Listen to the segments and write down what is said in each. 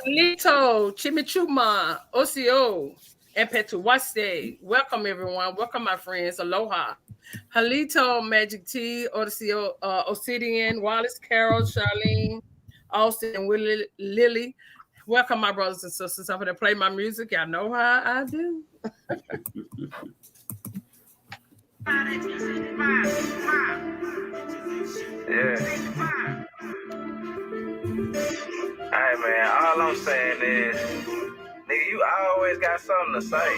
Lito, Chimichuma, Osio, and Petuwase. Welcome, everyone. Welcome, my friends. Aloha. Halito, Magic T, Osio, Obsidian, Wallace, Carol, Charlene, Austin, and Willie, Lily. Welcome, my brothers and sisters. I'm going to play my music. Y'all know how I do. Yeah. Alright, man, all I'm saying is, nigga, you always got something to say.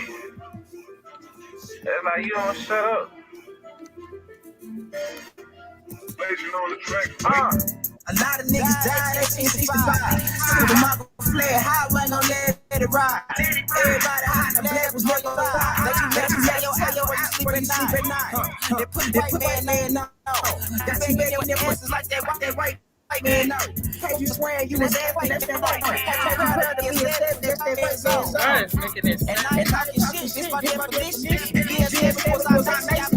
It's like you don't shut up. On the track. A lot of niggas died at 1865. So the mother fled high, wasn't gonna let it ride. Everybody hot, the black was never alive. Let you lay your ass when you sleep at night. They put the white man there, no. That's the man when their voices like that white man, no. Can't you swear you was that white, that's that white. Can't you heard of me, that's that white song. And I ain't talking shit, it's my definition. Yeah, before I die,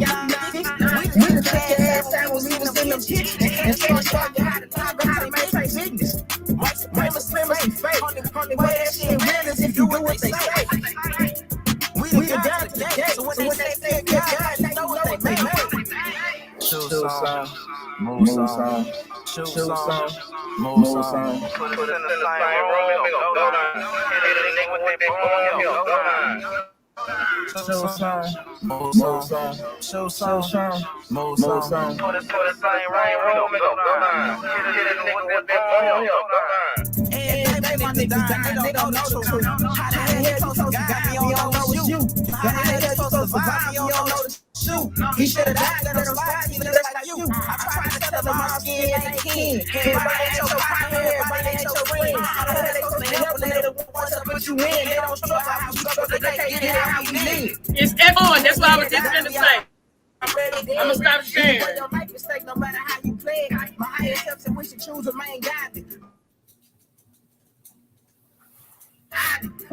we the bad ass was in them shit. And so I started how to talk about maintain business. White supremacy fake. Only way that shit real is if you do what they say. We the God today, so when they say God, they know what they make. Show song, move song, show song, move song. Put it in the same room, go down. Hit a nigga with that boy, go down. Show song, move song, show song, move song. Put it in the same room, go down. Hit a nigga with that boy, go down. And they want niggas dying, they don't know the truth. How the hell you supposed to got me on know it's you? How the hell you supposed to survive, you don't know the shoot. He should've died, let him survive, even just like you. I tried to tell them my skin ain't kin. Everybody ain't your partner, everybody ain't your friend. How the hell they supposed to help when they the ones that put you in? They don't struggle how you struggle, they can't get out how you live. It's echoing, that's what I was just gonna say. I'm gonna stop sharing. Don't make mistake no matter how you play it. My higher self said we should choose a main guide.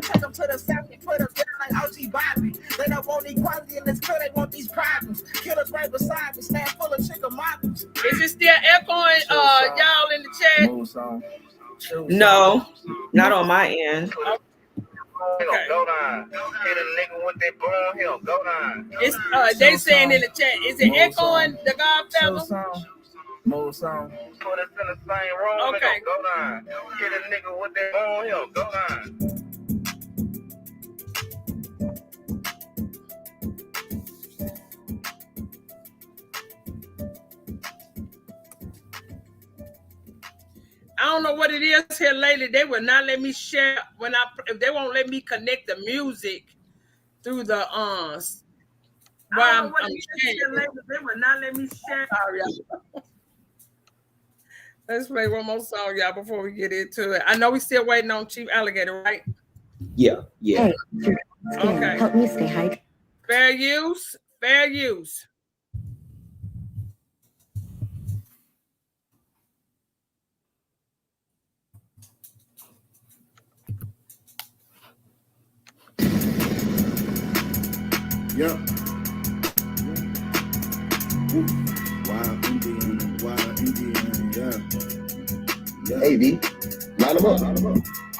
Take them to the south and put them down like OG Bobby. They don't want equality in this country, they want these problems. Killers right beside me, stand full of chicken models. Is it still echoing, y'all in the chat? No, not on my end. Okay. Go down. Hit a nigga with that broom hill. Go down. It's they saying in the chat. Is it echoing the Godfather? Move song. Put us in the same room. Okay. Go down. Hit a nigga with that broom hill. Go down. I don't know what it is here lately. They will not let me share if they won't let me connect the music through the while I'm sharing. They will not let me share. Sorry, y'all. Let's play one more song, y'all, before we get into it. I know we still waiting on Chief Alligator, right? Yeah. Hey, okay. Help me stay hydrated. Fair use. Yep. Wild Indian, yeah. Hey, V, line them up.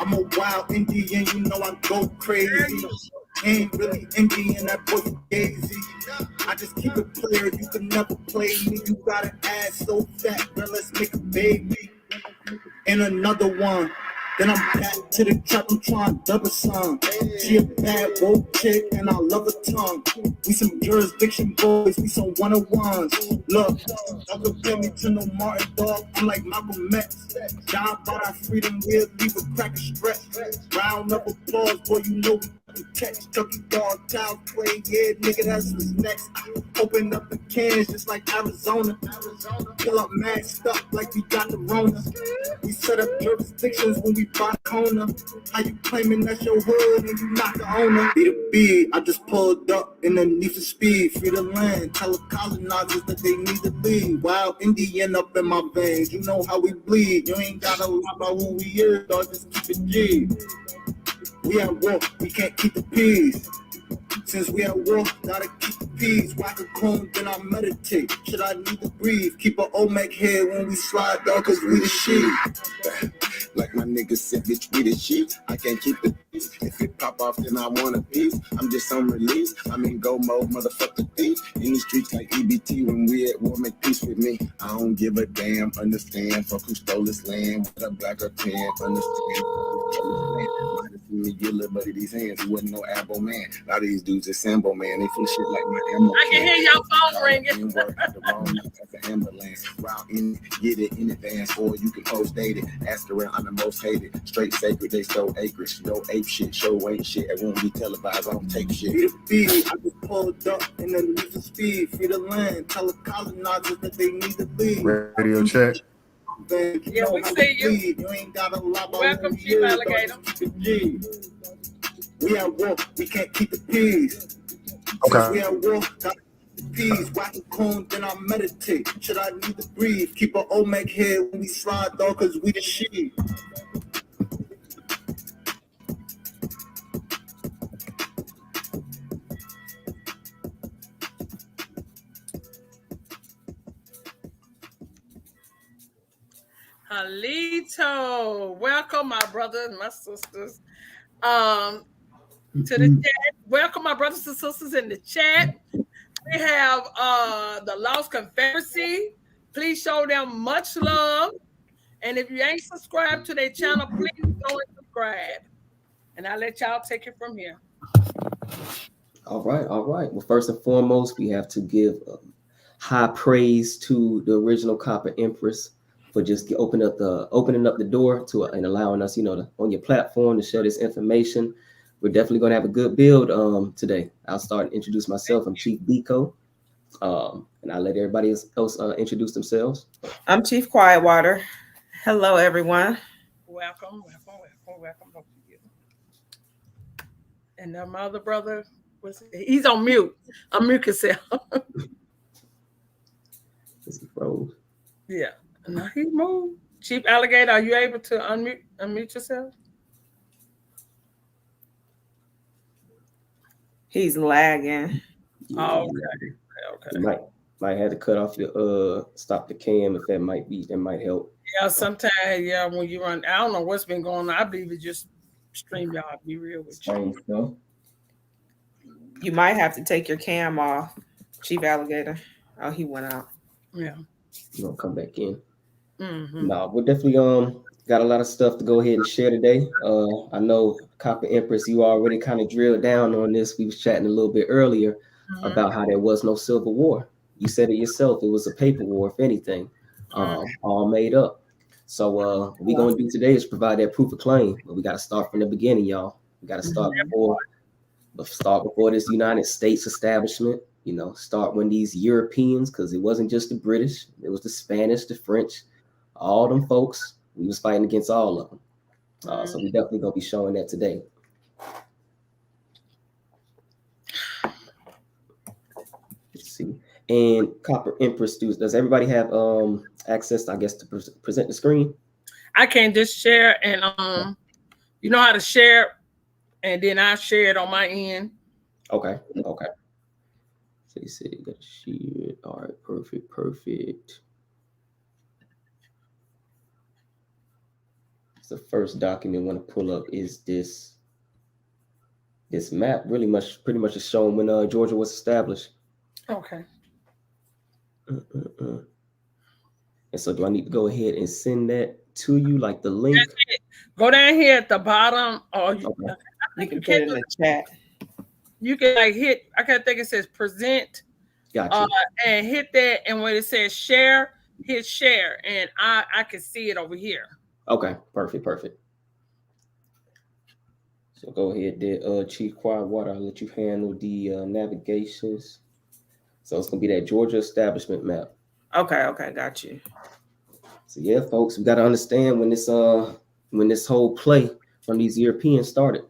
I'm a wild Indian, you know I go crazy. Ain't really Indian, that boy Daisy. I just keep it clear, you can never play me. You got an ass so fat, girl, let's make a baby. And another one. Then I'm back to the trap, I'm trying to double some. She a bad woke chick and I love her tongue. We some jurisdiction boys, we some 101s. Look, don't compare me to no Martin dog, I'm like Malcolm X. John bought our freedom, we'll leave a cracker stretch. Round of applause, boy, you know we text. Chucky dog, child play, yeah, nigga, that's what's next. Open up the cans just like Arizona. Fill up mad stuff like we got the Rona. We set up jurisdictions when we buy the corner. How you claiming that's your hood and you not the owner? Be the B, I just pulled up in the need for speed. Free the land, tell the colonizers that they need to leave. Wild Indian up in my veins, you know how we bleed. You ain't gotta lie about who we is, dog, just keep it G. We at war, we can't keep the peace. Since we at war, gotta keep the peace. Whack a cone, then I meditate. Should I need to breathe? Keep an Olmec head when we slide, dog, cause we the shit. Like my niggas said, bitch, we the shit. I can't keep the peace. If it pop off, then I want a piece. I'm just on release. I'm in go mode, motherfucker thief. In the streets like EBT, when we at war, make peace with me. I don't give a damn, understand. Fuck who stole this land, whether black or tan, understand. Me get little buddy these hands. He wasn't no Apple man. A lot of these dudes is Sambo man. They feel shit like my ammo. I can hear your phone ringing. The wrong that's an ambulance. Route in, get it in advance, or you can post date it. Ask around, I'm the most hated. Straight sacred, they stole acreage. No ape shit, show ain't shit. It won't be televised. I don't take shit. Free the beat, I just pulled up in the need for speed. Free the land, tell the colonizers that they need to leave. Radio check. Yeah, we see you. You ain't got a lot of Welcome, Chief Alligator. We at war, we can't keep the peace. Okay. We at war, got peace. Whack a cone, then I meditate. Should I need to breathe? Keep an Olmec head when we slide, dog, cause we the shit. Halito, welcome my brothers and my sisters to the chat. Welcome my brothers and sisters in the chat. We have the Lost Confederacy. Please show them much love. And if you ain't subscribed to their channel, please go and subscribe. And I'll let y'all take it from here. All right. Well, first and foremost, we have to give high praise to the original Copper Empress for just opening up the door to and allowing us, on your platform to share this information. We're definitely going to have a good build today. I'll start and introduce myself. I'm Chief Biko, and I'll let everybody else introduce themselves. I'm Chief Quietwater. Hello, everyone. Welcome to you. And my other brother, he's on mute. Unmute yourself. Is he froze? Yeah. No, he moved. Chief Alligator, are you able to unmute yourself? He's lagging. Yeah, Okay. You might have to cut off your stop the cam if that might help. Yeah, sometimes when you run, I don't know what's been going on. I believe it's just StreamYard. Be real with you. You might have to take your cam off, Chief Alligator. Oh, he went out. Yeah. You're gonna come back in. Mm-hmm. No, we're definitely got a lot of stuff to go ahead and share today. I know Copper Empress, you already kind of drilled down on this. We was chatting a little bit earlier about how there was no Civil War. You said it yourself. It was a paper war, if anything, all made up. So what we're going to do today is provide that proof of claim. But we got to start from the beginning, y'all. We got to start before this United States establishment. Start when these Europeans, because it wasn't just the British. It was the Spanish, the French, all them folks. We was fighting against all of them. So we definitely going to be showing that today. Let's see. And Copper Empress, does everybody have access, I guess, to present the screen? I can just share and you know how to share, and then I share it on my end. Okay. So you said you got to share it. All right, perfect. So the first document I want to pull up is this map. Pretty much is showing when Georgia was established. Okay. And so do I need to go ahead and send that to you, like the link? Go down here at the bottom, or you can put it in the chat. You can hit. I can't think it says present. Gotcha. And hit that, and when it says share, hit share, and I can see it over here. Okay, perfect. So go ahead there, Chief Quietwater. I'll let you handle the navigations. So it's gonna be that Georgia establishment map. Okay, got you. So yeah, folks, we got to understand when this whole play from these Europeans started.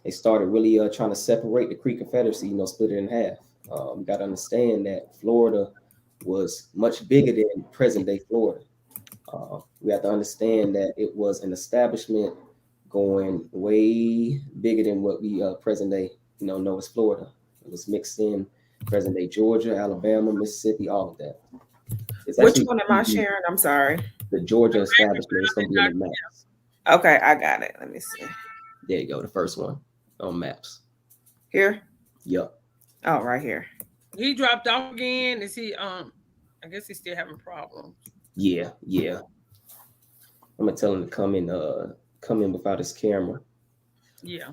They started really trying to separate the Creek Confederacy, split it in half. We got to understand that Florida was much bigger than present day Florida. We have to understand that it was an establishment going way bigger than what we present day know it's Florida. It was mixed in present day Georgia, Alabama, Mississippi, all of that. It's Which actually one am I sharing? I'm sorry. the Georgia establishment. It's going to be in the maps. Okay, I got it. Let me see. There you go, the first one on maps. Here? Yep. Oh, right here. He dropped off again. Is he I guess he's still having problems. Yeah. I'm gonna tell him to come in without his camera. Yeah.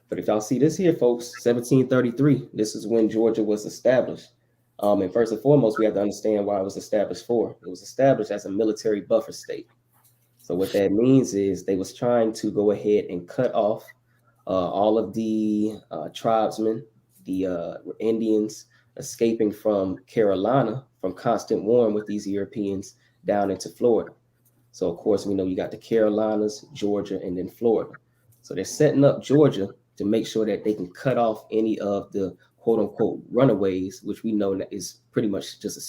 But if y'all see this here, folks, 1733, this is when Georgia was established. And first and foremost, we have to understand why it was established for. It was established as a military buffer state. So what that means is they was trying to go ahead and cut off all of the tribesmen, the Indians escaping from Carolina from constant warring with these Europeans down into Florida. So of course, we know you got the Carolinas, Georgia, and then Florida. So they're setting up Georgia to make sure that they can cut off any of the quote unquote runaways, which we know that is pretty much just a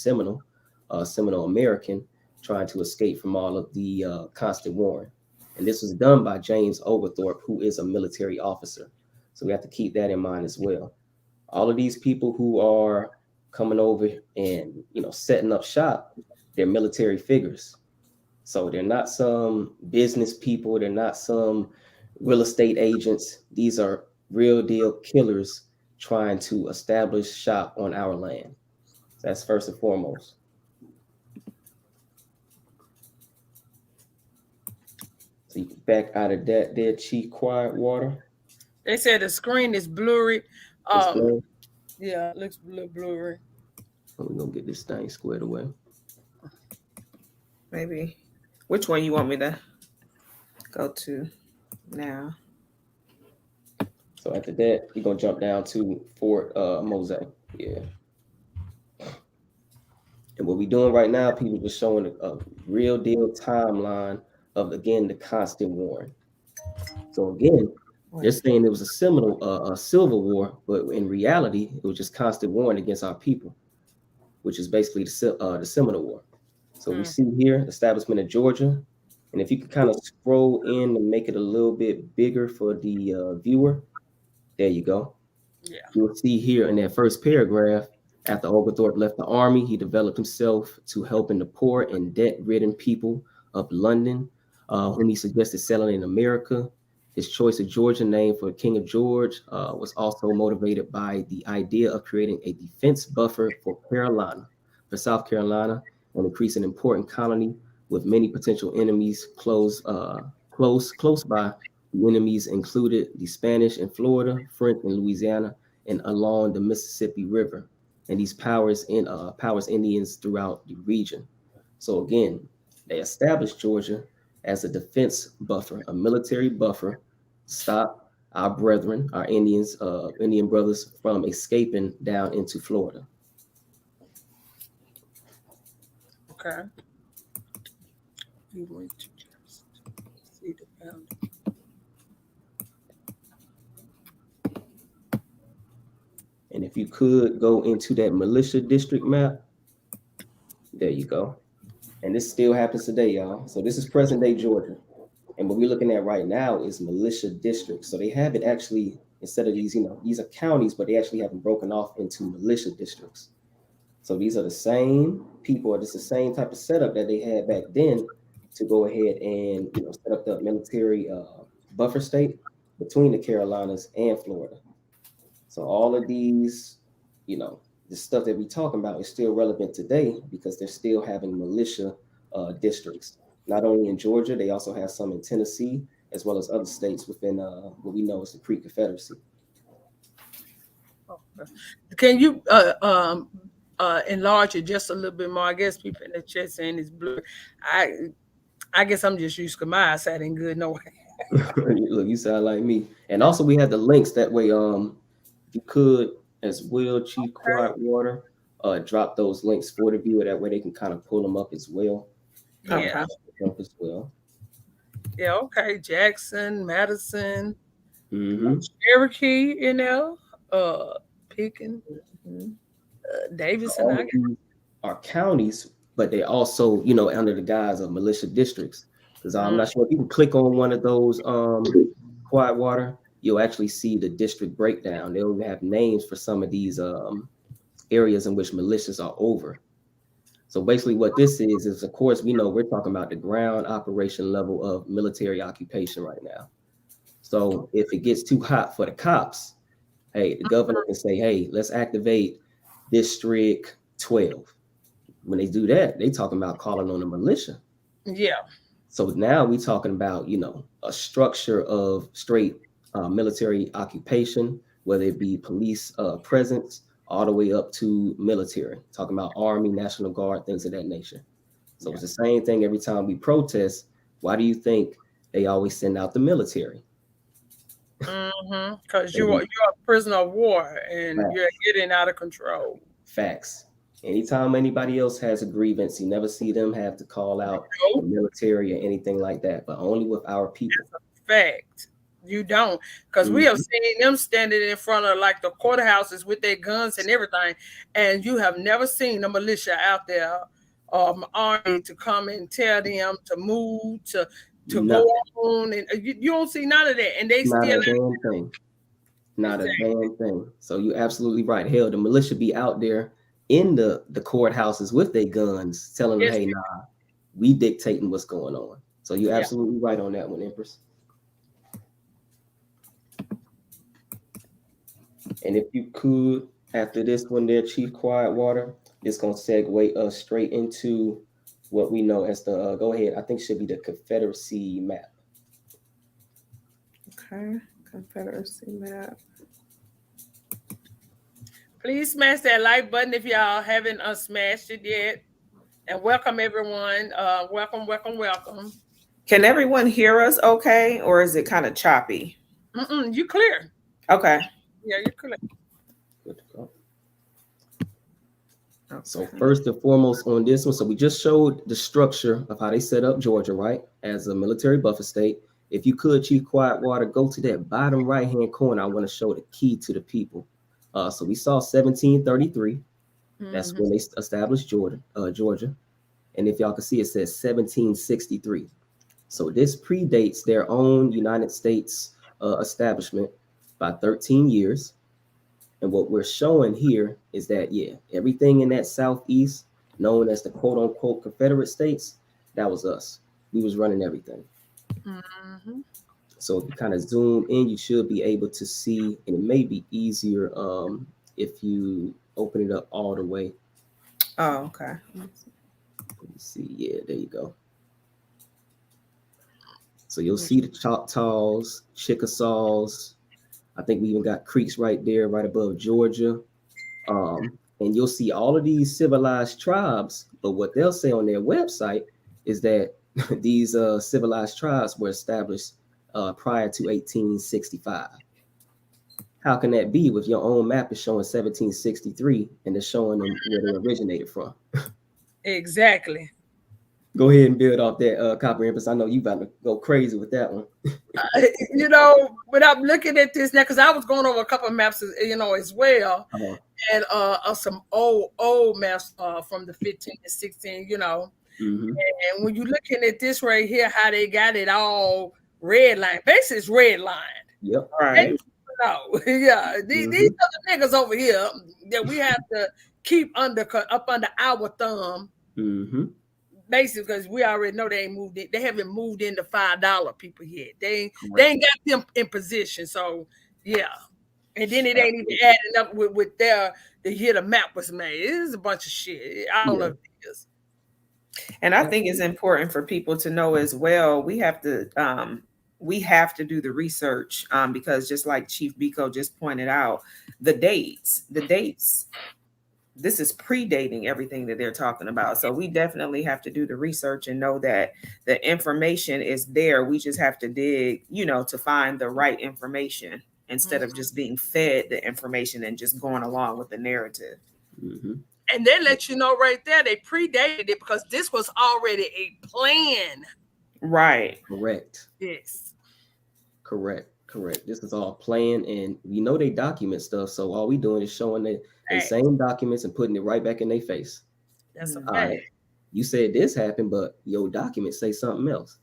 Seminole American trying to escape from all of the constant warring. And this was done by James Oglethorpe, who is a military officer. So we have to keep that in mind as well. All of these people who are coming over and, setting up shop, they're military figures. So they're not some business people. They're not some real estate agents. These are real deal killers trying to establish shop on our land. That's first and foremost. So you can back out of that there, Chief Quiet Water. They said the screen is blurry. Blurry. Yeah, it looks a little blurry. We're gonna get this thing squared away. Maybe. Which one you want me to go to now? So after that, we're gonna jump down to Fort Mosaic. Yeah. And what we're doing right now, people just showing a real deal timeline of, again, the constant warring. So again, they're saying it was a civil war, but in reality, it was just constant warring against our people, which is basically the Seminole War. So we see here, establishment of Georgia. And if you could kind of scroll in and make it a little bit bigger for the viewer, there you go. Yeah. You'll see here in that first paragraph, after Oglethorpe left the army, he developed himself to helping the poor and debt-ridden people of London, whom he suggested settling in America. His choice of Georgia name for King of George was also motivated by the idea of creating a defense buffer for South Carolina, an increasing important colony with many potential enemies close by. The enemies included the Spanish in Florida, French in Louisiana, and along the Mississippi River, and these powers Indians throughout the region. So again, they established Georgia as a defense buffer, a military buffer, to stop our brethren, our Indian brothers, from escaping down into Florida. Okay. We want to just see the boundary. And if you could go into that militia district map, there you go. And this still happens today, y'all. So this is present day Georgia. And what we're looking at right now is militia districts. So they have it actually, instead of these, these are counties, but they actually have them broken off into militia districts. So these are the same people, or just the same type of setup that they had back then to go ahead and, set up the military buffer state between the Carolinas and Florida. So all of these, the stuff that we're talking about is still relevant today because they're still having militia districts. Not only in Georgia, they also have some in Tennessee, as well as other states within what we know as the Confederacy. Can you enlarge it just a little bit more? I guess people in the chat saying it's blurry. I guess I'm just used to my eyesight ain't good no way. Look, you sound like me. And also we have the links that way. If you could as well, Chief Quiet Water, drop those links for the viewer. That way they can kind of pull them up as well. Yeah. As well. Yeah, okay. Jackson, Madison, Mm-hmm. Cherokee, Pickens, Davidson. All of these are counties, but they also, under the guise of militia districts. Because I'm not sure if you can click on one of those Quiet Water. you'll actually see the district breakdown. They'll have names for some of these areas in which militias are over. So basically what this is of course, we know we're talking about the ground operation level of military occupation right now. So if it gets too hot for the cops, hey, the governor can say, hey, let's activate District 12. When they do that, they talking about calling on the militia. Yeah. So now we talking about, a structure of straight military occupation, whether it be police presence, all the way up to military, talking about Army, National Guard, things of that nature. So it's the same thing every time we protest. Why do you think they always send out the military? Because you're a prisoner of war and you're getting out of control. Facts. Anytime anybody else has a grievance, you never see them have to call out the military or anything like that, but only with our people. That's a fact. You don't, because we have seen them standing in front of like the courthouses with their guns and everything, and you have never seen a militia out there, army to come and tell them to move, to go on, and you don't see none of that, and they not still a damn thing. Not a damn thing. So you're absolutely right. Hell, the militia be out there in the courthouses with their guns, telling them, hey, nah, we dictating what's going on. So you're absolutely right on that one, Empress. And if you could, after this one there, Chief Quietwater, it's going to segue us straight into what we know as the, go ahead, I think should be the Confederacy map. Okay, Confederacy map. Please smash that like button if y'all haven't smashed it yet. And welcome everyone. Welcome. Can everyone hear us okay, or is it kind of choppy? You clear. Okay. Yeah, you're clear. Good to go. Okay. So first and foremost on this one, so we just showed the structure of how they set up Georgia, right, as a military buffer state. If you could, Chief Quietwater, go to that bottom right-hand corner. I want to show the key to the people. So we saw 1733. That's when they established Georgia. And if y'all can see, it says 1763. So this predates their own United States establishment by 13 years. And what we're showing here is that, everything in that Southeast, known as the quote unquote Confederate States, that was us. We was running everything. So if you kind of zoom in, you should be able to see, and it may be easier if you open it up all the way. Oh, okay. Let me see. Yeah, there you go. So you'll see the Choctaws, Chickasaws. I think we even got creeks right there, right above Georgia. And you'll see all of these civilized tribes. But what they'll say on their website is that these civilized tribes were established prior to 1865. How can that be with your own map is showing 1763 and it's showing them where they originated from? Exactly. Go ahead and build off that, Copper Empress. I know you about to go crazy with that one. When I'm looking at this now, because I was going over a couple of maps, as well, and some old maps from the 15 and 16, And when you're looking at this right here, how they got it all red line, basically it's red line. Yep. Right. These are the niggas over here that we have to keep up under our thumb. Basically, because we already know they ain't moved in. They haven't moved into $5 people yet. They ain't got them in position. So and then it ain't even adding up with the year the map was made. It is a bunch of shit. I don't know if it is. And I think it's important for people to know as well. We have to do the research because just like Chief Biko just pointed out, the dates. This is predating everything that they're talking about. So we definitely have to do the research and know that the information is there. We just have to dig, to find the right information instead of just being fed the information and just going along with the narrative. And they let you know right there, they predated it because this was already a plan. Right. Correct. Yes. Correct. This is all planned, and we know they document stuff. So all we doing is showing the same documents and putting it right back in their face. That's okay. All right. You said this happened, but your documents say something else.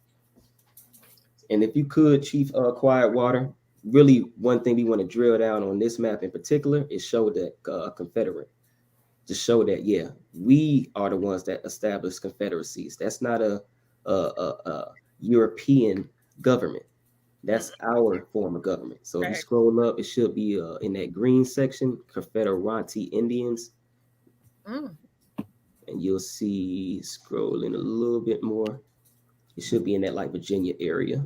And if you could, Chief Quietwater, really one thing we want to drill down on this map in particular is show that Confederate, to show that, yeah, we are the ones that established confederacies. That's not a European government. That's our form of government. So if you scroll up, it should be in that green section, Confederate Indians. And you'll see, scrolling a little bit more, it should be in that like Virginia area.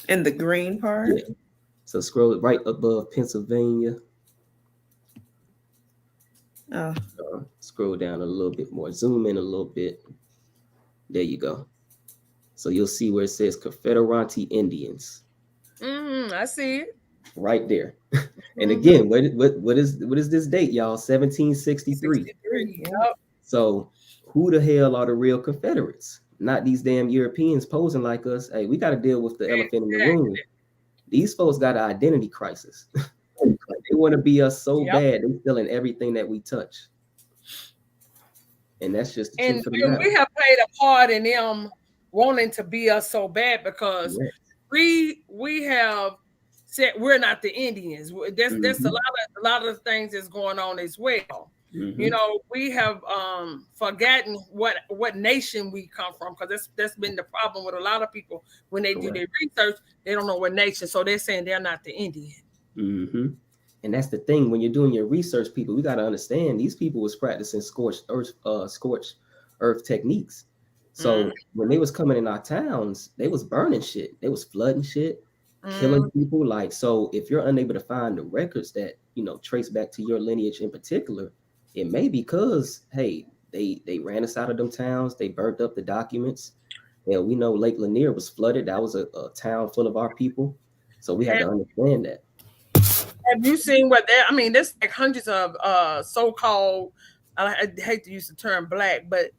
In the green part? Yeah. So scroll right above Pennsylvania. Scroll down a little bit more, zoom in a little bit. There you go. So you'll see where it says Confederate Indians. I see it. Right there. And again, what is this date, y'all? 1763. Yep. So who the hell are the real Confederates? Not these damn Europeans posing like us. Hey, we got to deal with the elephant in the room. These folks got an identity crisis. They want to be us so bad, they're stealing everything that we touch. And that's just the truth of the matter. We have played a part in them wanting to be us so bad because we have said we're not the Indians. There's a lot of things that's going on as well. You know, we have forgotten what nation we come from, because that's been the problem with a lot of people. When they do their research, they don't know what nation, so they're saying they're not the Indian. And that's the thing, when you're doing your research, people, we got to understand these people was practicing scorched earth techniques. So when they was coming in our towns, they was burning shit, they was flooding shit, killing people. Like, so if you're unable to find the records that, you know, trace back to your lineage in particular, it may be because, hey, they ran us out of them towns, they burnt up the documents. And we know Lake Lanier was flooded. That was a town full of our people. So we had to understand that. Have you seen what I mean, there's like hundreds of so-called, I hate to use the term black, but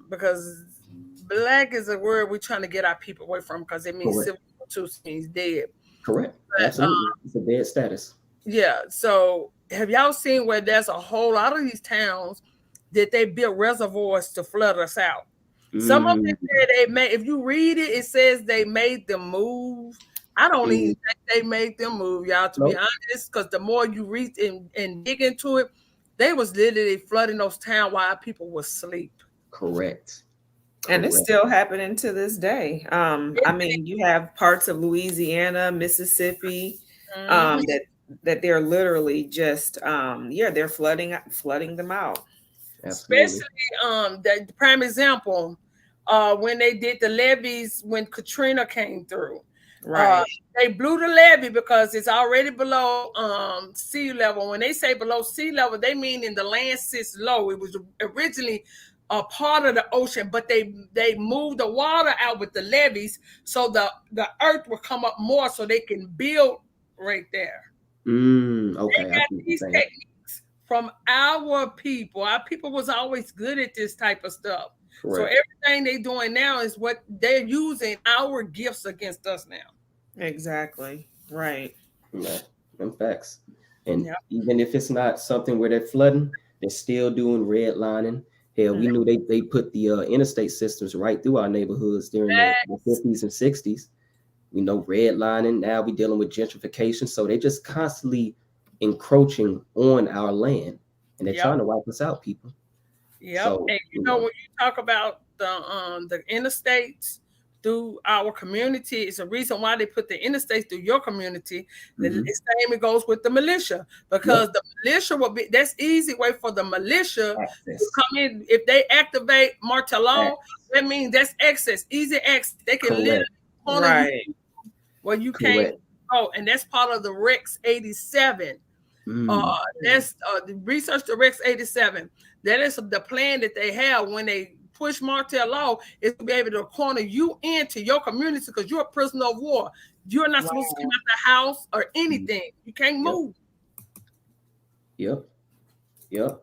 because black is a word we're trying to get our people away from, because it means civil war means dead. Correct. But, absolutely. It's a dead status. Yeah. So have y'all seen where there's a whole lot of these towns that they built reservoirs to flood us out? Some of them said they made, if you read it, it says they made them move. I don't even think they made them move, y'all, to be honest, because the more you read and dig into it, they was literally flooding those towns while people were asleep. Correct. And it's still happening to this day. I mean, you have parts of Louisiana, Mississippi, that they're literally just, they're flooding them out. Absolutely. Especially the prime example, when they did the levees when Katrina came through. They blew the levee because it's already below sea level. When they say below sea level, they mean in the land sits low. It was originally a part of the ocean, but they moved the water out with the levees so the earth will come up more so they can build right there. Okay. They got these techniques from our people. Our people was always good at this type of stuff. Correct. So everything they're doing now is what they're using our gifts against us now. Exactly. Right. Yeah, them facts. And even if it's not something where they're flooding, they're still doing redlining. Hell, we knew they put the interstate systems right through our neighborhoods during the 50s and 60s. We know redlining. Now we're dealing with gentrification. So they're just constantly encroaching on our land, and they're trying to wipe us out, people. So, and you know, when you talk about the interstates through our community, it's a reason why they put the interstates through your community. The same it goes with the militia, because the militia will be, that's easy way for the militia to come in. If they activate martial law, that means that's access, easy access. They can literally corner you where you can't go, and that's part of the Rex 87. That's the research the Rex 87. That is the plan that they have when they push martial law, is to be able to corner you into your community, because you're a prisoner of war. You're not supposed to come out the house or anything. You can't move. Yep,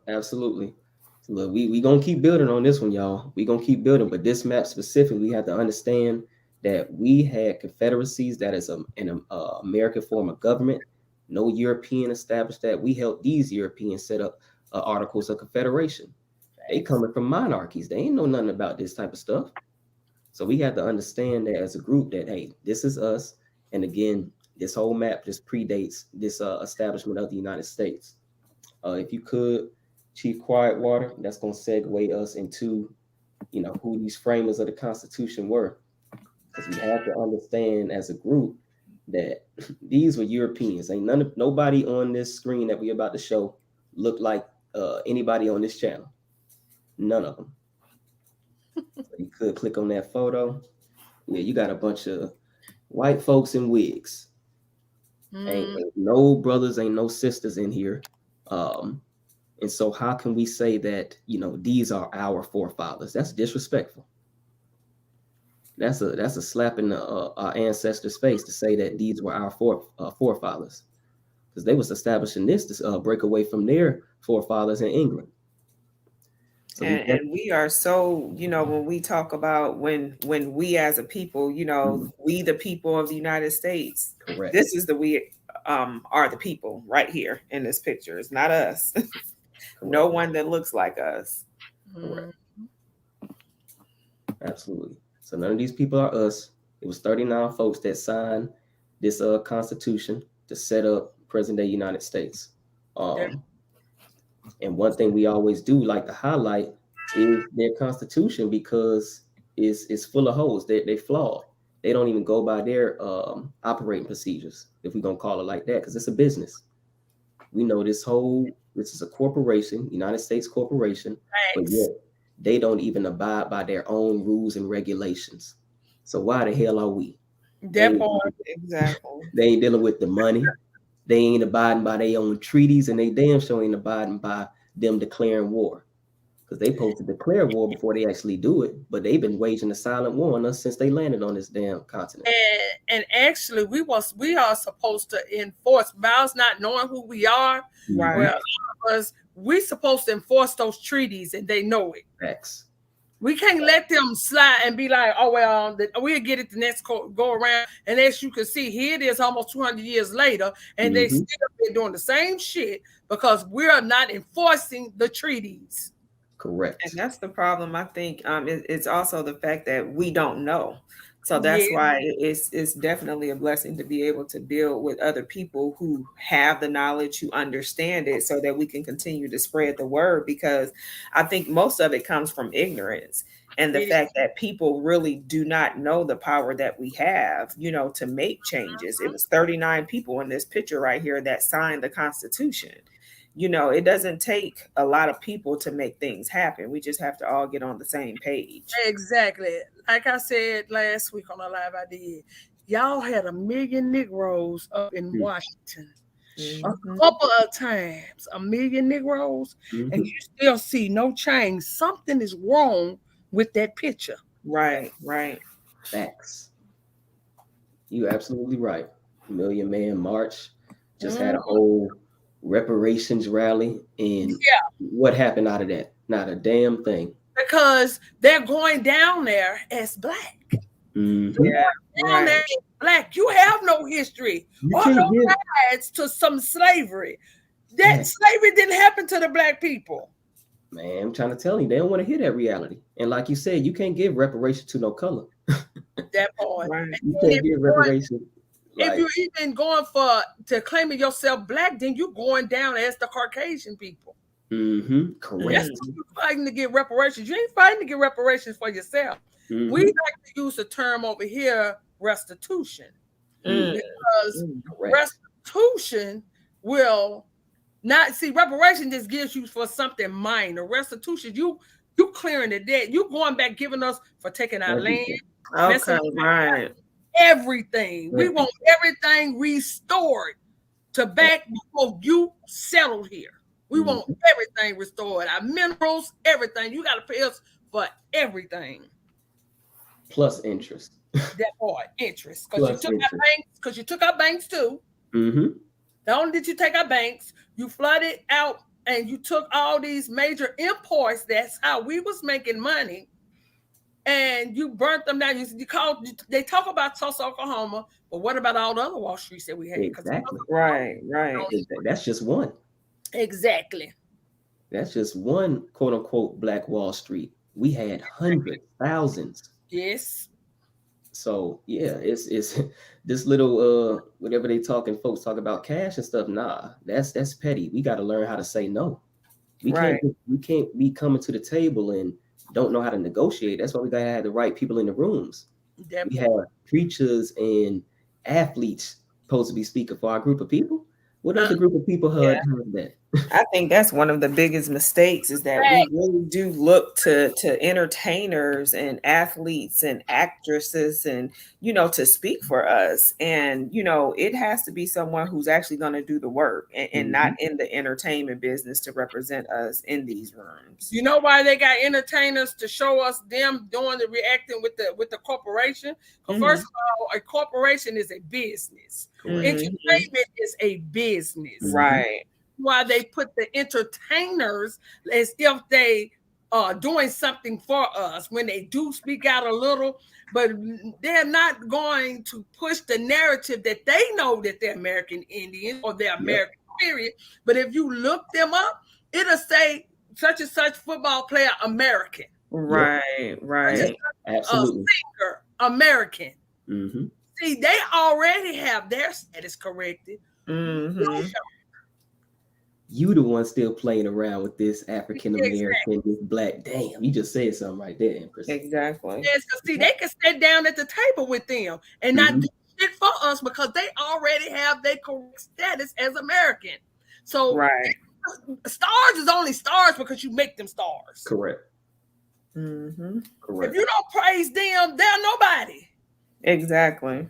absolutely. So look, we gonna keep building on this one, y'all. We gonna keep building, but this map specifically, we have to understand that we had confederacies. That is an American form of government. No European established that. We helped these Europeans set up articles of confederation. They coming from monarchies. They ain't know nothing about this type of stuff. So we have to understand that as a group that, hey, this is us. And again, This whole map just predates this establishment of the United States. If you could, Chief Quietwater, that's going to segue us into, who these framers of the Constitution were. Because we have to understand as a group that these were Europeans. Ain't nobody on this screen that we're about to show look like anybody on this channel. None of them. So you could click on that photo. Yeah, you got a bunch of white folks in wigs. Ain't no brothers, ain't no sisters in here. And so how can we say that, these are our forefathers? That's disrespectful. That's a slap in our ancestors' face to say that these were our forefathers, because they was establishing this to break away from their forefathers in England. So and we are so, when we talk about when we as a people, we the people of the United States. Correct. This is we are the people right here in this picture. It's not us. No one that looks like us. Correct. Absolutely. So none of these people are us. It was 39 folks that signed this Constitution to set up present-day United States. And one thing we always do like to highlight is their Constitution, because it's full of holes. They flawed. They don't even go by their operating procedures, if we're going to call it like that, because it's a business. We know this is a corporation, United States corporation, but yet they don't even abide by their own rules and regulations. So why the hell are we? Exactly. They ain't dealing with the money. They ain't abiding by their own treaties, and they damn sure ain't abiding by them declaring war. Because they supposed to declare war before they actually do it, but they've been waging a silent war on us since they landed on this damn continent. And actually, we are supposed to enforce vows, not knowing who we are. Right. Well, because we supposed to enforce those treaties, and they know it. Facts. We can't let them slide and be like, oh, well, we'll get it the next go around. And as you can see, here it is almost 200 years later, and they still been doing the same shit because we're not enforcing the treaties. Correct. And that's the problem, I think. It's also the fact that we don't know. So that's why it's definitely a blessing to be able to build with other people who have the knowledge, who understand it, so that we can continue to spread the word, because I think most of it comes from ignorance and the fact that people really do not know the power that we have, to make changes. It was 39 people in this picture right here that signed the Constitution. It doesn't take a lot of people to make things happen. We just have to all get on the same page. Exactly. Like I said last week on the live I did, y'all had 1 million Negroes up in Washington. A couple of times, 1 million Negroes, and you still see no change. Something is wrong with that picture. Right. Facts. You're absolutely right. 1 Million Man March just had a whole reparations rally, and what happened out of that? Not a damn thing. Because they're going down there as black. Down there as black. You have no history or no ties to some slavery. That slavery didn't happen to the black people. Man, I'm trying to tell you, they don't want to hear that reality. And like you said, you can't give reparation to no color. That part. Right. You can't give reparation. If you're even going to claiming yourself black, then you're going down as the Caucasian people. Correct. That's what you're fighting to get reparations. You ain't fighting to get reparations for yourself. We like to use the term over here, restitution. Because restitution will not see, reparation just gives you for something minor. Restitution, you clearing the debt. You going back giving us for taking our land. Okay, right. Everything. We want everything restored to back before you settled here. We want everything restored. Our minerals, everything. You got to pay us for everything. Plus interest. That part, interest. Because you took our banks too. Not only did you take our banks, you flooded out and you took all these major imports. That's how we was making money. And you burnt them down. They talk about Tulsa, Oklahoma, but what about all the other Wall Streets that we had? Exactly. Right. That's just one. Exactly. That's just one quote unquote Black Wall Street. We had hundreds, thousands. Yes. So yeah, it's this little whatever they talking, folks talk about cash and stuff. Nah, that's petty. We got to learn how to say no. Right. We can't be coming to the table and don't know how to negotiate. That's why we gotta have the right people in the rooms. That We part. have preachers and athletes supposed to be speaking for our group of people. What other group of people heard that? I think that's one of the biggest mistakes is that we really do look to entertainers and athletes and actresses and, to speak for us. And, it has to be someone who's actually going to do the work and not in the entertainment business to represent us in these rooms. You know why they got entertainers to show us them doing the reacting with the corporation? First of all, a corporation is a business. Entertainment is a business. Right. Why they put the entertainers as if they are doing something for us when they do speak out a little, but they're not going to push the narrative that they know that they're American Indians or they're American, period. But if you look them up, it'll say such and such football player American. Right, right. Absolutely. Singer American. Mm-hmm. See, they already have their status corrected. Mm-hmm. You the one still playing around with this African American, this black. Damn, you just said something right there, Empress. Exactly. Yes, because see, they can sit down at the table with them and not do shit for us because they already have their correct status as American. So stars is only stars because you make them stars. Correct. Mm-hmm. Correct. If you don't praise them, they're nobody. Exactly.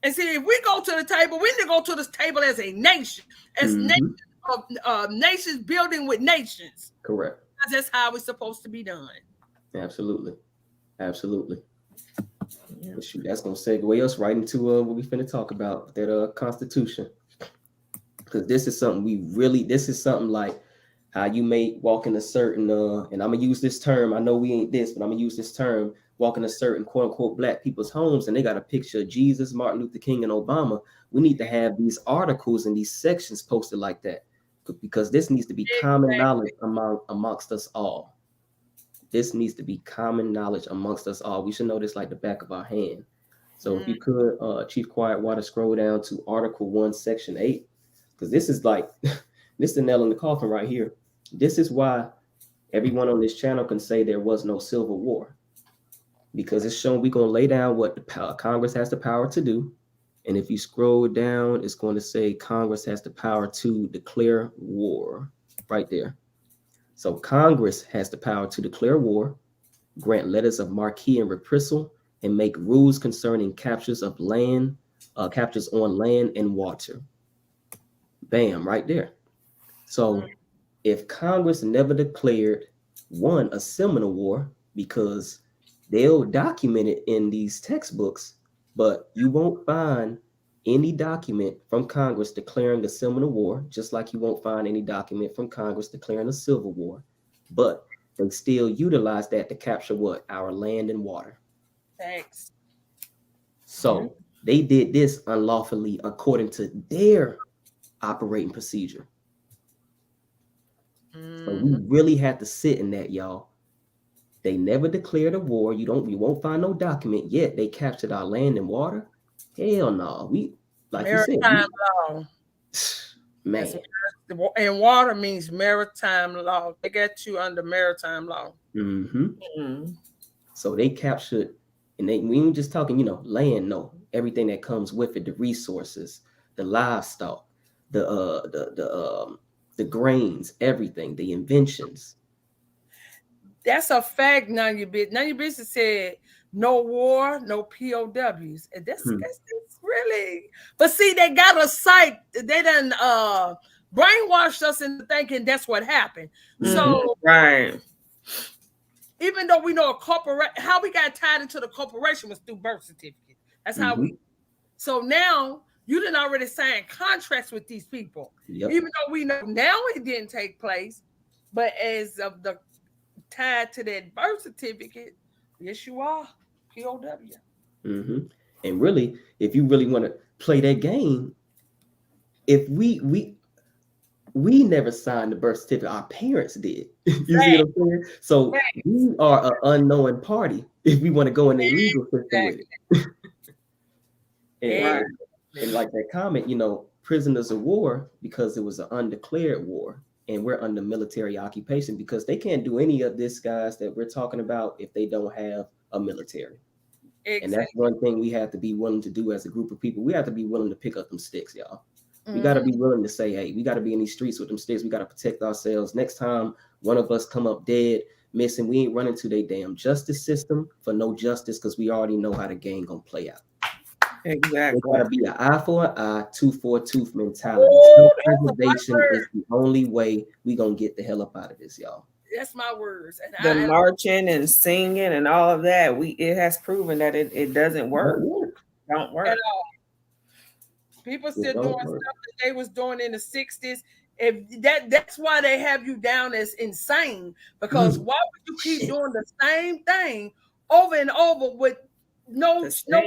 And see, if we go to the table, we need to go to this table as a nation, as nations of nations building with nations. Correct. That's how it's supposed to be done. Absolutely. Absolutely. Yeah. Shoot, that's gonna segue us right into what we finna talk about, that Constitution. Because this is something like how you may walk in a certain and I'm gonna use this term. I know we ain't this, but I'm gonna use this term. Walk in a certain quote unquote black people's homes and they got a picture of Jesus, Martin Luther King, and Obama. We need to have these articles and these sections posted like that because this needs to be common knowledge amongst us all. This needs to be common knowledge amongst us all. We should know this like the back of our hand. So if you could, Chief Quiet Water, scroll down to Article 1, Section 8, because this is like, this is the nail in the coffin right here. This is why everyone on this channel can say there was no Civil War. Because it's shown we're going to lay down what the Congress has the power to do. And if you scroll down, it's going to say Congress has the power to declare war right there. So Congress has the power to declare war, grant letters of marque and reprisal, and make rules concerning captures of land, captures on land and water. Bam, right there. So if Congress never declared a Seminole War, because they'll document it in these textbooks, but you won't find any document from Congress declaring a Seminole War, just like you won't find any document from Congress declaring a Civil War. But they still utilize that to capture what? Our land and water. Thanks. So they did this unlawfully according to their operating procedure. So we really had to sit in that, y'all. They never declared a war. You won't find no document yet. They captured our land and water. Hell no. We, like maritime you said, law. Man. And water means maritime law. They got you under maritime law. So they captured, and we ain't just talking, land, no. Everything that comes with it, the resources, the livestock, the grains, everything, the inventions. That's a fact. None of your business said no war, no POWs. And that's really. But see, they got us psyched. They done brainwashed us into thinking that's what happened. So even though we know how we got tied into the corporation was through birth certificate. That's how we. So now you didn't already sign contracts with these people, even though we know now it didn't take place. But as of the tied to that birth certificate, yes, you are POW. And really, if you really want to play that game, if we never signed the birth certificate, our parents did. You see what I'm saying? So we are an unknown party. if we want to go in the legal system with it. And like that comment, you know, prisoners of war, because it was an undeclared war and we're under military occupation, because they can't do any of this, guys, that we're talking about if they don't have a military. Exactly. And that's one thing we have to be willing to do as a group of people. We have to be willing to pick up them sticks, y'all. We got to be willing to say, hey, we got to be in these streets with them sticks. We got to protect ourselves. Next time one of us come up dead, missing, we ain't running to their damn justice system for no justice, because we already know how the game gonna play out. Exactly. It's gotta be an eye for an eye, tooth for a tooth mentality. Self-preservation is the only way we gonna get the hell up out of this, y'all. That's my words. And the marching and singing and all of that, it has proven that it doesn't work. Don't work at all. People still doing stuff that they was doing in the 60s. If that's why they have you down as insane, because why would you keep doing the same thing over and over with no results? The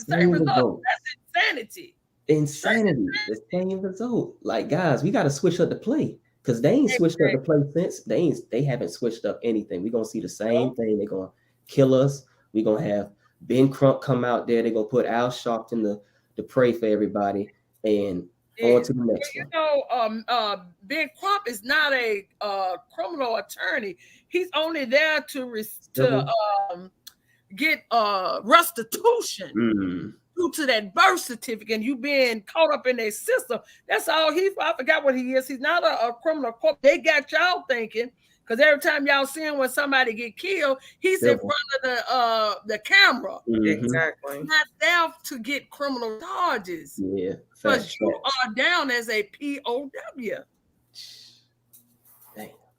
same results. That's insanity. Insanity. The same result. Like, guys, we got to switch up the play, because they ain't switched up the play since. They haven't switched up anything. We're gonna see the same thing. They're gonna kill us. We're gonna have Ben Crump come out there. They're gonna put Al Sharpton to pray for everybody, and on to the next one. You know, Ben Crump is not a criminal attorney. He's only there to get restitution due to that birth certificate and you being caught up in their system. That's all I forgot what he is. He's not a criminal court. They got y'all thinking, because every time y'all see him when somebody get killed, he's in front of the camera. Exactly. Not there to get criminal charges. Yeah. Because you are down as a POW.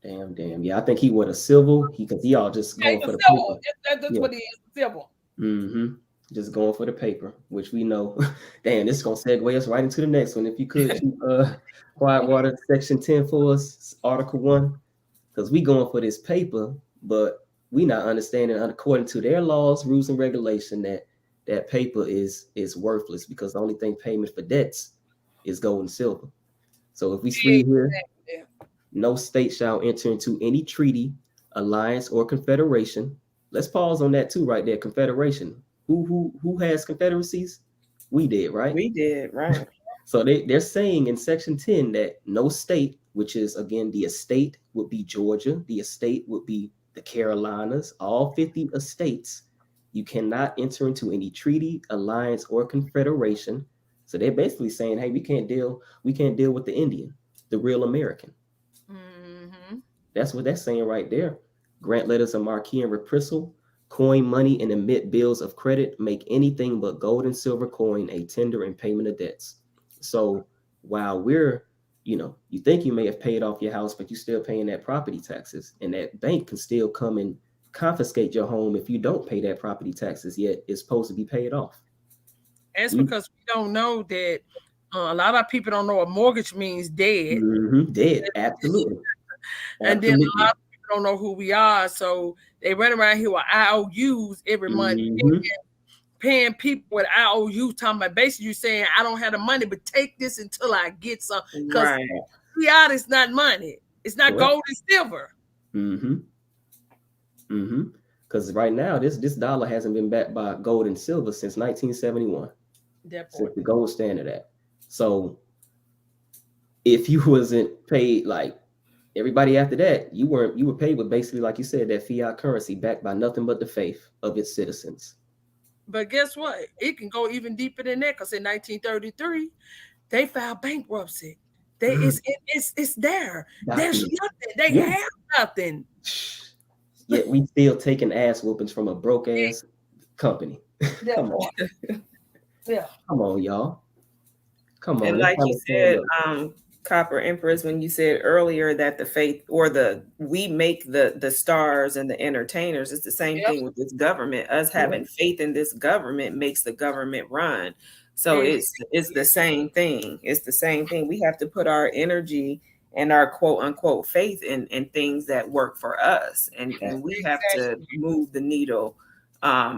Damn. Yeah, I think he was a civil. Because he all just going for the paper. That's what he is, civil. Just going for the paper, which we know. Damn, this is gonna segue us right into the next one. If you could, Quiet Water, Section 10 for us, Article 1. Because we going for this paper, but we not understanding, according to their laws, rules, and regulation, that paper is worthless, because the only thing payment for debts is gold and silver. So if we read here, no state shall enter into any treaty, alliance, or confederation. Let's pause on that too, right there. Confederation. Who has confederacies? We did, right? We did, right. So they're saying in Section 10 that no state, which is, again, the estate would be Georgia, the estate would be the Carolinas, all 50 estates, you cannot enter into any treaty, alliance, or confederation. So they're basically saying, hey, we can't deal with the Indian, the real American. That's what they're saying right there. Grant letters of marque and reprisal, coin money and emit bills of credit, make anything but gold and silver coin a tender in payment of debts. So while we're, you think you may have paid off your house, but you're still paying that property taxes, and that bank can still come and confiscate your home if you don't pay that property taxes, yet it's supposed to be paid off. That's because we don't know that a lot of people don't know what mortgage means, dead. Dead, absolutely. And then a lot of people don't know who we are, so they run around here with IOUs every month, paying people with IOUs, talking about basically you saying, I don't have the money, but take this until I get some. Because fiat is not money. It's not gold and silver. Because right now, this dollar hasn't been backed by gold and silver since 1971. Since the gold standard act. So if you wasn't paid like everybody after that, you were paid with basically, like you said, that fiat currency backed by nothing but the faith of its citizens. But guess what? It can go even deeper than that, because in 1933, they filed bankruptcy. It's there. There's nothing. They have nothing. Yet we still taking ass whoopings from a broke ass company. Come on. Come on, y'all. Come on. And like you said, Copper Empress, when you said earlier that the faith or we make the stars and the entertainers, it's the same thing with this government. Us having faith in this government makes the government run. So it's the same thing. It's the same thing. We have to put our energy and our quote unquote faith in things that work for us. And we have to move the needle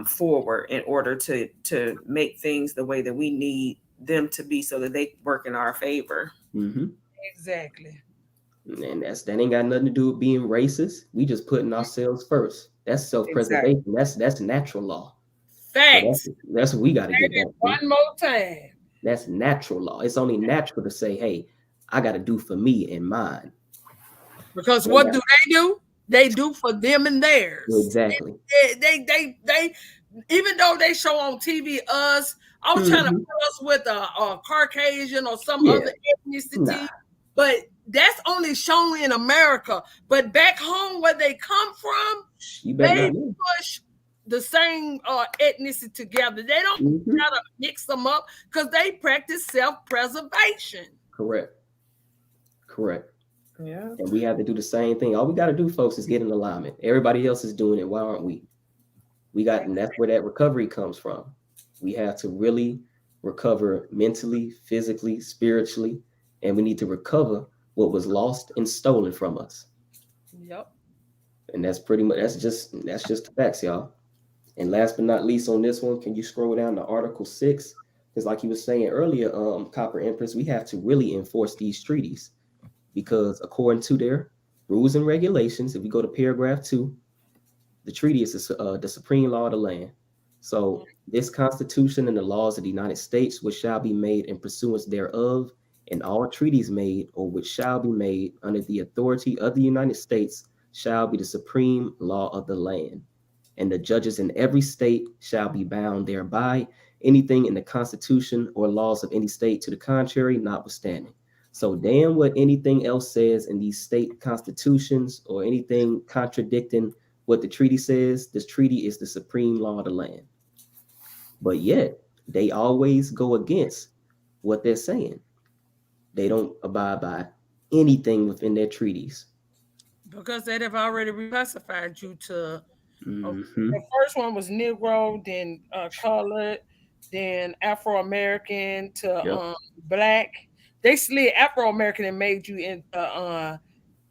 forward in order to make things the way that we need them to be, so that they work in our favor. Exactly. And that ain't got nothing to do with being racist. We just putting ourselves first. That's self-preservation. Exactly. That's natural law. Facts. So that's what we got to get back to. One more time. That's natural law. It's only natural to say, hey, I got to do for me and mine. Because what do they do? They do for them and theirs. Exactly. They even though they show on TV us, I was trying to put us with a Caucasian or some other ethnicity, but that's only shown in America. But back home where they come from, they push the same ethnicity together. They don't try to mix them up because they practice self-preservation. Correct. Yeah. And we have to do the same thing. All we got to do, folks, is get in alignment. Everybody else is doing it. Why aren't we? And that's where that recovery comes from. We have to really recover mentally, physically, spiritually, and we need to recover what was lost and stolen from us. Yep. And that's pretty much, that's just the facts, y'all. And last but not least on this one, can you scroll down to Article 6? Because like you were saying earlier, Copper Empress, we have to really enforce these treaties because according to their rules and regulations, if we go to paragraph 2, the treaty is the supreme law of the land. So this Constitution and the laws of the United States, which shall be made in pursuance thereof, and all treaties made or which shall be made under the authority of the United States shall be the supreme law of the land. And the judges in every state shall be bound thereby, anything in the Constitution or laws of any state to the contrary notwithstanding. So damn what anything else says in these state constitutions or anything contradicting what the treaty says, this treaty is the supreme law of the land. But yet, they always go against what they're saying. They don't abide by anything within their treaties. Because they have already reclassified you to, the first one was Negro, then colored, then Afro-American to Black. They slid Afro-American and made you in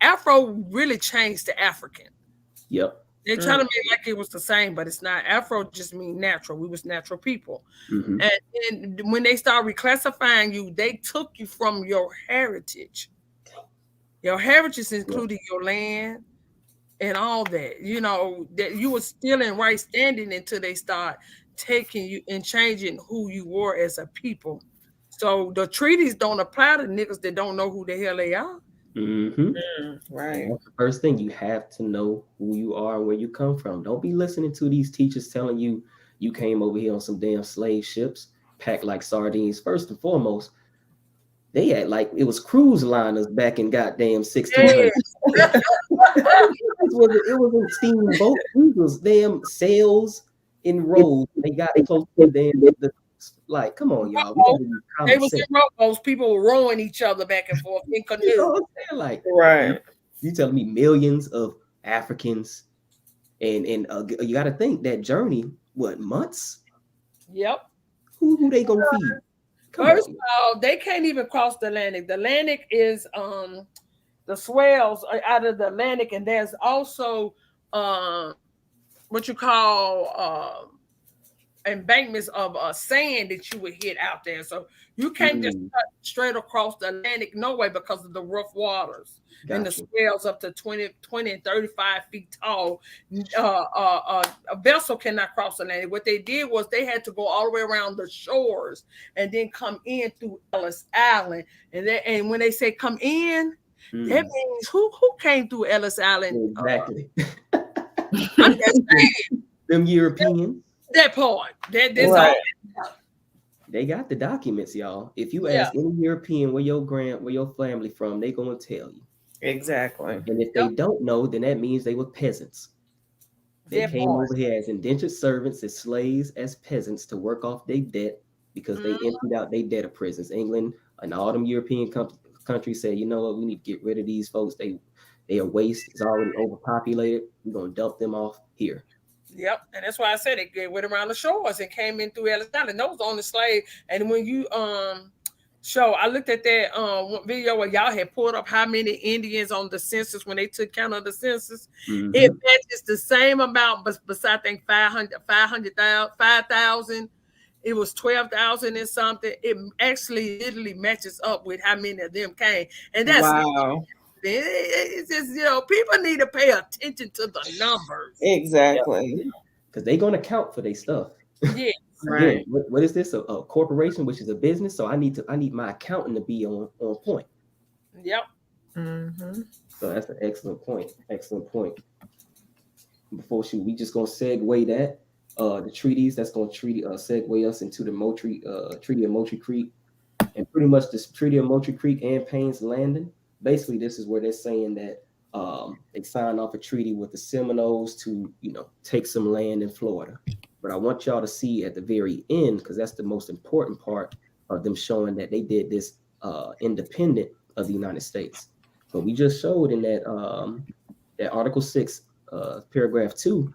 Afro really changed to African. Yep. They try to make like it was the same, but it's not. Afro just mean natural. We was natural people. And when they start reclassifying you, they took you from your heritage. Your heritage including your land and all that. You know, that you were still in right standing until they start taking you and changing who you were as a people. So the treaties don't apply to niggas that don't know who the hell they are. Right. That's the first thing. You have to know who you are and where you come from. Don't be listening to these teachers telling you you came over here on some damn slave ships packed like sardines. First and foremost, they had like it was cruise liners back in goddamn 1600. It wasn't steamboat. It was damn sails in rows. They got close to the like, come on, y'all. They was in rowboats. People were rowing each other back and forth in canoes. You know what I'm saying? Like, right. You telling me millions of Africans, and you got to think that journey. What, months? Yep. Who they gonna feed? First of all, they can't even cross the Atlantic. The Atlantic is the swells are out of the Atlantic, and there's also what you call embankments of sand that you would hit out there. So you can't just cut straight across the Atlantic no way because of the rough waters. Gotcha. And the swells up to 20 and 35 feet tall. A vessel cannot cross the Atlantic. What they did was they had to go all the way around the shores and then come in through Ellis Island. And when they say come in, that means who came through Ellis Island? Exactly. I'm just saying. Them Europeans. That part. That's right. all. They got the documents, y'all. If you ask any European where your family from, they gonna tell you. Exactly. And if they don't know, then that means they were peasants. They came over here as indentured servants, as slaves, as peasants to work off their debt because they emptied out their debtor prisons. England and all them European countries said, you know what, we need to get rid of these folks. They are waste. It's already overpopulated. We're gonna dump them off here. Yep, and that's why I said it went around the shores and came in through Ellis Island. Those on the slave. And when you show, I looked at that video where y'all had pulled up how many Indians on the census when they took count of the census. It matches the same amount, but I think 5,000. It was 12,000 and something. It actually literally matches up with how many of them came, and that's It's just, people need to pay attention to the numbers. Exactly. Because they're going to count for their stuff. Yeah. Again, what is this? A corporation, which is a business. So I need my accountant to be on point. Yep. Mm-hmm. So that's an excellent point. Excellent point. Before we just gonna segue that the treaties that's gonna segue us into the Treaty of Moultrie Creek, and pretty much this Treaty of Moultrie Creek and Payne's Landing. Basically, this is where they're saying that they signed off a treaty with the Seminoles to take some land in Florida. But I want y'all to see at the very end, because that's the most important part of them showing that they did this independent of the United States. But we just showed in that Article 6, paragraph 2,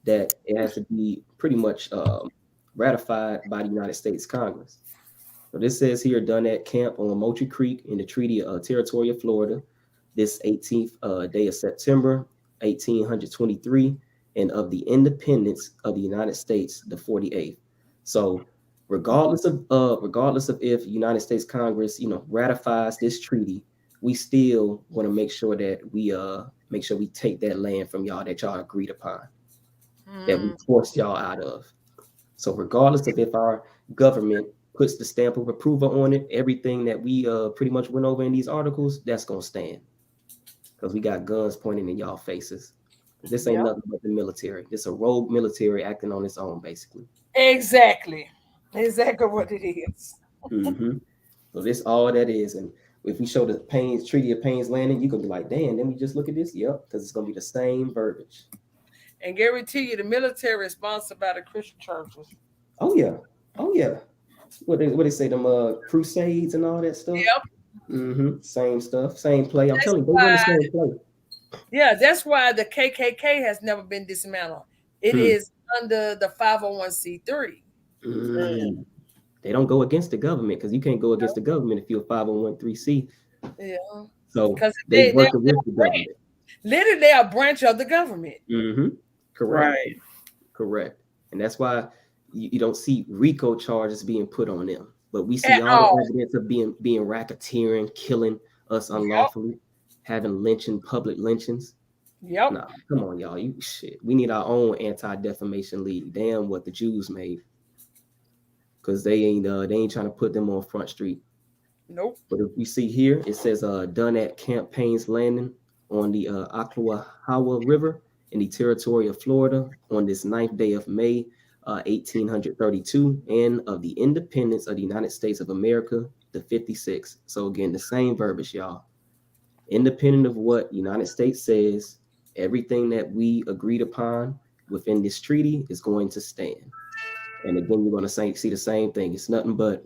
that it has to be pretty much ratified by the United States Congress. So this says here, done at camp on Moultrie Creek in the Treaty of Territory of Florida, this 18th day of September, 1823, and of the independence of the United States, the 48th. So regardless of if the United States Congress, ratifies this treaty, we still want to make sure that we take that land from y'all that y'all agreed upon, that we forced y'all out of. So regardless of if our government puts the stamp of approval on it, everything that we pretty much went over in these articles, that's gonna stand, because we got guns pointing in y'all faces. This ain't nothing but the military. This a rogue military acting on its own, basically. Exactly what it is. Mm-hmm. So this all that is. And if we show the Treaty of Payne's Landing, you can be like, damn, then we just look at this. Yep, because it's gonna be the same verbiage. And guarantee you the military is sponsored by the Christian churches. Oh yeah. What they say, them crusades and all that stuff. Yep. Mm-hmm. Same stuff, same play. I'm telling you, they run the same play. Yeah, that's why the KKK has never been dismantled. It is under the 501c3. They don't go against the government, because you can't go against the government if you're a 501c3. Yeah. So because they work with the government. Literally, they are a branch of the government. Mm-hmm. Correct. Correct. And that's why you don't see RICO charges being put on them. But we see all the evidence of being racketeering, killing us unlawfully, having public lynchings. Yep. Nah, come on, y'all. We need our own anti-defamation league. Damn what the Jews made. Because they ain't trying to put them on Front Street. Nope. But if we see here, it says done at Camp Payne's Landing on the Ocklawaha River in the territory of Florida on this 9th day of May, 1832, and of the independence of the United States of America, the 56th. So again, the same verbiage, y'all. Independent of what the United States says, everything that we agreed upon within this treaty is going to stand. And again, you're going to see the same thing. It's nothing but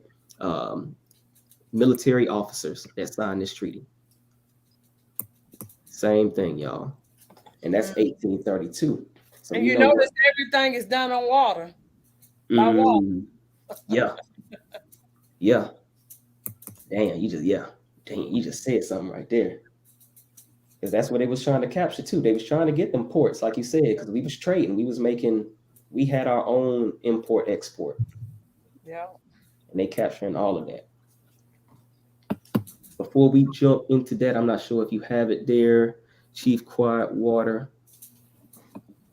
military officers that signed this treaty. Same thing, y'all. And that's 1832. So and you notice everything is done on water. By water. Yeah. Yeah. Damn, you just said something right there. Because that's what they was trying to capture too. They was trying to get them ports, like you said, because we was trading. We had our own import-export. Yeah. And they capturing all of that. Before we jump into that, I'm not sure if you have it there, Chief Quietwater.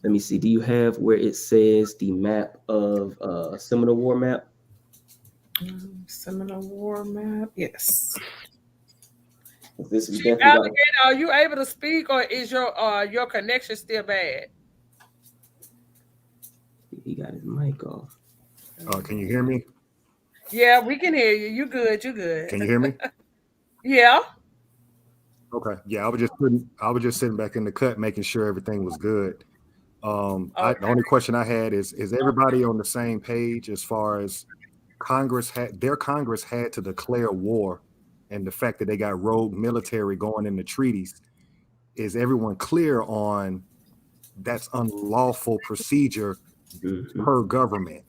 Let me see. Do you have where it says the map of Seminole War map? Seminole War map, yes. This is Chief Alligator, are you able to speak, or is your connection still bad? He got his mic off. Can you hear me? Yeah, we can hear you. You good? Can you hear me? Yeah. Okay. Yeah, I was just sitting back in the cut, making sure everything was good. The only question I had is everybody on the same page as far as Congress had to declare war, and the fact that they got rogue military going in the treaties? Is everyone clear on that's unlawful procedure per government?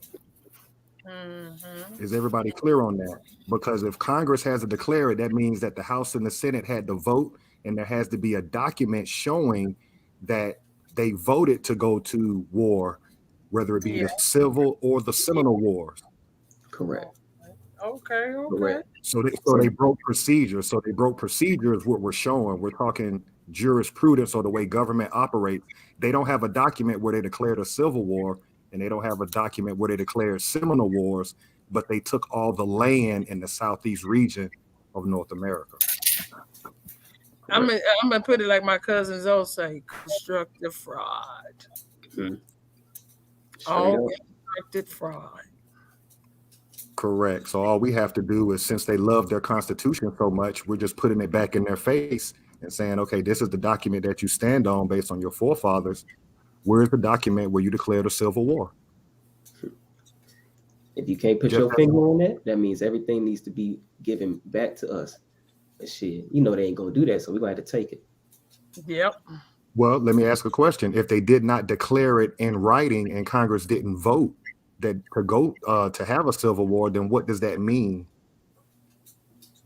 Is everybody clear on that? Because if Congress has to declare it, that means that the House and the Senate had to vote, and there has to be a document showing that they voted to go to war, whether it be the Civil or the Seminole Wars. Correct. Okay. Correct. So they broke procedure. So they broke procedure is what we're showing. We're talking jurisprudence or the way government operates. They don't have a document where they declared a civil war, and they don't have a document where they declared Seminole wars, but they took all the land in the southeast region of North America. I'm gonna put it like my cousins all say: constructive fraud. All constructed fraud. Correct. So all we have to do is, since they love their Constitution so much, we're just putting it back in their face and saying, okay, this is the document that you stand on based on your forefathers. Where's the document where you declared a civil war? If you can't put your finger on that, that means everything needs to be given back to us. But shit, you know they ain't gonna do that, so we're gonna have to take it. Yep. Well, let me ask a question. If they did not declare it in writing and Congress didn't vote that to go to have a civil war, then what does that mean?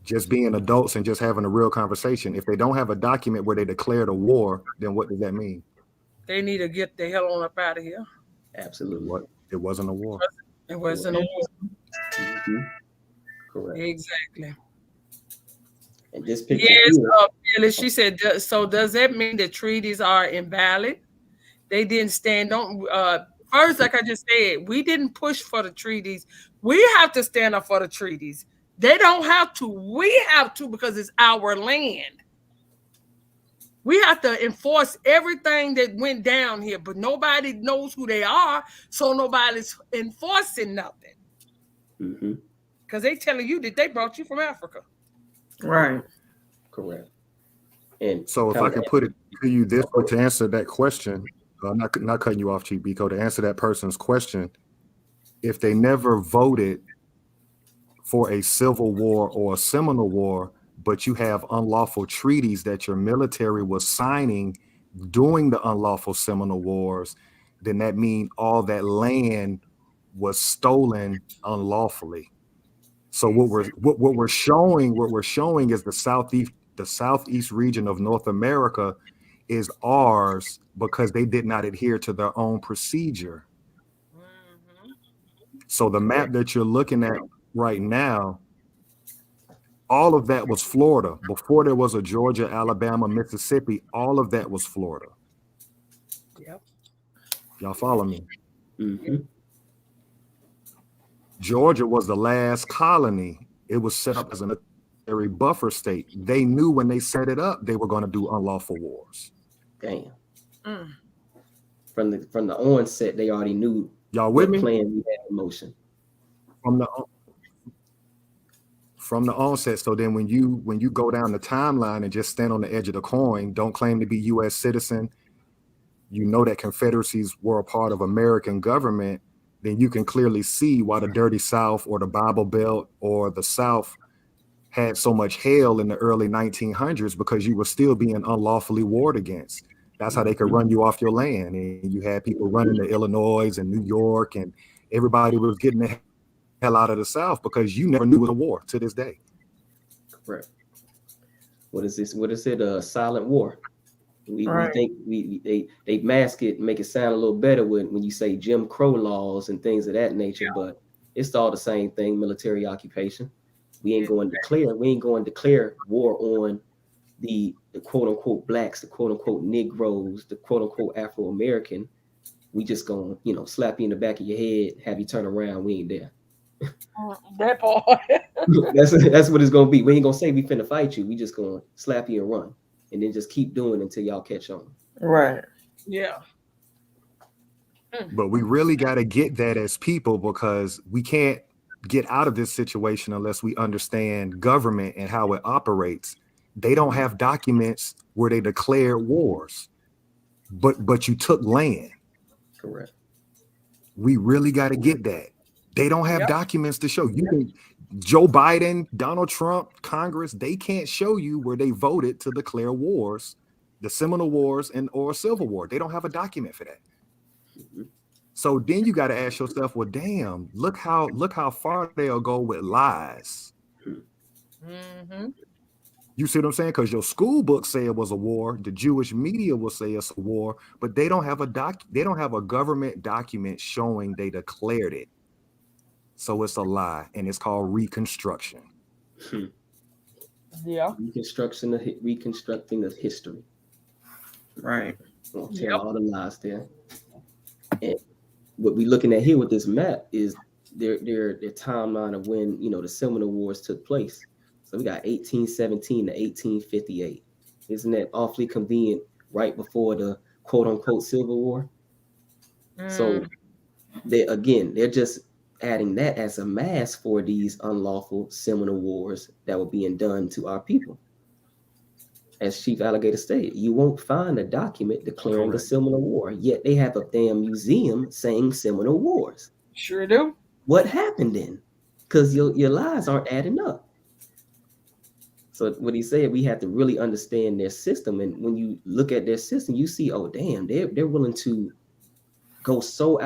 Just being adults and just having a real conversation. If they don't have a document where they declared a war, then what does that mean? They need to get the hell on up out of here. Absolutely. What? It wasn't a war. It wasn't a war. Correct. Exactly. And this picture Phyllis, she said, so does that mean the treaties are invalid? They didn't stand on first, like I just said, we didn't push for the treaties. We have to stand up for the treaties. They don't have to. We have to, because it's our land. We have to enforce everything that went down here, but nobody knows who they are, so nobody's enforcing nothing. Because they telling you that they brought you from Africa. Right. Correct. And so if I can put it to you this way to answer that question, I'm not cutting you off, Chief Biko, to answer that person's question, if they never voted for a civil war or a Seminole war, but you have unlawful treaties that your military was signing during the unlawful Seminole wars, then that means all that land was stolen unlawfully. So what we're showing is the southeast region of North America is ours because they did not adhere to their own procedure. So the map that you're looking at right now, all of that was Florida. Before there was a Georgia, Alabama, Mississippi, all of that was Florida. Yep. Y'all follow me? Georgia was the last colony. It was set up as a military buffer state. They knew when they set it up, they were going to do unlawful wars. Damn. From the onset, they already knew. Y'all with me? Plan we had in motion. From the onset. So then when you go down the timeline and just stand on the edge of the coin, don't claim to be U.S. citizen, you know that Confederacies were a part of American government, then you can clearly see why the Dirty South or the Bible Belt or the South had so much hell in the early 1900s, because you were still being unlawfully warred against. That's how they could run you off your land. And you had people running to Illinois and New York, and everybody was getting the hell out of the South because you never knew it was a war to this day. Correct. What is this? What is it? A silent war. We think they mask it, make it sound a little better when you say Jim Crow laws and things of that nature, but it's all the same thing. Military occupation. We ain't going to declare war on the quote unquote blacks, the quote unquote Negroes, the quote unquote Afro American. We just gonna slap you in the back of your head, have you turn around. We ain't there. That part. that's what it's gonna be. We ain't gonna say we finna fight you. We just gonna slap you and run, and then just keep doing it until y'all catch on. Right. Yeah. But we really got to get that as people, because we can't get out of this situation unless we understand government and how it operates. They don't have documents where they declared wars, but you took land. Correct. We really got to get that. They don't have documents to show you. Joe Biden, Donald Trump, Congress, they can't show you where they voted to declare wars, the Seminole Wars or Civil War. They don't have a document for that. So then you got to ask yourself, well, damn, look how far they'll go with lies. You see what I'm saying? Because your school books say it was a war, the Jewish media will say it's a war, but they don't have a government document showing they declared it. So it's a lie, and it's called Reconstruction. Yeah. Reconstructing of history. Right. I'll tell all the lies there. And what we're looking at here with this map is their timeline of when the Seminole Wars took place. So we got 1817 to 1858. Isn't that awfully convenient? Right before the quote unquote Civil War. So they're just adding that as a mask for these unlawful Seminole Wars that were being done to our people. As Chief Alligator stated, you won't find a document declaring a Seminole War, yet they have a damn museum saying Seminole Wars. Sure do. What happened then? Because your lies aren't adding up. So what he said, we have to really understand their system. And when you look at their system, you see, oh, damn, they're willing to go so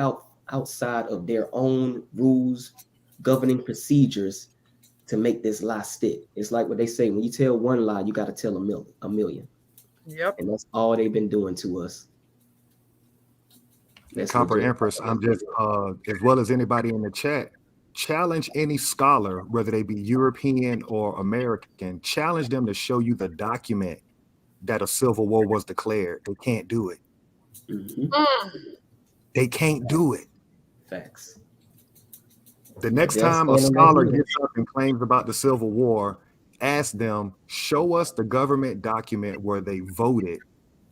outside of their own rules, governing procedures to make this lie stick. It's like what they say, when you tell one lie, you got to tell a million. Yep. And that's all they've been doing to us. Copper Empress, I'm just, as well as anybody in the chat, challenge any scholar, whether they be European or American, challenge them to show you the document that a civil war was declared. They can't do it. They can't do it. Facts. The next time a scholar gets up and claims about the Civil War, ask them, show us the government document where they voted.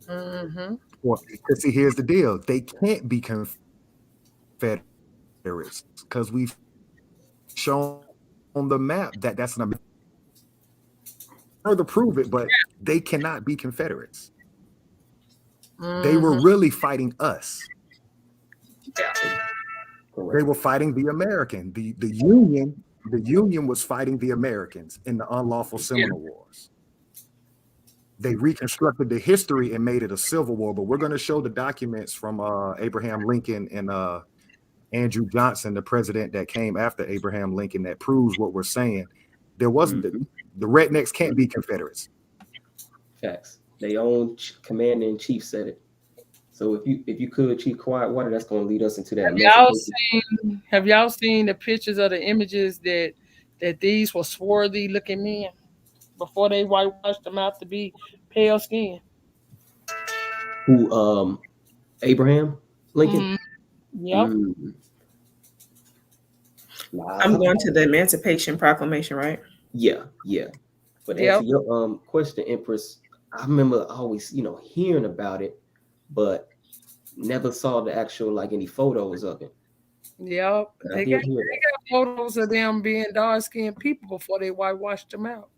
Well, see, here's the deal. They can't be Confederates because we've shown on the map that that's not further prove it, but they cannot be Confederates. They were really fighting us. They were fighting the American. The Union was fighting the Americans in the unlawful Seminole Wars. They reconstructed the history and made it a civil war, but we're going to show the documents from Abraham Lincoln and Andrew Johnson, the president that came after Abraham Lincoln, that proves what we're saying. There wasn't the rednecks can't be Confederates. Facts. Their own commander-in-chief said it. So if you could, Chief Quiet Water, that's going to lead us into that. Have y'all seen the pictures of the images that these were swarthy looking men before they whitewashed them out to be pale skin? Who? Abraham Lincoln. Yep. I'm going to the Emancipation Proclamation, right? Yeah. But answer your question, Empress, I remember always hearing about it, but never saw the actual any photos of it. Yep. They got photos of them being dark-skinned people before they whitewashed them out.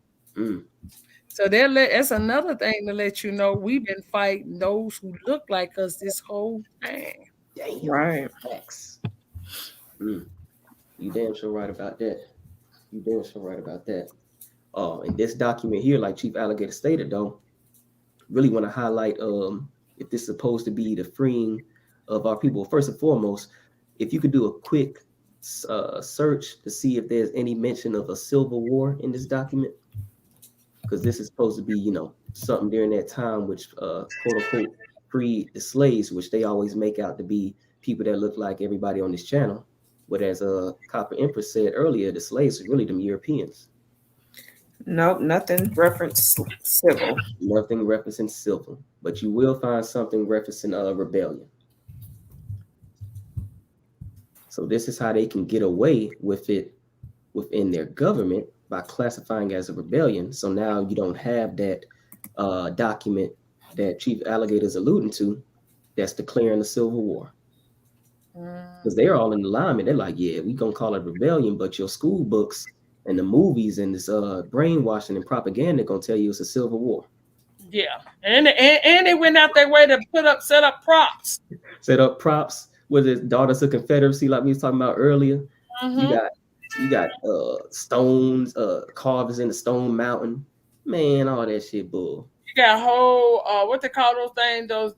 So that's another thing to let you know we've been fighting those who look like us this whole time. Damn. Right. Facts. You damn sure right about that. And this document here, like Chief Alligator stated, though, really want to highlight if this is supposed to be the freeing of our people. First and foremost, if you could do a quick search to see if there's any mention of a civil war in this document, because this is supposed to be, something during that time which quote unquote freed the slaves, which they always make out to be people that look like everybody on this channel. But as Copper Empress said earlier, the slaves are really them Europeans. Nope, nothing referenced civil. Nothing referencing civil, but you will find something referencing rebellion. So this is how they can get away with it within their government, by classifying as a rebellion. So now you don't have that document that Chief Alligator is alluding to that's declaring a civil war. Because they're all in alignment. They're like, yeah, we're going to call it rebellion, but your school books and the movies and this brainwashing and propaganda going to tell you it's a civil war. Yeah. And they went out their way to set up props. With his Daughters of Confederacy, like we was talking about earlier. You got stones, carvings in the stone mountain. Man, all that shit bull. You got whole what they call those things, those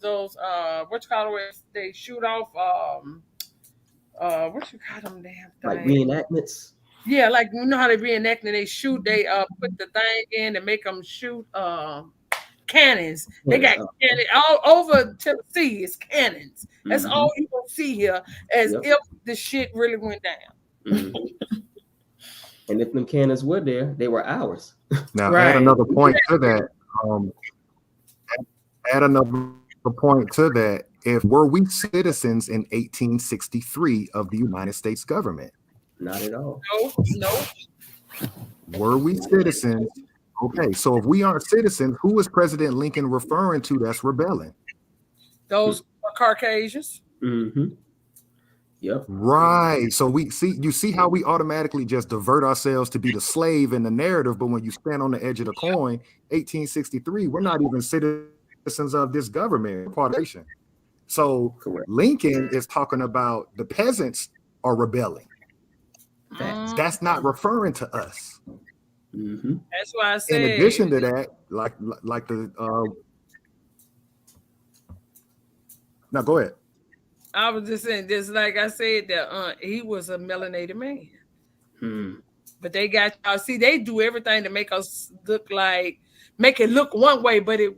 what you call it, they shoot off what you call them damn things? Like reenactments? Yeah, like you know how they reenact and they shoot, they put the thing in and make them shoot cannons. They got cannons all over Tennessee. It's cannons. That's all you gonna see here, as if the shit really went down. Mm-hmm. And if them cannons were there, they were ours. Now, Right. add another point to that. Add another point to that. If were we citizens in 1863 of the United States government? Not at all. No. Were we citizens? Okay, so if we aren't citizens, who is President Lincoln referring to that's rebelling? Those are Caucasians. Mm-hmm. Yep. Right. So you see how we automatically just divert ourselves to be the slave in the narrative, but when you stand on the edge of the coin, 1863, we're not even citizens of this government. So Correct. Lincoln is talking about the peasants are rebelling. Facts. That's not referring to us. Mm-hmm. That's why I said. In addition to that, like the now go ahead. I was just saying, just like I said, that he was a melanated man. But they got see, they do everything to make us make it look one way, but it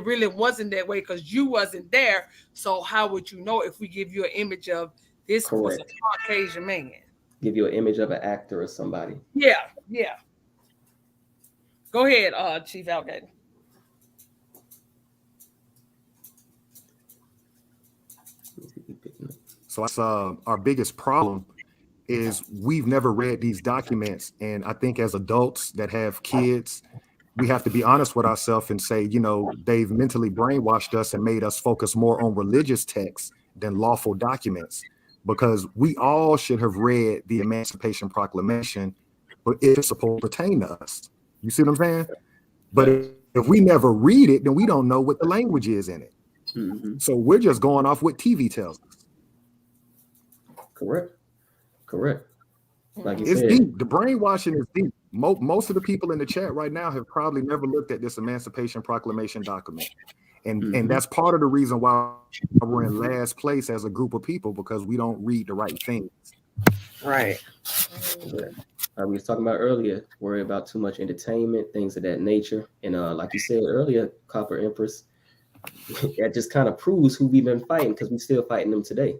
really wasn't that way because you wasn't there. So how would you know if we give you an image of this was a Caucasian man? Give you an image of an actor or somebody. Yeah. Go ahead, Chief Algater. So that's our biggest problem is we've never read these documents. And I think as adults that have kids, we have to be honest with ourselves and say, they've mentally brainwashed us and made us focus more on religious texts than lawful documents, because we all should have read the Emancipation Proclamation, but it's supposed to pertain to us. You see what I'm saying? But if we never read it, then we don't know what the language is in it. Mm-hmm. So we're just going off what TV tells us. Correct. Like it's deep. The brainwashing is deep. Most of the people in the chat right now have probably never looked at this Emancipation Proclamation document. And that's part of the reason why we're in last place as a group of people, because we don't read the right things. Right. We were talking about earlier, worry about too much entertainment, things of that nature. And like you said earlier, Copper Empress, that just kind of proves who we've been fighting, because we're still fighting them today.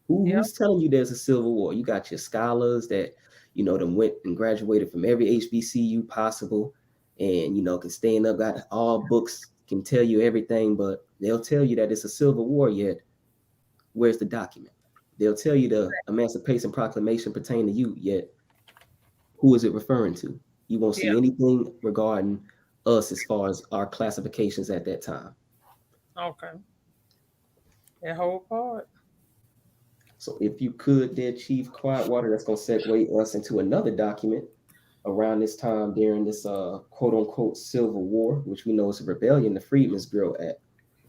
Who's telling you there's a civil war? You got your scholars that, them went and graduated from every HBCU possible and, can stand up, got all books, can tell you everything, but they'll tell you that it's a civil war, yet where's the document? They'll tell you the Emancipation Proclamation pertain to you, yet who is it referring to? You won't see anything regarding us as far as our classifications at that time. Okay. That whole part. So if you could, there, Chief Quietwater, that's going to segue us into another document around this time during this quote unquote Civil War, which we know is a rebellion, the Freedmen's Bureau Act.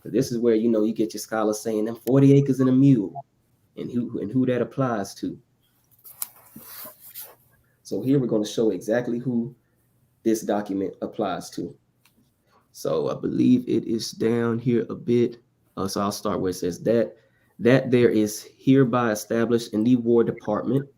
But this is where, you get your scholars saying them 40 acres and a mule and who that applies to. So here we're going to show exactly who this document applies to. So I believe it is down here a bit. So I'll start where it says that there is hereby established in the War Department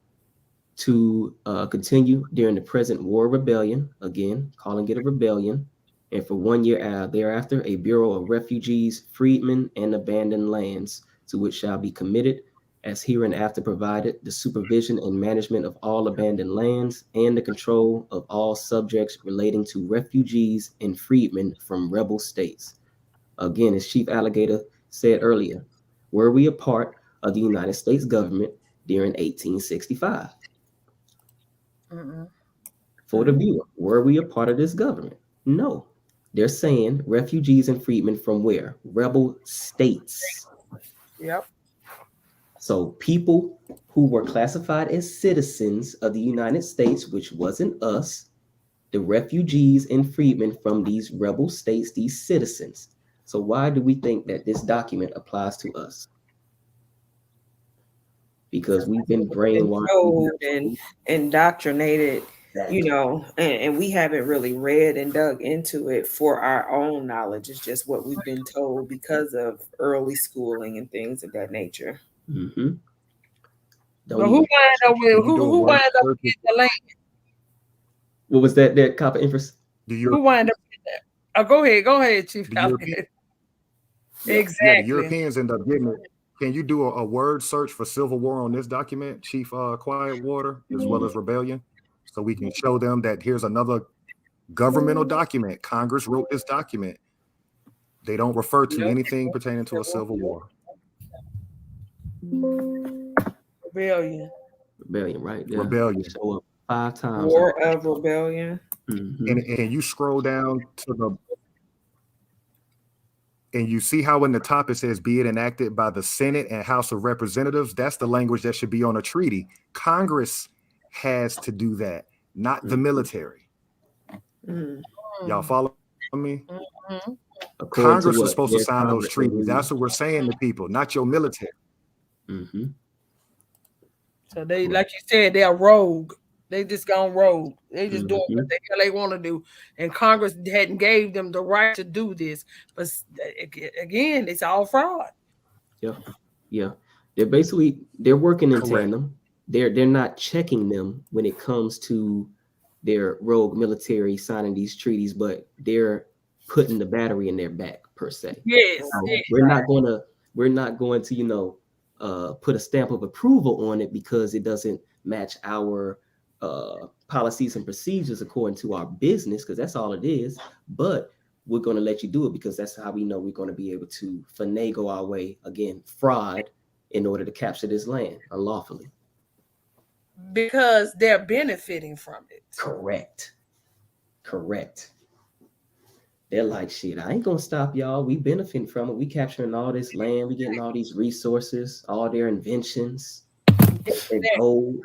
to continue during the present war rebellion, again, calling it a rebellion, and for 1 year thereafter, a Bureau of Refugees, Freedmen, and Abandoned Lands, to which shall be committed, as hereinafter provided, the supervision and management of all abandoned lands and the control of all subjects relating to refugees and freedmen from rebel states. Again, as Chief Alligator said earlier, were we a part of the United States government during 1865? For the viewer, were we a part of this government? No. They're saying refugees and freedmen from where? Rebel states. Yep. So people who were classified as citizens of the United States, which wasn't us, the refugees and freedmen from these rebel states, these citizens. So why do we think that this document applies to us? Because we've been brainwashed and indoctrinated, and we haven't really read and dug into it for our own knowledge. It's just what we've been told because of early schooling and things of that nature. Mm-hmm. But who wind up with the land? What was that Copper Empress? Who wind up with that? Go ahead, Chief. Exactly. Yeah, the Europeans end up getting it. Can you do a word search for Civil War on this document, Chief Quietwater, as well as rebellion, so we can show them that here's another governmental document. Congress wrote this document. They don't refer to anything pertaining to a civil war. Rebellion, right there. Rebellion. Show up 5 times. War of Rebellion. And you scroll down to the, and you see how in the top it says, be it enacted by the Senate and House of Representatives. That's the language that should be on a treaty. Congress has to do that, not the military. Y'all follow me? Congress is supposed to sign those treaties. That's what we're saying to people, not your military. So they, like you said, they're rogue. They just gone rogue. They just doing what the hell they want to do. And Congress hadn't gave them the right to do this. But again, it's all fraud. Yeah. They're working in tandem. They're not checking them when it comes to their rogue military signing these treaties, but they're putting the battery in their back per se. Yes. We're not going to, put a stamp of approval on it because it doesn't match our policies and procedures according to our business, because that's all it is. But we're going to let you do it because that's how we know we're going to be able to finagle our way, again, fraud, in order to capture this land unlawfully. Because they're benefiting from it. Correct. They're like, shit, I ain't gonna stop y'all. We benefiting from it. We capturing all this land. We getting all these resources, all their inventions, their gold.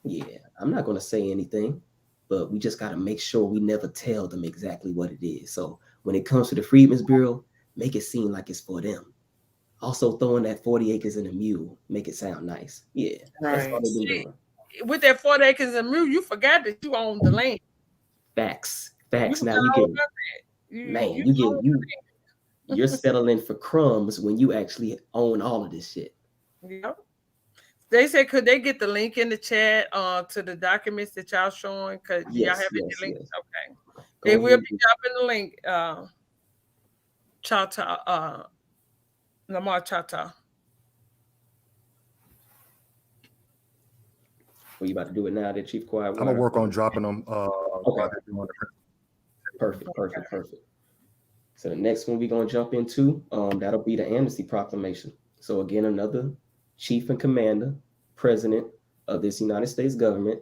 Yeah, I'm not gonna say anything, but we just gotta make sure we never tell them exactly what it is. So when it comes to the Freedmen's Bureau, make it seem like it's for them. Also throwing that 40 acres and a mule, make it sound nice. Yeah, that's all they've been doing. With that 40 acres and a mule, you forgot that you own the land. Facts. Now you're settling for crumbs when you actually own all of this shit. Yep. They said, could they get the link in the chat to the documents that y'all showing? Because y'all have the link. Yes. Okay. They will be dropping the link. Lamar Chata. Well, you about to do it now, that Chief Quietwater? I'm gonna work on dropping them. Okay. Perfect. So the next one we're gonna jump into, that'll be the amnesty proclamation. So again, another chief and commander, president of this United States government,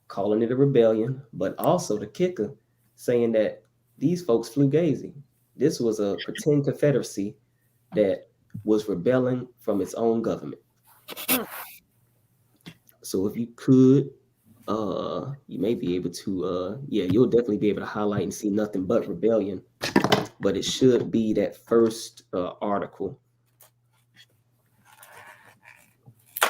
calling it a rebellion, but also the kicker, saying that these folks flew gazy. This was a pretend confederacy that was rebelling from its own government. So if you could, you may be able to, you'll definitely be able to highlight and see nothing but rebellion, but it should be that first article.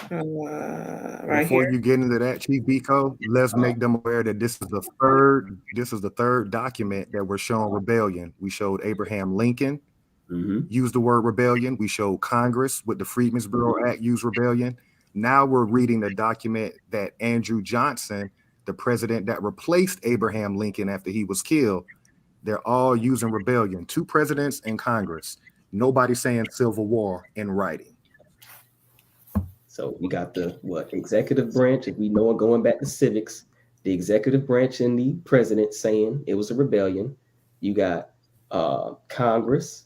Before you get into that, Chief Biko, let's make them aware that this is the third document that we're showing rebellion. We showed Abraham Lincoln use the word rebellion. We showed Congress with the Freedmen's Bureau Act use rebellion. Now we're reading the document that Andrew Johnson, the president that replaced Abraham Lincoln after he was killed, they're all using rebellion. 2 presidents and Congress. Nobody saying civil war in writing. So we got the executive branch, if we know it going back to civics, the executive branch and the president saying it was a rebellion. You got Congress,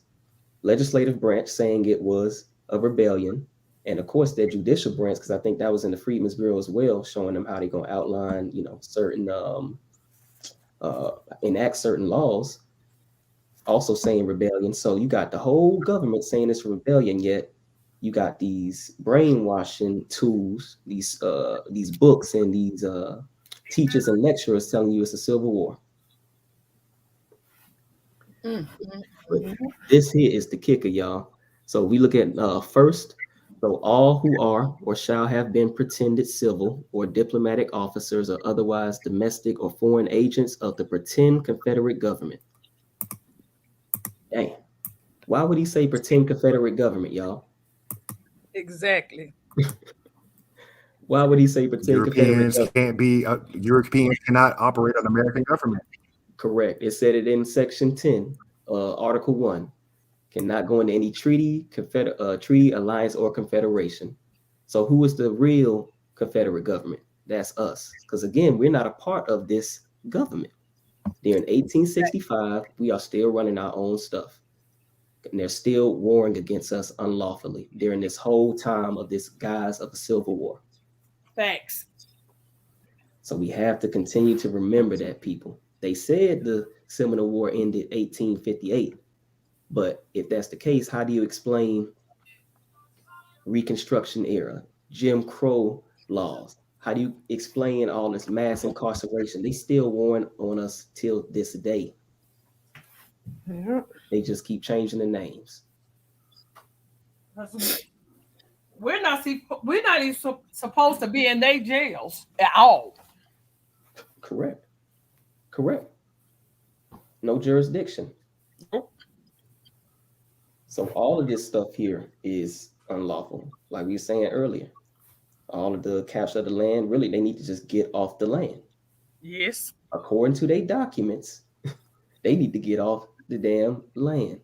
legislative branch saying it was a rebellion. And of course, their judicial branch, because I think that was in the Freedmen's Bureau as well, showing them how they're going to outline, certain, enact certain laws, also saying rebellion. So you got the whole government saying it's a rebellion, yet you got these brainwashing tools, these books and these teachers and lecturers telling you it's a civil war. But this here is the kicker, y'all. So we look at first. So all who are or shall have been pretended civil or diplomatic officers or otherwise domestic or foreign agents of the pretend Confederate government. Dang. Why would he say pretend Confederate government, y'all? Exactly. Why would he say pretend Confederate government? Can't be, Europeans cannot operate an American government. Correct. It said it in Section 10, Article 1. cannot go into any treaty, alliance, or confederation. So who is the real Confederate government? That's us. Because again, we're not a part of this government. During 1865, we are still running our own stuff. And they're still warring against us unlawfully during this whole time of this guise of a civil war. Facts. So we have to continue to remember that, people. They said the Seminole War ended 1858. But if that's the case, how do you explain Reconstruction era, Jim Crow laws? How do you explain all this mass incarceration? They still warring on us till this day. Yeah. They just keep changing the names. We're not even supposed to be in their jails at all. Correct. No jurisdiction. Nope. So all of this stuff here is unlawful. Like we were saying earlier, all of the capture of the land, really, they need to just get off the land. Yes. According to their documents, they need to get off the damn land.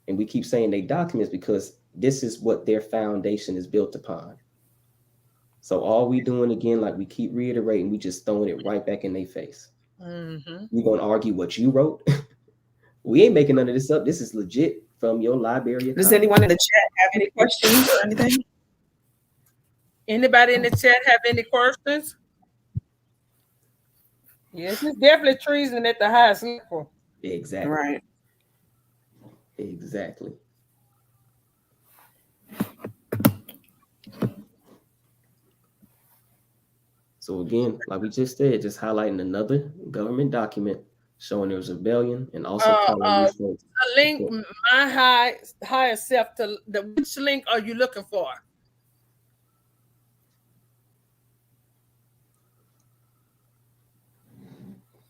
And we keep saying they documents because this is what their foundation is built upon. So all we doing, again, like we keep reiterating, we just throwing it right back in their face. Mm-hmm. We're going to argue what you wrote. We ain't making none of this up. This is legit from your library. Does anyone in the chat have any questions or anything? Anybody in the chat have any questions? Yes, it's definitely treason at the highest level. Exactly. Right. Exactly. So again, like we just said, just highlighting another government document showing there was rebellion and also calling these folks. A link my higher self to which link are you looking for?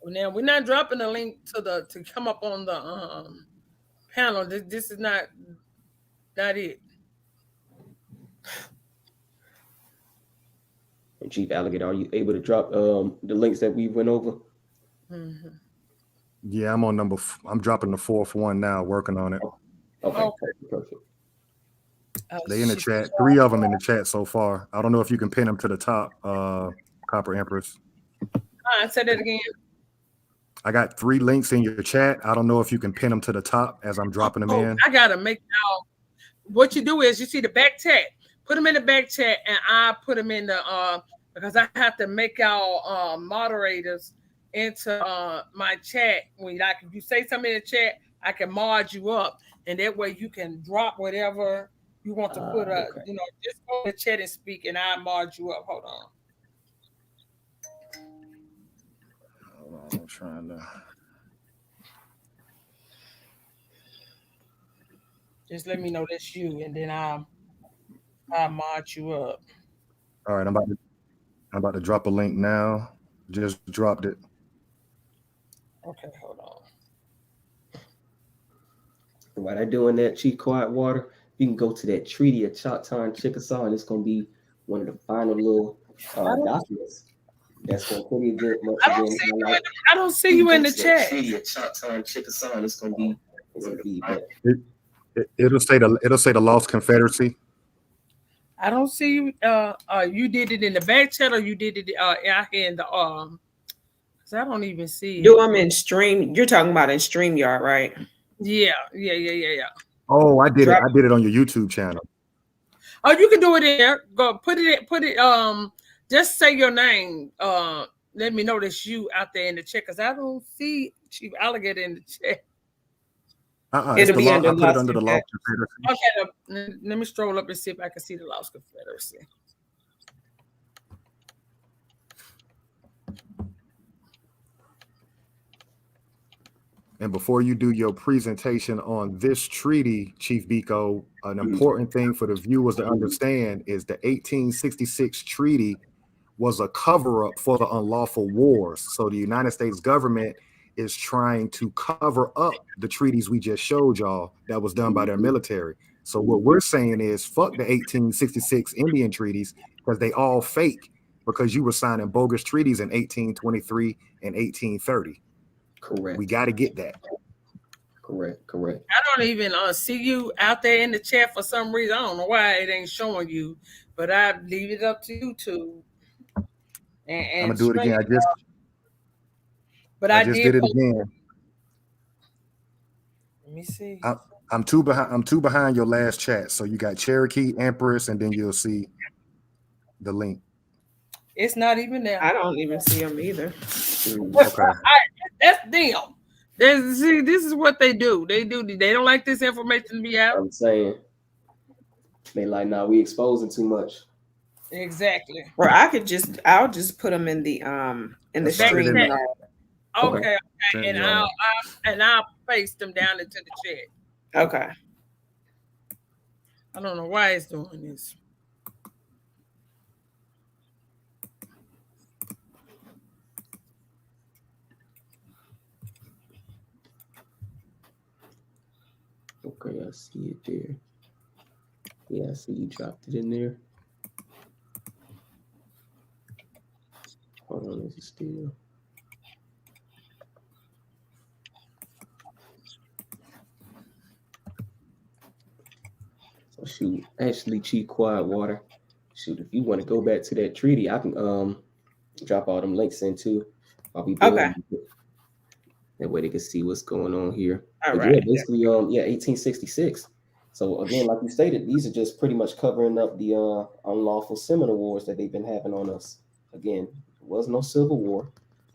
Now we're not dropping a link to come up on the panel. This is not it. And Chief Alligator, are you able to drop the links that we went over? Mm-hmm. Yeah, I'm dropping the fourth one now, working on it. Okay. Perfect. They in the chat. 3 of them in the chat so far. I don't know if you can pin them to the top, Copper Empress. Say that again. I got 3 links in your chat. I don't know if you can pin them to the top as I'm dropping them in. I gotta make out. What you do is you see the back chat. Put them in the back chat, and I put them in the because I have to make our moderators into my chat. When if you say something in the chat, I can mod you up, and that way you can drop whatever you want to put up. Okay. Just go to the chat and speak, and I mod you up. Hold on. I'm trying to. Just let me know that's you, and then I'll mod you up. All right, I'm about to drop a link now. Just dropped it. Okay, hold on. While they're doing that, Chief Quiet Water, you can go to that Treaty of Choctaw and Chickasaw, and it's going to be one of the final little documents. That's going to pretty good. I don't see you in the chat. Treaty of Choctaw and Chickasaw, and it's going to be It'll say the Lost Confederacy. I don't see you. You did it in the back chat, or you did it out here in the because I don't even see it. Do them in stream. You're talking about in StreamYard, right? Yeah. Oh, I did it. I did it on your YouTube channel. Oh, you can do it there. Go put it. Just say your name. Let me know that's you out there in the chat, because I don't see Chief Alligator in the chat. It'll be under. I put it under the Lost Confederacy. Okay, let me stroll up and see if I can see the Lost Confederacy. And before you do your presentation on this treaty, Chief Biko, an important thing for the viewers to understand is the 1866 treaty was a cover-up for the unlawful wars. So the United States government is trying to cover up the treaties we just showed y'all that was done by their military. So what we're saying is fuck the 1866 Indian treaties, because they all fake, because you were signing bogus treaties in 1823 and 1830. Correct. We got to get that. Correct. I don't even see you out there in the chat for some reason. I don't know why it ain't showing you, but I leave it up to YouTube. I'm gonna do it again. I just did it again. Let me see. I'm two behind your last chat. So you got Cherokee, Empress, and then you'll see the link. It's not even there. I don't even see them either. Okay. That's them. See, this is what they do. They don't like this information to be out. I'm saying they like, nah, we exposing too much. Exactly. Or I'll just put them in the stream. Okay. And I'll paste them down into the chat. Okay. I don't know why it's doing this. Okay, I see it there. Yeah, I see you dropped it in there. Hold on, is it still? So shoot, actually, Chief Quietwater. Shoot, if you want to go back to that treaty, I can drop all them links in too. I'll be okay. That way they can see what's going on here. All right. Yeah, basically, 1866. So again, like you stated, these are just pretty much covering up the unlawful Seminole wars that they've been having on us. Again, there was no civil war,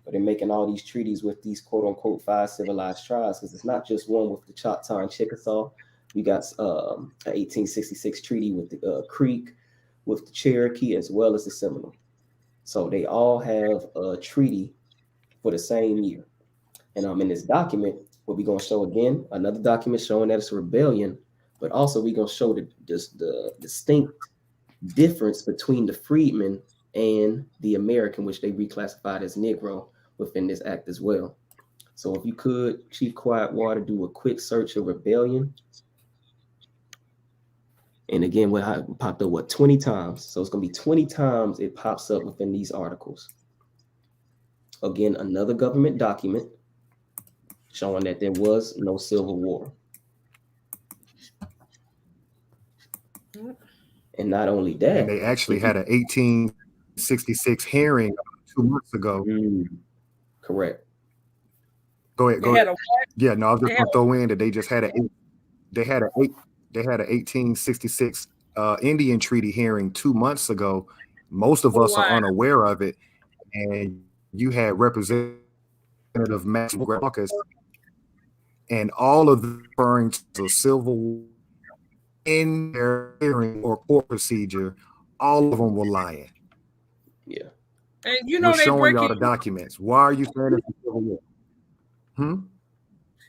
but they're making all these treaties with these quote unquote 5 civilized tribes, because it's not just one with the Choctaw and Chickasaw. We got an 1866 treaty with the Creek, with the Cherokee, as well as the Seminole. So they all have a treaty for the same year. And in this document, what we're going to show again, another document showing that it's a rebellion, but also we're going to show the distinct difference between the freedmen and the American, which they reclassified as Negro within this act as well. So if you could, Chief Quietwater, do a quick search of rebellion. And again, what popped up, 20 times? So it's going to be 20 times it pops up within these articles. Again, another government document showing that there was no civil war. And not only that, and they actually had an 1866 hearing 2 months ago. Correct. Go ahead. Yeah, no, I was just gonna throw in that they just had an 1866 Indian treaty hearing 2 months ago. Most of us are unaware of it, and you had Representative Max Caucus, and all of them referring to civil war in their hearing or court procedure. All of them were lying. Yeah, and you know we're showing y'all the documents. Why are you saying it's a civil war?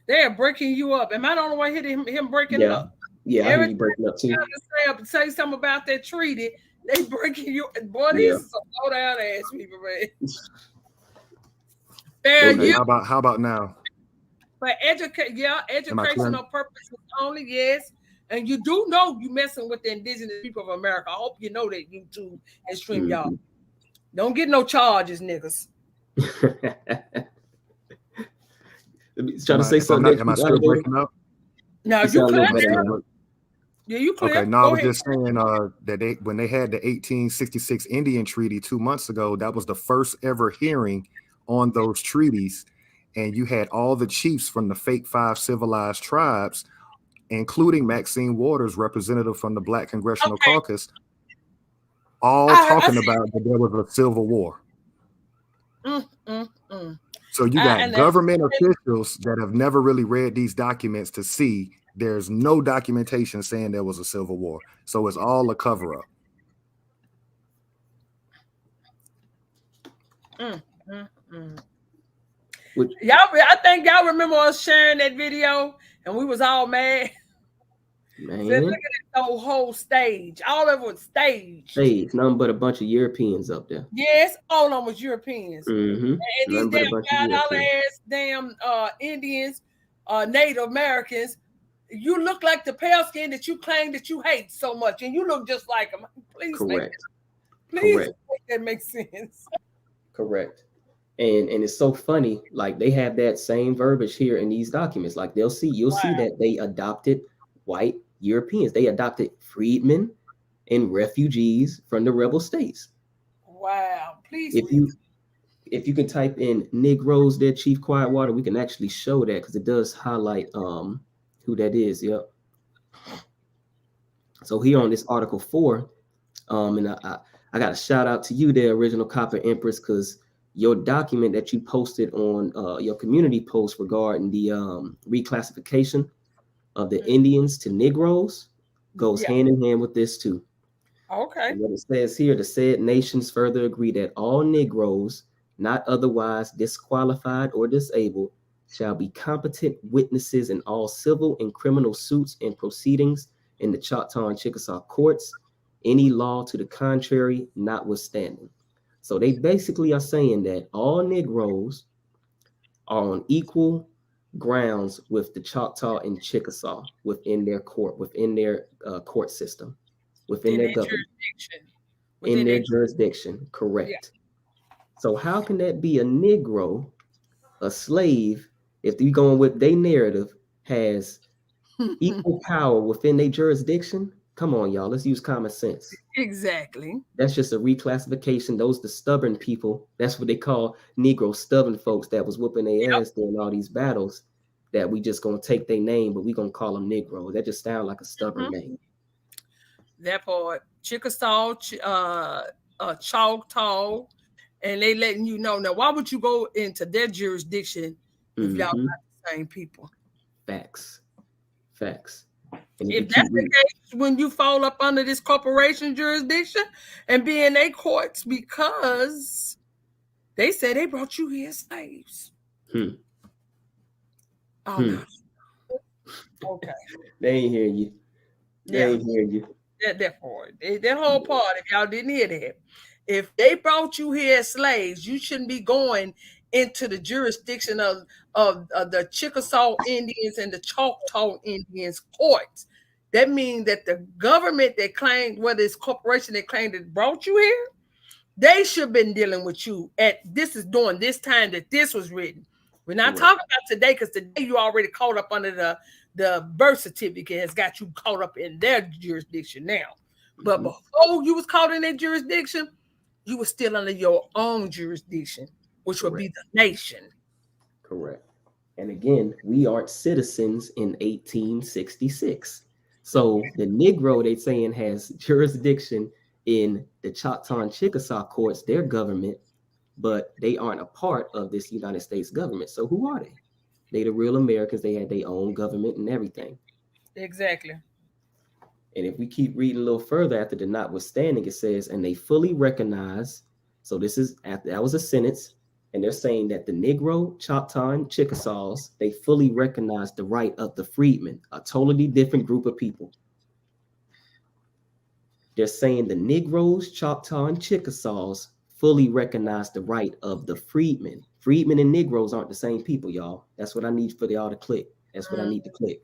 They're breaking you up. Am I the only one hitting him breaking up? Yeah, I hear you breaking up too. Say something about that treaty. They breaking you. Boy, these are some low down ass people, man. How about now? For educational purposes only, yes. And you do know you messing with the indigenous people of America. I hope you know that, YouTube and stream y'all. Don't get no charges, niggas. Trying to say something. Am I still breaking up? No, you clear. Yeah, you clear. Okay, no, I was just saying that when they had the 1866 Indian Treaty 2 months ago, that was the first ever hearing on those treaties. And you had all the chiefs from the fake 5 civilized tribes, including Maxine Waters, representative from the Black Congressional Caucus, all talking about that there was a civil war. So you got government officials that have never really read these documents to see there's no documentation saying there was a civil war. So it's all a cover-up. I think y'all remember us sharing that video and we was all mad. Man, look at the whole stage. All of it was staged. Nothing but a bunch of Europeans up there. Yes, all of them was Europeans. And these damn $5 ass damn Indians, Native Americans. You look like the pale skin that you claim that you hate so much, and you look just like them. Please, correct. Make that make sense. Correct. And it's so funny, like they have that same verbiage here in these documents. Like you'll see that they adopted white Europeans. They adopted freedmen and refugees from the rebel states. Wow. Please If read. you can type in Negroes there, Chief Quietwater, we can actually show that because it does highlight who that is. Yep. So here on this Article 4, and I got a shout out to you there, Original Copper Empress, because your document that you posted on your community post regarding the reclassification of the Indians to Negroes goes hand in hand with this too. Okay. And what it says here, the said nations further agree that all Negroes not otherwise disqualified or disabled shall be competent witnesses in all civil and criminal suits and proceedings in the Choctaw and Chickasaw courts, any law to the contrary notwithstanding. So they basically are saying that all Negroes are on equal grounds with the Choctaw and Chickasaw within their court system, within their government, in their jurisdiction. Correct. Yeah. So how can that be a Negro, a slave, if you going with their narrative, has equal power within their jurisdiction? Come on, y'all. Let's use common sense. Exactly. That's just a reclassification. Those the stubborn people. That's what they call Negro stubborn folks that was whooping their ass during all these battles. That we just gonna take their name, but we gonna call them Negro. That just sounds like a stubborn name. That part, Chickasaw, Choctaw, and they letting you know. Now, why would you go into their jurisdiction if y'all not the same people? Facts. And if that's the case, when you fall up under this corporation jurisdiction and be in their courts because they said they brought you here as slaves. Oh, no. Okay. They ain't hear you. They ain't hear you. That part. That whole part, if y'all didn't hear that. If they brought you here as slaves, you shouldn't be going into the jurisdiction of the Chickasaw Indians and the Choctaw Indians courts. That means that the government that claimed, whether it's corporation that claimed that brought you here, they should have been dealing with you this is during this time that this was written. We're not talking about today because today you already caught up under the birth certificate has got you caught up in their jurisdiction now. But before you was caught in their jurisdiction, you were still under your own jurisdiction, which would be the nation. Correct. And again, we aren't citizens in 1866. So the Negro, they saying, has jurisdiction in the Choctaw and Chickasaw courts, their government, but they aren't a part of this United States government. So who are they? They the real Americans. They had their own government and everything. Exactly. And if we keep reading a little further after the notwithstanding, it says, and they fully recognize. So this is after that was a sentence. And they're saying that the Negro, Choctaw, and Chickasaws, they fully recognize the right of the freedmen, a totally different group of people. They're saying the Negroes, Choctaw, and Chickasaws fully recognize the right of the freedmen. Freedmen and Negroes aren't the same people, y'all. That's what I need for y'all to click. That's what I need to click.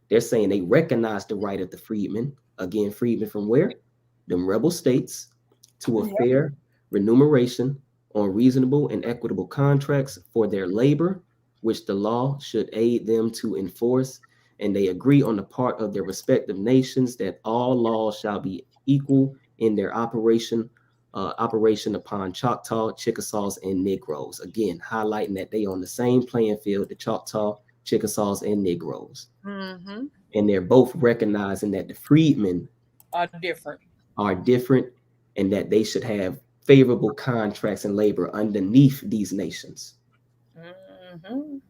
They're saying they recognize the right of the freedmen. Again, freedmen from where? Them rebel states to a fair remuneration on reasonable and equitable contracts for their labor, which the law should aid them to enforce. And they agree on the part of their respective nations that all laws shall be equal in their operation upon Choctaw, Chickasaws, and Negroes. Again, highlighting that they on the same playing field, the Choctaw, Chickasaws, and Negroes. And they're both recognizing that the freedmen are different and that they should have favorable contracts and labor underneath these nations. And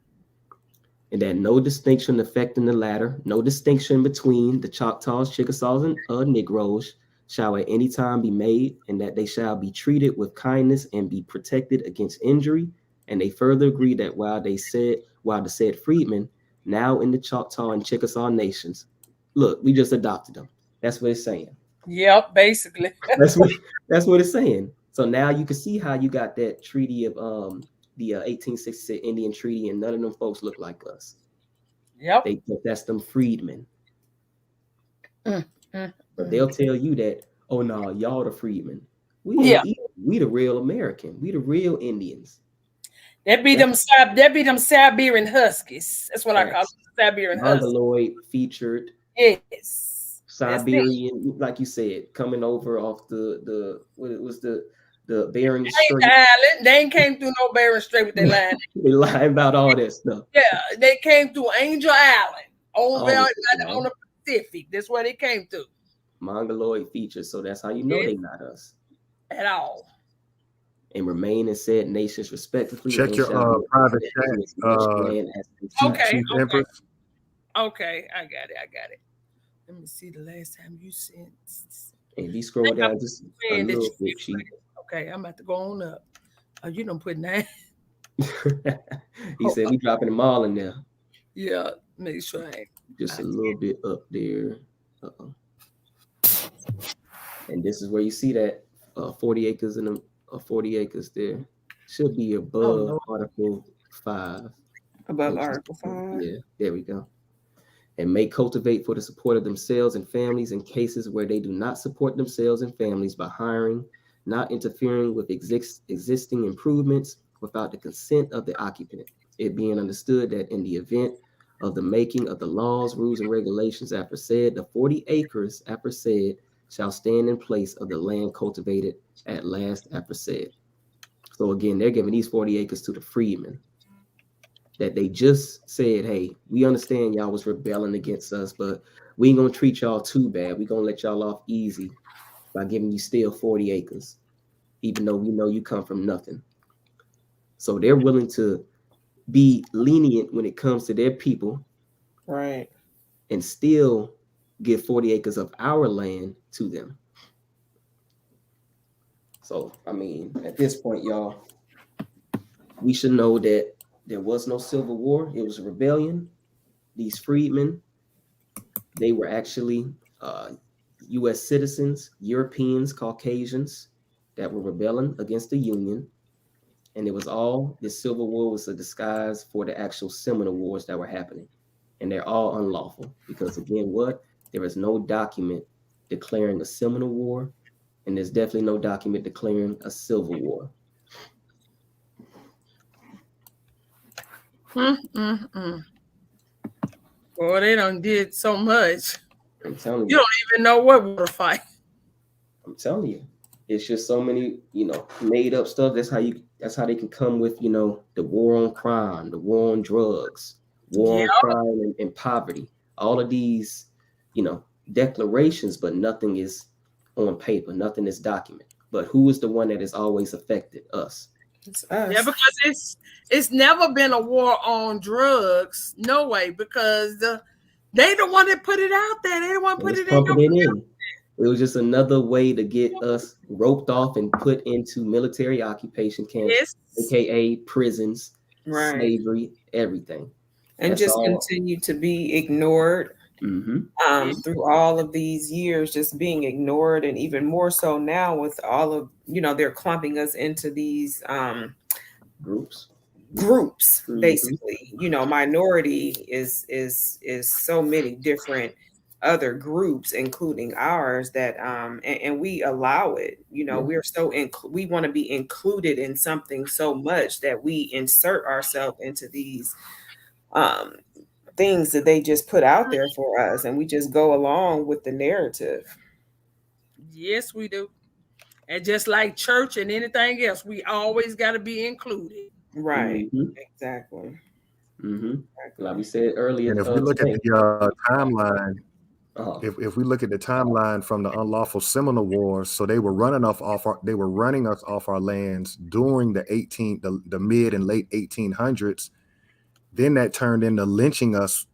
that no distinction affecting the latter, no distinction between the Choctaws, Chickasaws, and Negroes shall at any time be made, and that they shall be treated with kindness and be protected against injury. And they further agree that while the said freedmen now in the Choctaw and Chickasaw nations, look, we just adopted them. That's what it's saying. Yep, basically. That's what it's saying. So now you can see how you got that treaty of the 1866 Indian Treaty, and none of them folks look like us. Yep. That's them freedmen. But they'll tell you that, oh no, y'all the freedmen. We the real American. We the real Indians. That be them Siberian Huskies. That's what I call them, Siberian Huskies. Mongoloid featured. Yes. Siberian, like you said, coming over off the what it was the Bering Strait. Strait. They ain't came through no Bering Strait with their line. They lie about all that stuff. Yeah, they came through Angel Island on the Pacific. That's where they came through. Mongoloid features, so that's how you know they not us at all. And remain in said nations respectively. Check your private chat. Okay, I got it. Let me see the last time you sent. And if you scroll down just a little bit, Chief. Okay, I'm about to go on up. Oh, you don't put 9. He said we dropping them all in there. Yeah, make sure I just a little bit up there. And this is where you see that 40 acres and 40 acres there. Should be above Article 5. Above Article 5. Yeah, there we go. And may cultivate for the support of themselves and families in cases where they do not support themselves and families by hiring, not interfering with existing improvements without the consent of the occupant. It being understood that in the event of the making of the laws, rules, and regulations aforesaid, the 40 acres aforesaid shall stand in place of the land cultivated at last aforesaid. So again, they're giving these 40 acres to the freedmen that they just said, hey, we understand y'all was rebelling against us, but we ain't gonna treat y'all too bad. We're gonna let y'all off easy by giving you still 40 acres, even though we know you come from nothing. So they're willing to be lenient when it comes to their people, right, and still give 40 acres of our land to them. So, I mean, at this point, y'all, we should know that there was no civil war. It was a rebellion. These freedmen, they were actually U.S. citizens, Europeans, Caucasians that were rebelling against the Union. And it was all, this civil war was a disguise for the actual Seminole wars that were happening. And they're all unlawful because, again, there is no document declaring a Seminole war, and there's definitely no document declaring a civil war. Boy, they done did so much. I'm telling you. You don't even know what war to fight. I'm telling you. It's just so many, made up stuff. That's how they can come with, the war on crime, the war on drugs, war on crime and poverty. All of these, declarations, but nothing is on paper. Nothing is documented. But who is the one that has always affected us? It's us. Yeah, because it's never been a war on drugs. No way, because they the one that put it out there. They the one put it in. It was just another way to get us roped off and put into military occupation camps, aka prisons, slavery, everything. And that's just continue to be ignored through all of these years, just being ignored, and even more so now with all of, they're clumping us into these groups, basically. Minority is so many different other groups, including ours, that and we allow it. We're so we want to be included in something so much that we insert ourselves into these things that they just put out there for us, and we just go along with the narrative. Yes, we do. And just like church and anything else, we always got to be included. Right. Exactly. Like we said earlier, and if we look at the timeline, if we look at the timeline from the unlawful Seminole Wars, so they were running us off our lands during the mid and late 1800s. Then that turned into lynching us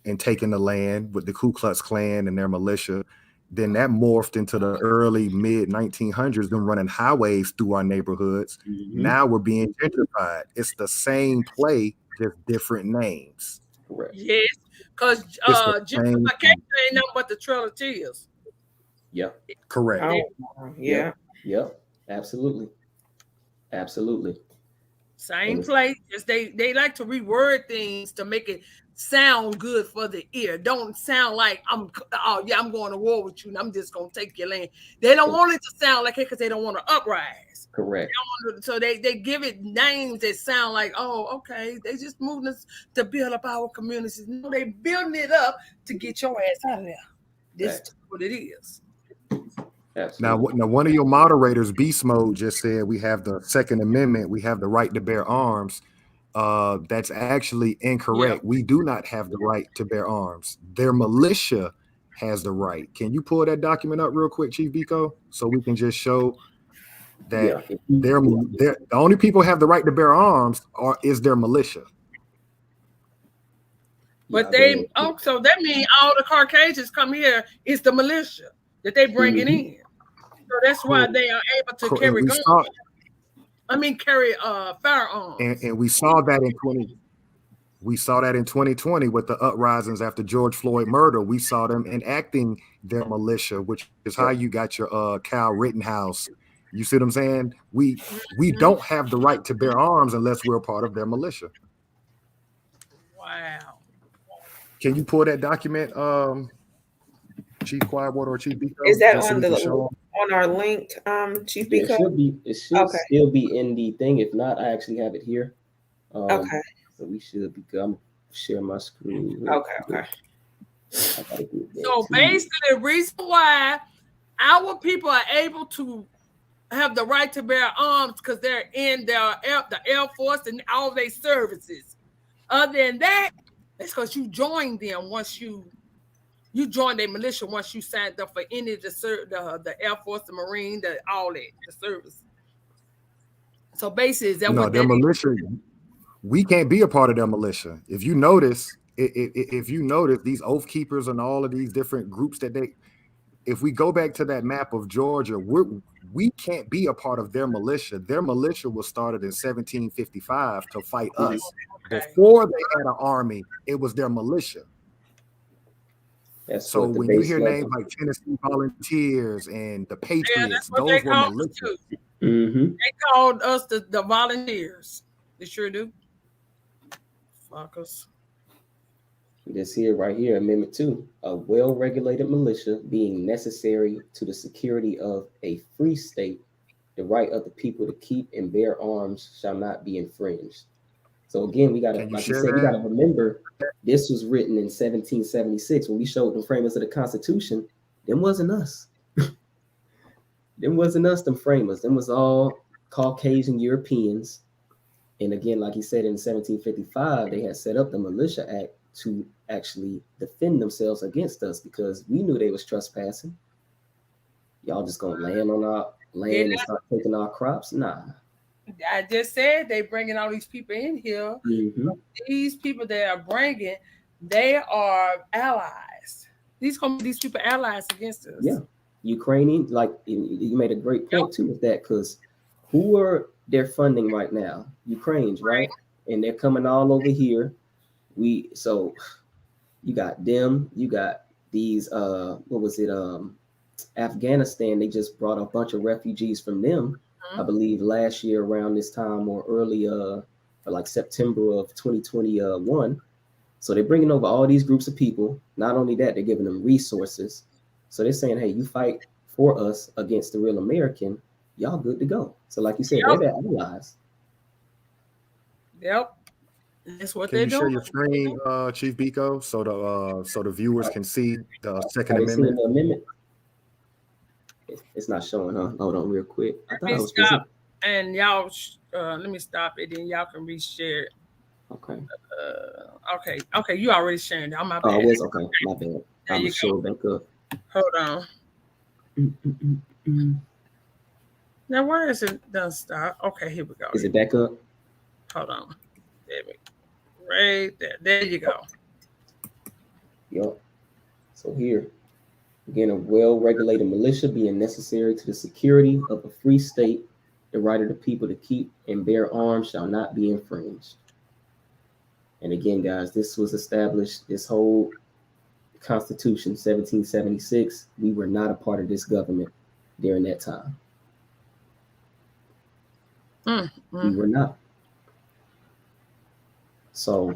and taking the land with the Ku Klux Klan and their militia. Then that morphed into the early mid 1900s, them running highways through our neighborhoods. Now we're being gentrified. It's the same play, just different names. Correct. Yes, because gentrification ain't nothing but the Trail of Tears. Yep. Correct. Yeah. Yep. Absolutely. Same place. Just they like to reword things to make it sound good for the ear. Don't sound like I'm going to war with you and I'm just gonna take your land. They don't want it to sound like it because they don't want to uprise. Correct. So they give it names that sound like, oh, okay, they just moving us to build up our communities. No, they building it up to get your ass out of there. This is what it is. Now, one of your moderators, Beast Mode, just said we have the Second Amendment. We have the right to bear arms. That's actually incorrect. Yeah. We do not have the right to bear arms. Their militia has the right. Can you pull that document up real quick, Chief Biko, so we can just show that the only people who have the right to bear arms is their militia. But so that means all the Caucasians come here is the militia that they bring it in. So that's why they are able to carry guns. Carry firearms. And we saw that in 2020 with the uprisings after George Floyd murder. We saw them enacting their militia, which is how you got your Kyle Rittenhouse. You see what I'm saying? We don't have the right to bear arms unless we're a part of their militia. Wow. Can you pull that document, Chief Quietwater or Chief Biko? Is that on our link, Chief Biko? It should still be in the thing. If not, I actually have it here. Okay. So we should be good. I'm sharing my screen. Okay. So basically, the reason why our people are able to have the right to bear arms because they're in the Air Force and all their services. Other than that, it's because you joined them once you joined a militia once you signed up for any of the Air Force, the Marine, all that, the service. So basically, is that what their militia? We can't be a part of their militia. If you notice, these oath keepers and all of these different groups if we go back to that map of Georgia, we can't be a part of their militia. Their militia was started in 1755 to fight us. Before they had an army, it was their militia. So when you hear names like Tennessee Volunteers and the Patriots, those were militia. They called us the volunteers. They sure do. Fuckers. This here, right here, Amendment 2, a well-regulated militia being necessary to the security of a free state, the right of the people to keep and bear arms shall not be infringed. So again, we gotta, like you said, we gotta remember this was written in 1776 when we showed the framers of the Constitution. Them wasn't us. Them wasn't us, them framers. Them was all Caucasian Europeans. And again, like he said, in 1755, they had set up the Militia Act to actually defend themselves against us because we knew they was trespassing. Y'all just gonna land on our land and start taking our crops? Nah. I just said they bringing all these people in here. These people they are bringing, they are allies. These people allies against us. Yeah, Ukrainian, like you made a great point too with that, because who are they're funding right now? Ukraine's, right? And they're coming all over here. So you got them, you got these Afghanistan. They just brought a bunch of refugees from them. I believe last year around this time or early like September of 2021. So they're bringing over all these groups of people. Not only that, they're giving them resources. So they're saying, hey, you fight for us against the real American, y'all good to go. So like you said, they're their allies. Yep. That's what they're doing. Can you share your screen, Chief Biko, so the viewers can see the Second Amendment? It's not showing, huh? Hold on real quick. Let me stop and y'all, let me stop it and y'all can reshare it. Okay. Okay, you already sharing it. I'm my bad. Oh, it was okay. My bad. I'm sure back up. Hold on. Now, where is it done stop? Okay, here we go. Is it back up? Hold on. There we go. Right there. There you go. Yep. So here. Again, a well-regulated militia being necessary to the security of a free state, the right of the people to keep and bear arms shall not be infringed. And again, guys, this was established, this whole Constitution, 1776. We were not a part of this government during that time. We were not. So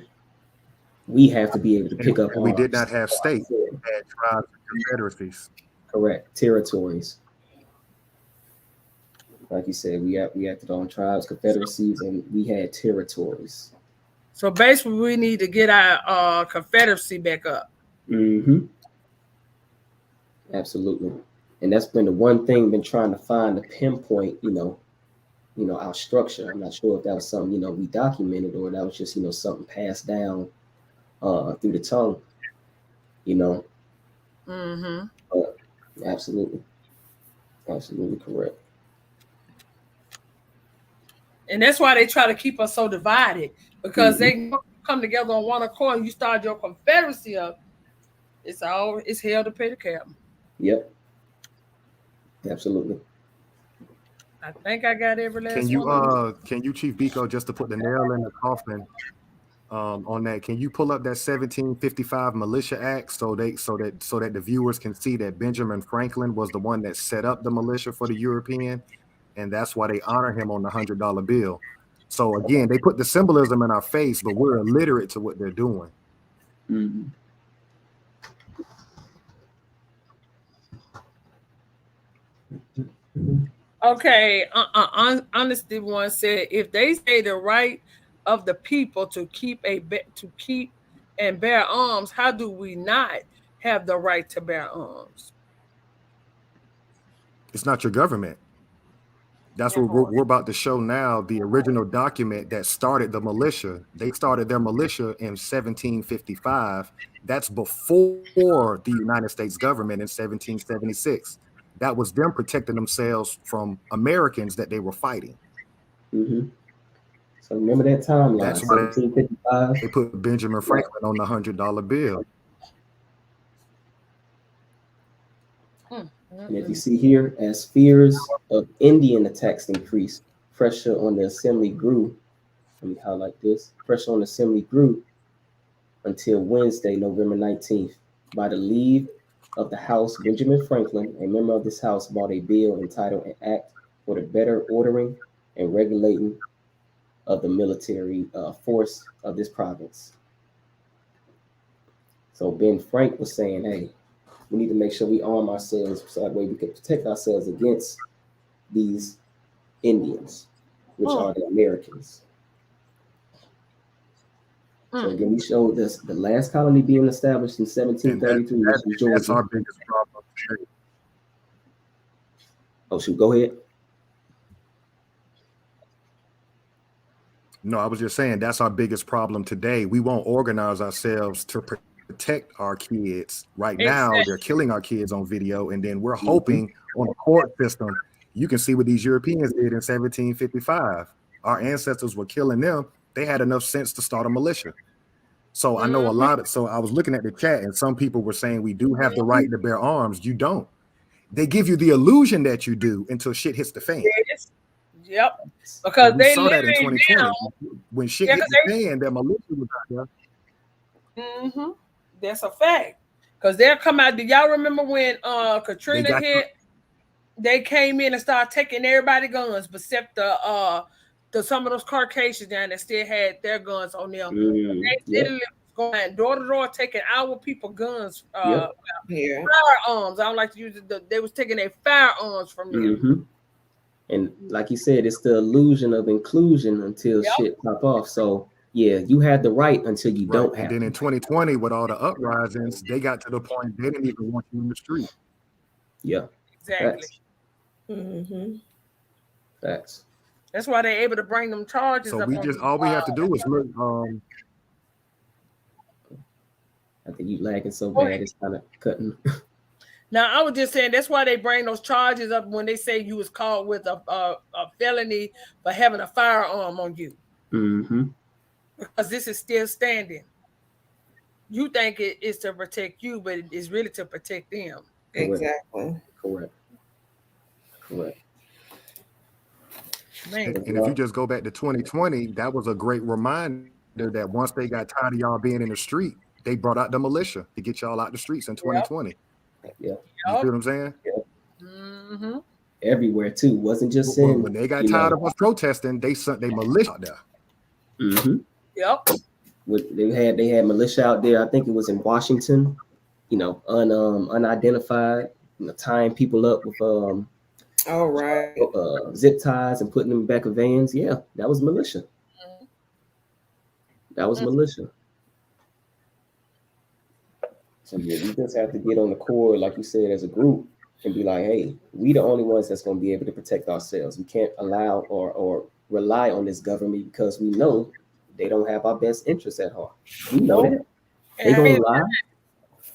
we have to be able to pick up and we did arms. not have states, we had tribes and confederacies. Correct. Territories. Like you said, we acted on tribes, confederacies, and we had territories. So basically, we need to get our Confederacy back up. Mm-hmm. Absolutely. And that's been the one thing been trying to find, to pinpoint, our structure. I'm not sure if that was something, we documented, or that was just, something passed down through the tongue, Mm-hmm. But absolutely correct. And that's why they try to keep us so divided, because they come together on one accord. You start your Confederacy up, it's hell to pay the captain. Yep. Absolutely. I think I got every last one. Can you, Chief Biko, just to put the nail in the coffin on that, can you pull up that 1755 Militia Act so that the viewers can see that Benjamin Franklin was the one that set up the militia for the European, and that's why they honor him on the $100 bill. So again, they put the symbolism in our face, but we're illiterate to what they're doing. Mm-hmm. Okay, Honesty One said, if they say the right of the people to keep and bear arms, how do we not have the right to bear arms? It's not your government. That's what we're about to show now. The original document that started the militia, they started their militia in 1755. That's before the United States government in 1776. That was them protecting themselves from Americans that they were fighting. Mm-hmm. So remember that timeline. That's why 1755. they put Benjamin Franklin on the $100 bill. And if you see here, as fears of Indian attacks increased, pressure on the assembly grew. Let me highlight this. Pressure on the assembly grew until Wednesday, November 19th. By the leave of the House, Benjamin Franklin, a member of this House, brought a bill entitled An Act for the Better Ordering and Regulating of the Military Force of this province. So Ben Frank was saying, hey, we need to make sure we arm ourselves so that way we can protect ourselves against these Indians, which are the Americans. So again, we showed this, the last colony being established in 1733. That's our biggest problem. Oh, shoot, go ahead. No, I was just saying that's our biggest problem today. We won't organize ourselves to protect our kids. Right now, they're killing our kids on video, and then we're hoping on the court system. You can see what these Europeans did in 1755. Our ancestors were killing them. They had enough sense to start a militia. So I know a lot of, so I was looking at the chat, and some people were saying we do have the right to bear arms. You don't. They give you the illusion that you do until shit hits the fan. Yep. Because we they saw that in literally 2020. now, When shit hit the fan, that militia was out there. That's a fact. Because they'll come out. Do y'all remember when Katrina hit? They came in and started taking everybody's guns, except some of those Caucasians down that still had their guns on them. They literally going door to door taking our people guns. Firearms. I don't like to use it. They was taking their firearms from them. And like you said, it's the illusion of inclusion until shit pop off. So yeah, you had the right until you don't have. And then in 2020, with all the uprisings, they got to the point they didn't even want you in the street. Yeah, exactly. Facts. That's why they're able to bring them charges. So we just all we have to do is look. I think you lagging so bad, it's kind of cutting. Now, I was just saying that's why they bring those charges up when they say you was caught with a felony for having a firearm on you. Because this is still standing. You think it is to protect you, but it's really to protect them. Exactly. Correct. And if you just go back to 2020, that was a great reminder that once they got tired of y'all being in the street, they brought out the militia to get y'all out the streets in 2020. You see what I'm saying? Everywhere too, wasn't just in. When they got tired of us protesting, they sent their militia out there. They had militia out there. I think it was in Washington. You know, unidentified. You know, tying people up with all right, zip ties and putting them in the back of vans. Yeah, that was militia. That was militia. So yeah, we just have to get on the core, like you said, as a group, and be like, hey, we the only ones that's going to be able to protect ourselves. We can't allow or rely on this government because we know they don't have our best interests at heart. We know that. They gonna lie.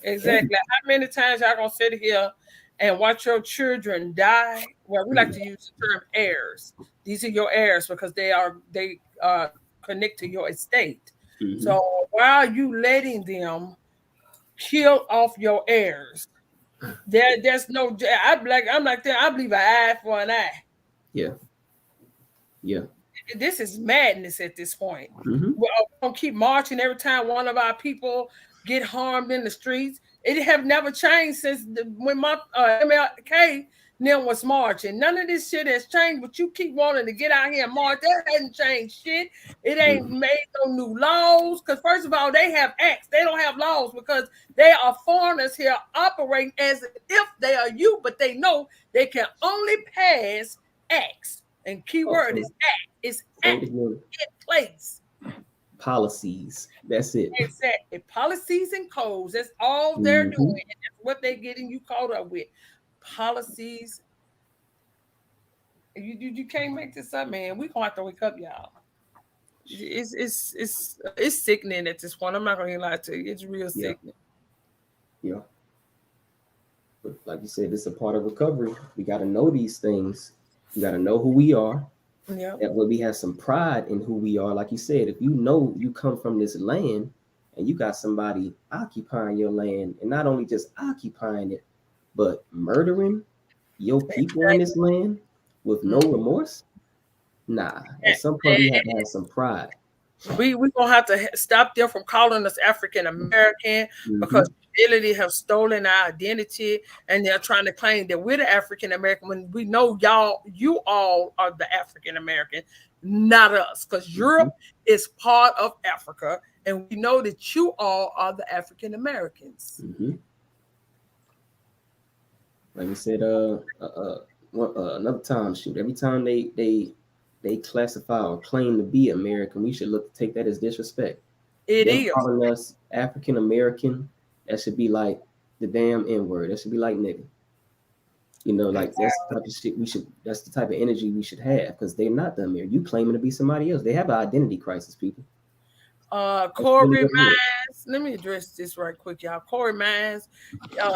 Exactly. How many times y'all gonna sit here and watch your children die? Well, we like to use the term heirs. These are your heirs because they connect to your estate. So while you letting them kill off your heirs, there's no. I'm like that. I believe an eye for an eye. Yeah. This is madness at this point. We're gonna keep marching every time one of our people get harmed in the streets. It have never changed since when my MLK was marching. None of this shit has changed, but you keep wanting to get out here and march. That hasn't changed shit. It ain't made no new laws. Because first of all, they have acts. They don't have laws because they are foreigners here operating as if they are you, but they know they can only pass acts. And keyword is act. It's act in place. Policies. That's it. Exactly. Policies and codes. That's all they're doing. And that's what they're getting you caught up with. Policies. You can't make this up, man. We're gonna have to wake up, y'all. It's sickening at this point. I'm not gonna lie to you. It's real sickening. Yeah. But like you said, it's a part of recovery. We gotta know these things. We gotta know who we are. Yeah. That way we have some pride in who we are. Like you said, if you know you come from this land and you got somebody occupying your land, and not only just occupying it, but murdering your people in this land with no remorse. Nah, at some point we have to have some pride. We're gonna have to stop them from calling us African American because ability have stolen our identity, and they're trying to claim that we're the African American when we know you all are the African American, not us, because Europe is part of Africa, and we know that you all are the African Americans. Like we said, another time, shoot, every time they classify or claim to be American, we should take that as disrespect. They're calling us African American. That should be like the damn N-word. That should be like nigga. You know, like that's the type of shit that's the type of energy we should have, because they're not the American. You claiming to be somebody else. They have an identity crisis, people. Corey Mines, let me address this right quick, y'all. Corey Mines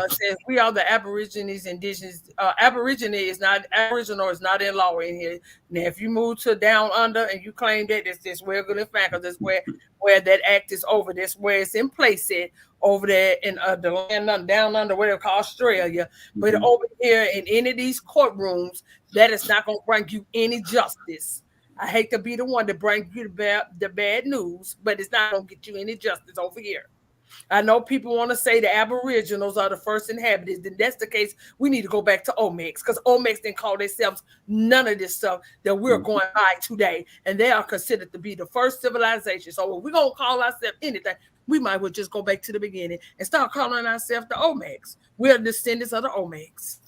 says we are the Aborigines, indigenous. Aboriginal is not in law in here. Now, if you move to down under and you claim that it's this we're good and fact, because that's where that act is over. That's where it's in place at over there in the land down under, whatever called Australia. But over here in any of these courtrooms, that is not going to bring you any justice. I hate to be the one to bring you the bad news, but it's not going to get you any justice over here. I know people want to say the Aboriginals are the first inhabitants. Then that's the case. We need to go back to Olmecs, because Olmecs didn't call themselves none of this stuff that we're going by today. And they are considered to be the first civilization. So if we're going to call ourselves anything, we might well just go back to the beginning and start calling ourselves the Olmecs. We're descendants of the Olmecs.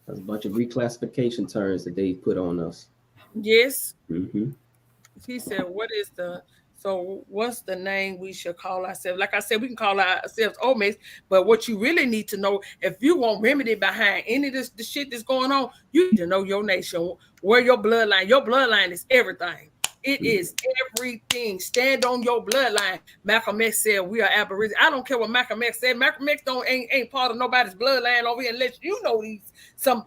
There's a bunch of reclassification terms that they put on us. Yes. He said, what's the name we should call ourselves? Like I said, we can call ourselves Olmecs, but what you really need to know, if you want remedy behind any of the shit that's going on, you need to know your nation, where your bloodline is everything. It is everything. Stand on your bloodline. Malcolm X said we are Aborigines. I don't care what Malcolm X said. Malcolm X ain't part of nobody's bloodline over here unless you know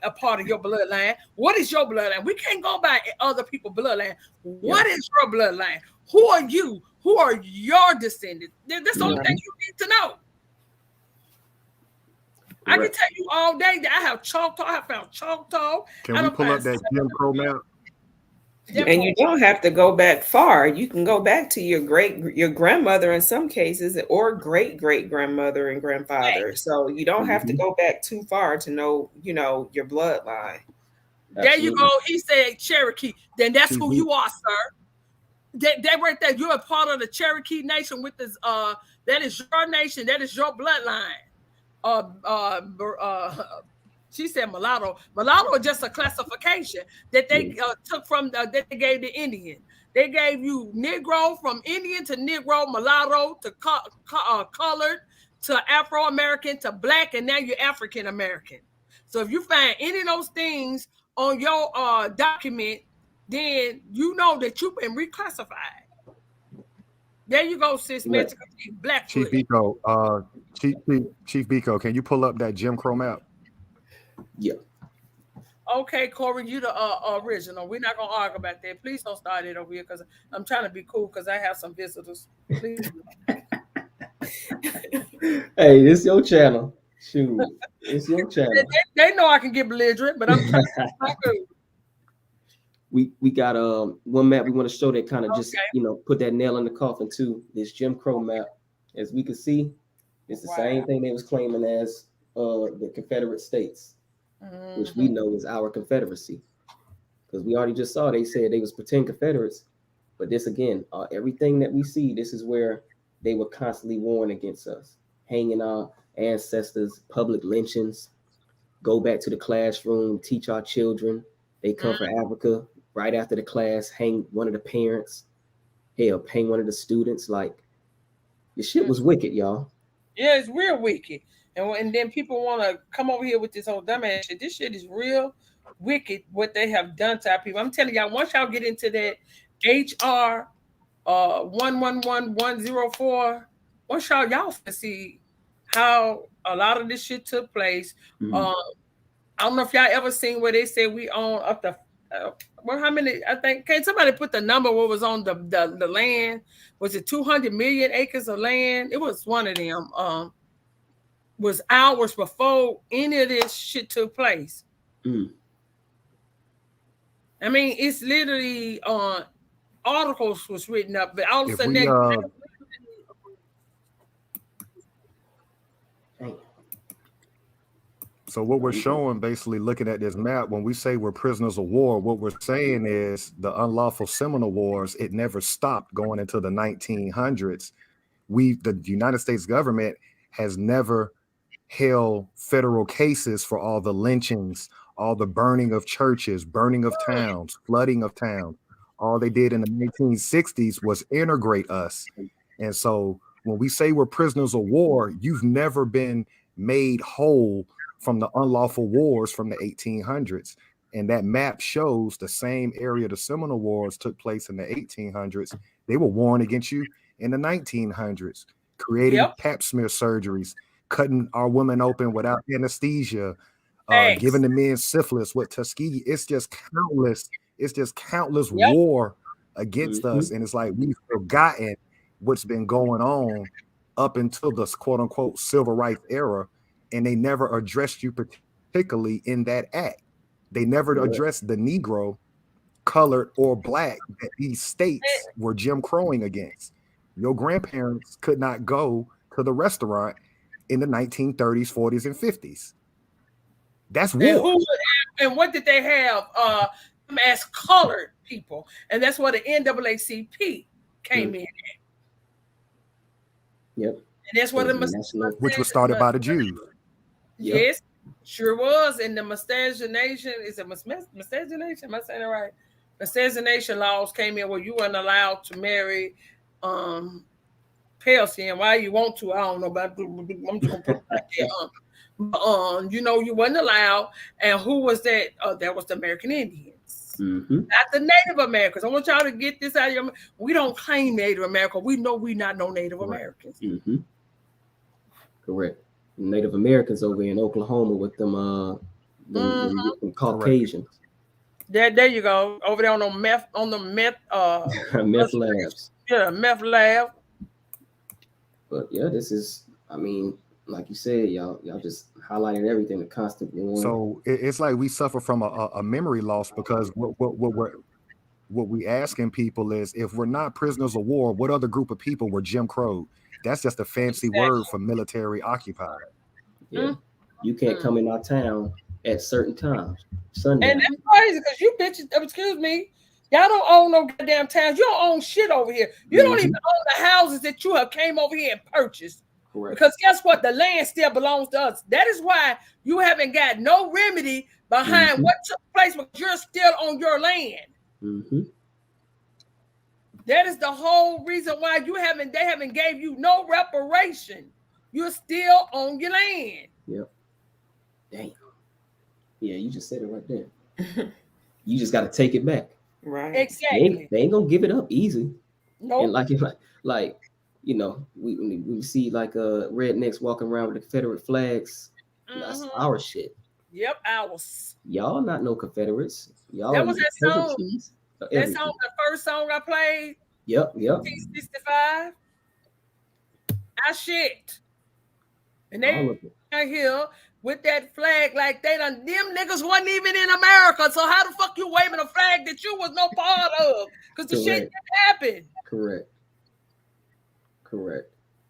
a part of your bloodline. What is your bloodline? We can't go by other people's bloodline. What is your bloodline? Who are you? Who are your descendants? That's the only thing you need to know. I can tell you all day that I have Choctaw. I found Choctaw. Can we pull up that Jim Crow map? And you don't have to go back far. You can go back to your grandmother in some cases, or great grandmother and grandfather. Right. So you don't have to go back too far to know, your bloodline. There you go. He said Cherokee. Then that's who you are, sir. That right there, you're a part of the Cherokee Nation with this. That is your nation. That is your bloodline. She said mulatto. Mulatto is just a classification that they took from that they gave the Indian. They gave you Negro, from Indian to Negro, mulatto to colored to Afro-American to black, and now you're African-American. So if you find any of those things on your document, then you know that you've been reclassified. There you go, sis. Right. Blackfoot. Chief Biko, Chief Biko, can you pull up that Jim Crow map? Yeah. Okay, Corey, you the original. We're not gonna argue about that. Please don't start it over here because I'm trying to be cool because I have some visitors. Please. Hey, this your channel. Shoot, it's your channel. They know I can get belligerent, but I'm trying to be cool. We got one map we want to show that kind of just put that nail in the coffin too. This Jim Crow map, as we can see, it's the same thing they was claiming as the Confederate States, which we know is our Confederacy, because we already just saw they said they was pretend Confederates, but this again, everything that we see, this is where they were constantly warring against us, hanging our ancestors, public lynchings, go back to the classroom, teach our children. They come from Africa. Right after the class, hang one of the parents, hell, hang one of the students. Like, the shit was wicked, y'all. Yeah, it's real wicked. And then people want to come over here with this whole dumbass shit. This shit is real wicked, what they have done to our people. I'm telling y'all, once y'all get into that HR 111104, once y'all see how a lot of this shit took place. I don't know if y'all ever seen where they said we own up to how many? I think, can somebody put the number what was on the land? Was it 200 million acres of land? It was one of them. Was hours before any of this shit took place. I mean, it's literally articles was written up, but all of a sudden So what we're showing, basically looking at this map, when we say we're prisoners of war, what we're saying is the unlawful Seminole Wars, it never stopped going into the 1900s. The United States government has never held federal cases for all the lynchings, all the burning of churches, burning of towns, flooding of towns. All they did in the 1960s was integrate us. And so when we say we're prisoners of war, you've never been made whole from the unlawful wars from the 1800s. And that map shows the same area the Seminole Wars took place in the 1800s. They were warring against you in the 1900s, creating pap smear surgeries, cutting our women open without anesthesia, giving the men syphilis with Tuskegee. It's just countless war against us. And it's like we've forgotten what's been going on up until this quote unquote civil rights era. And they never addressed you particularly in that act. They never addressed the Negro, colored, or black that these states were Jim Crowing against. Your grandparents could not go to the restaurant in the 1930s, 40s, and 50s. That's war. And what did they have? As colored people. And that's where the NAACP came in. Yep. And that's what which was started by the Jews. Yes, sure was. And the miscegenation, is it miscegenation? Am I saying it right? Miscegenation laws came in where you weren't allowed to marry pale skin. Why you want to? I don't know, but I'm just gonna put it right there. You wasn't allowed. And who was that? That was the American Indians. Not the Native Americans. I want y'all to get this out of your mind. We don't claim Native America. We know we not no Native Americans. Correct. Native Americans over in Oklahoma with them Caucasians. There you go. Over there on the meth meth labs. Yeah, meth lab. But yeah, this is, I mean, like you said, y'all just highlighted everything, the constant war. So it's like we suffer from a memory loss, because what we asking people is, if we're not prisoners of war, what other group of people were Jim Crow? That's just a fancy word for military occupied. Yeah, you can't come in our town at certain times. Sunday. And that's crazy because you bitches, excuse me, Y'all don't own no goddamn towns. You don't own shit over here. You don't even own the houses that you have came over here and purchased. Correct. Because guess what? The land still belongs to us. That is why you haven't got no remedy behind what took place, because you're still on your land. That is the whole reason why they haven't gave you no reparation. You're still on your land. Yep. Damn. Yeah, you just said it right there. You just got to take it back. Right. Exactly. They ain't gonna give it up easy. No. And like you know, we see like rednecks walking around with the Confederate flags. That's our shit. Yep, ours. Y'all not no Confederates. Y'all. That was that song. That song, the first song I played. Yep. 1965. Our shit. And they out here with that flag like them niggas wasn't even in America. So how the fuck you waving a flag that you was no part of? Because the shit didn't happen. Correct.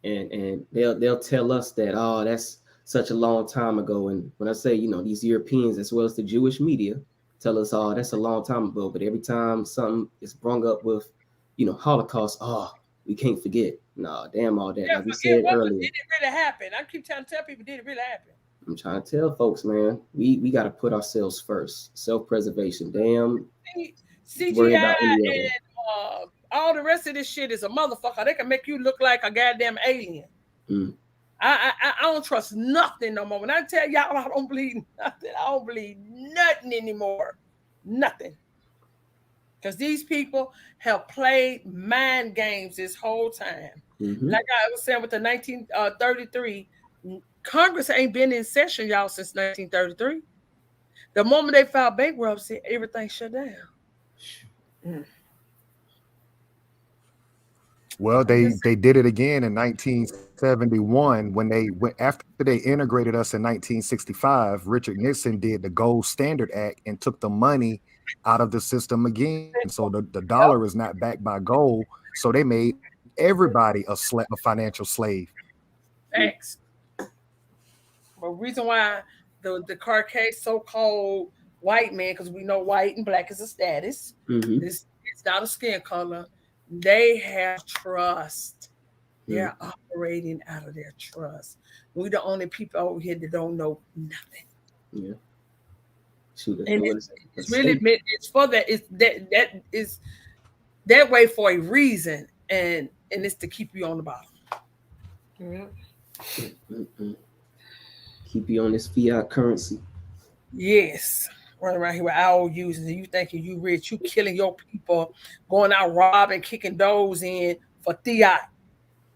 And they'll tell us that, oh, that's such a long time ago. And when I say, you know, these Europeans as well as the Jewish media tell us, oh, that's a long time ago. But every time something is brung up with, you know, Holocaust, oh, we can't forget. No, damn all that. Like we said earlier. Did it really happen? I keep trying to tell people, did it really happen? I'm trying to tell folks, man, we got to put ourselves first. Self-preservation. Damn. CGI and all the rest of this shit is a motherfucker. They can make you look like a goddamn alien. I don't trust nothing no more. When I tell y'all I don't believe nothing, I don't believe nothing anymore. Nothing. Because these people have played mind games this whole time. Like I was saying with the 1933, Congress ain't been in session, y'all, since 1933. The moment they filed bankruptcy, everything shut down. Well, they did it again in 1971 when after they integrated us in 1965. Richard Nixon did the Gold Standard Act and took the money out of the system again. So the dollar is not backed by gold. So they made everybody a financial slave. Thanks. But reason why the Caucasian so-called white man, because we know white and black is a status. It's not a skin color. They have trust. They're operating out of their trust. We're the only people over here that don't know nothing. Yeah. And it's really it's for that. It's that is that way for a reason, and it's to keep you on the bottom. Keep you on this fiat currency. Yes. Running around here with IOUs, and you thinking you rich, you killing your people, going out robbing, kicking doors in for fiat.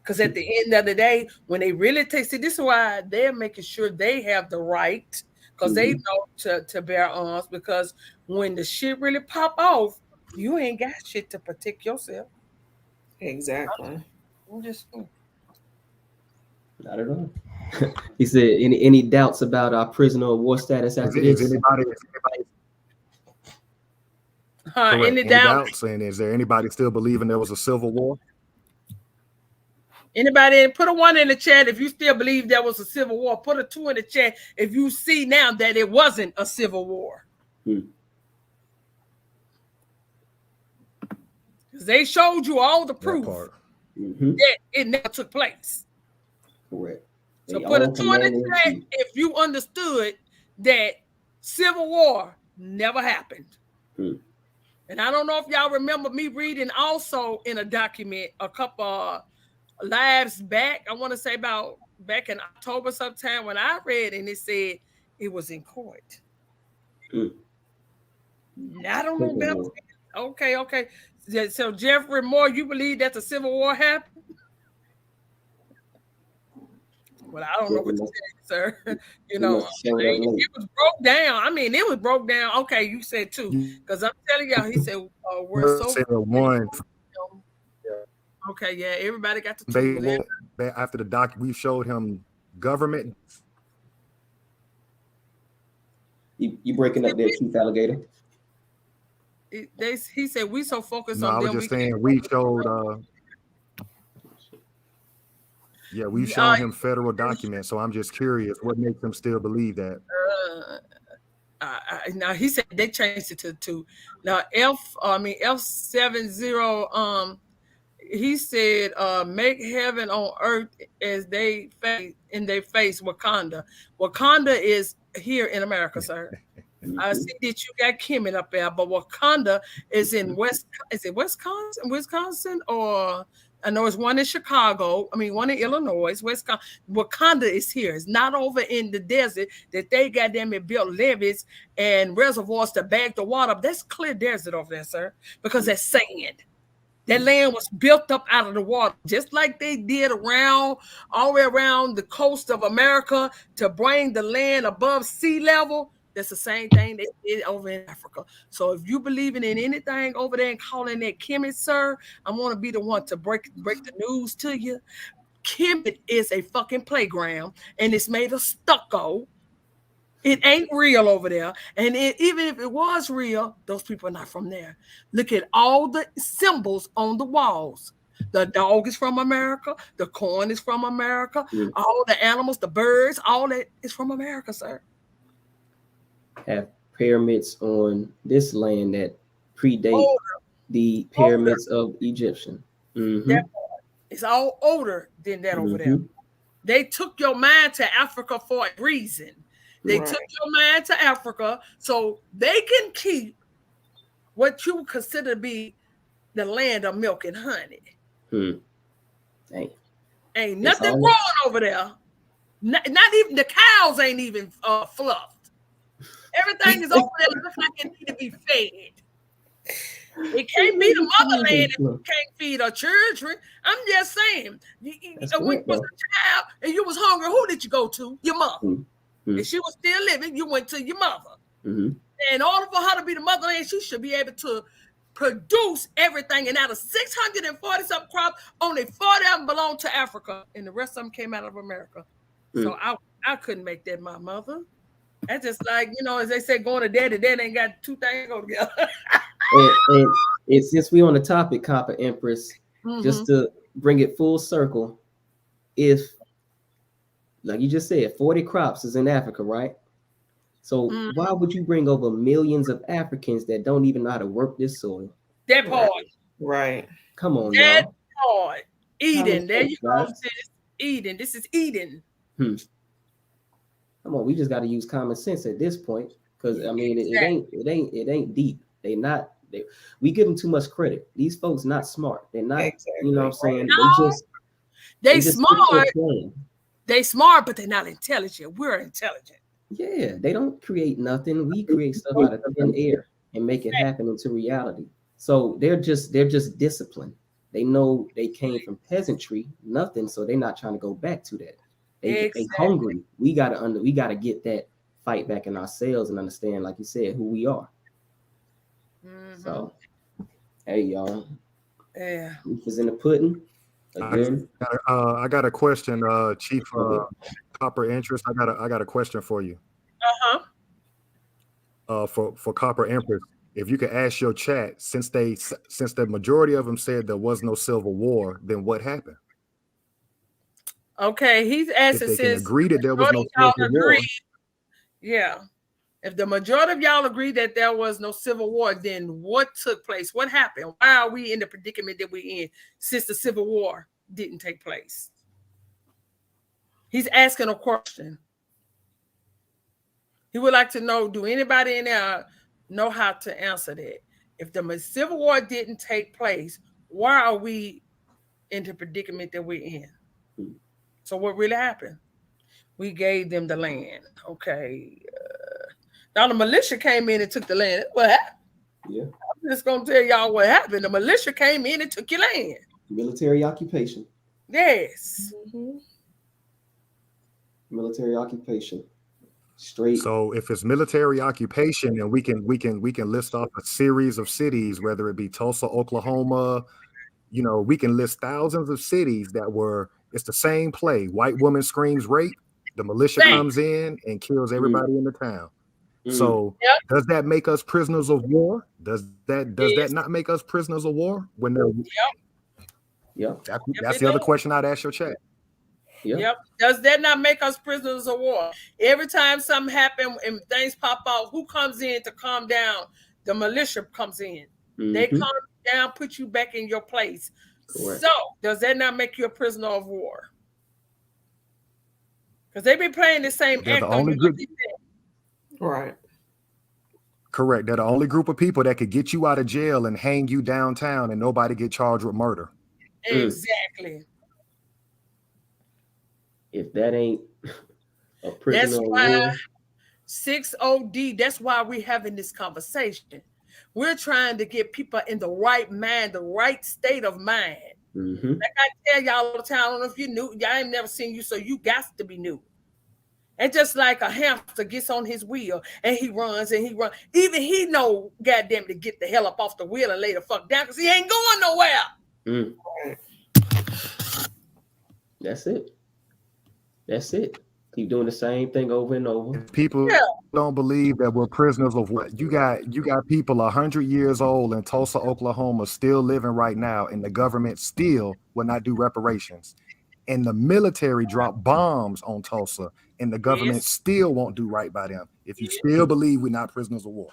Because at the end of the day, when they really this is why they're making sure they have the right, because they know to bear arms. Because when the shit really pop off, you ain't got shit to protect yourself. Exactly. I'm just not at all. He said, any doubts about our prisoner of war status after this? Any doubts? And is there anybody still believing there was a civil war? Anybody put a 1 in the chat if you still believe there was a civil war. Put a 2 in the chat if you see now that it wasn't a civil war. Because they showed you all the proof that it never took place. Correct. So put a 2 in the chat if you understood that civil war never happened. And I don't know if y'all remember me reading also in a document a couple lives back. I want to say about back in October sometime when I read and it said it was in court. I don't know. Okay. So Jeffrey Moore, you believe that the Civil War happened? Well, I don't know what to say, sir. You know, it was broke down. I mean, it was broke down. Okay, you said 2. Because I'm telling y'all, he said we're so 1. Okay, yeah, everybody got the 2. After the doc, we showed him government. You breaking up there, Chief Alligator? He said we so focused on. No, I was just saying we showed. We showed him federal documents. So I'm just curious, what makes him still believe that? Now he said they changed it to 2. Now F70 he said make heaven on earth as they face Wakanda. Wakanda is here in America, sir. I see that you got Kemet up there, but Wakanda is in Wisconsin, or I know it's one in Chicago. I mean, one in Illinois, Wisconsin. Wakanda is here. It's not over in the desert that they got them and built levees and reservoirs to bag the water up. That's clear desert over there, sir, because that's sand. That land was built up out of the water, just like they did all the way around the coast of America to bring the land above sea level. That's the same thing they did over in Africa. So if you believing in anything over there and calling that Kemet, sir, I want to be the one to break the news to you. Kemet is a fucking playground, and it's made of stucco. It ain't real over there. And even if it was real, those people are not from there. Look at all the symbols on the walls. The dog is from America. The corn is from America. All the animals, the birds, all that is from America, sir. Have pyramids on this land that predate the pyramids of Egyptian. It's all older than that over there. They took your mind to Africa for a reason. They took your mind to Africa so they can keep what you consider to be the land of milk and honey. Ain't nothing wrong over there. Not even the cows ain't even fluffed. Everything is over there looking like it need to be fed. It can't be the motherland if you can't feed our children. I'm just saying. When you was a child and you was hungry, who did you go to? Your mother. If she was still living, you went to your mother. And in order for her to be the motherland, she should be able to produce everything. And out of 640-something crops, only 40 of them belong to Africa, and the rest of them came out of America. So I couldn't make that my mother. That's just like, as they say, going to daddy ain't got two things go together. and since we on the topic, Copper Empress, just to bring it full circle, if, like you just said, 40 crops is in Africa, right? So why would you bring over millions of Africans that don't even know how to work this soil? That part. Right. Come on, that y'all. Part. Eden. There you go, sis. Eden. This is Eden. Come on, we just got to use common sense at this point, because I mean, it ain't deep. We give them too much credit. These folks not smart. They're not. You know what I'm saying? No, they smart. They smart, but they're not intelligent. We're intelligent. Yeah, they don't create nothing. We create stuff out of thin air and make it happen into reality. So they're just disciplined. They know they came from peasantry, nothing. So they're not trying to go back to that. They hungry. We gotta get that fight back in ourselves and understand, like you said, who we are. So, hey y'all. Yeah. Proof is in the pudding. Again. I got a question, Chief Copper Interest. I got a question for you. For Copper Empress, if you could ask your chat, since the majority of them said there was no civil war, then what happened? Okay, he's asking if they since can agree that there was no civil war. Yeah. If the majority of y'all agree that there was no civil war, then what took place? What happened? Why are we in the predicament that we're in since the Civil War didn't take place? He's asking a question. He would like to know, do anybody in there know how to answer that? If the Civil War didn't take place, why are we in the predicament that we're in? So what really happened? We gave them the land. Okay. Now the militia came in and took the land. What happened? Yeah. I'm just going to tell y'all what happened. The militia came in and took your land. Military occupation. Yes. Military occupation. Straight. So if it's military occupation, and we can list off a series of cities, whether it be Tulsa, Oklahoma, we can list thousands of cities it's the same play. White woman screams rape, the militia comes in and kills everybody in the town. So does that make us prisoners of war? Does that not make us prisoners of war when they're Yep. That's the other question I'd ask your chat. Yep. Does that not make us prisoners of war? Every time something happens and things pop out, who comes in to calm down? The militia comes in. They calm down, put you back in your place. Correct. So, does that not make you a prisoner of war? Because they've been playing the same act on you. Right. Correct. They're the only group of people that could get you out of jail and hang you downtown and nobody get charged with murder. Exactly. If that ain't a prisoner That's of why war. 6OD, that's why we're having this conversation. We're trying to get people in the right mind, the right state of mind. Like I tell y'all all the time, I don't know if you knew, y'all ain't never seen you, so you got to be new. And just like a hamster gets on his wheel and he runs and he runs, even he know, goddamn, to get the hell up off the wheel and lay the fuck down because he ain't going nowhere. That's it. That's it. Keep doing the same thing over and over. People don't believe that we're prisoners of what you got people 100 years old in Tulsa, Oklahoma, still living right now, and the government still will not do reparations. And the military drop bombs on Tulsa, and the government still won't do right by them. If you still believe we're not prisoners of war,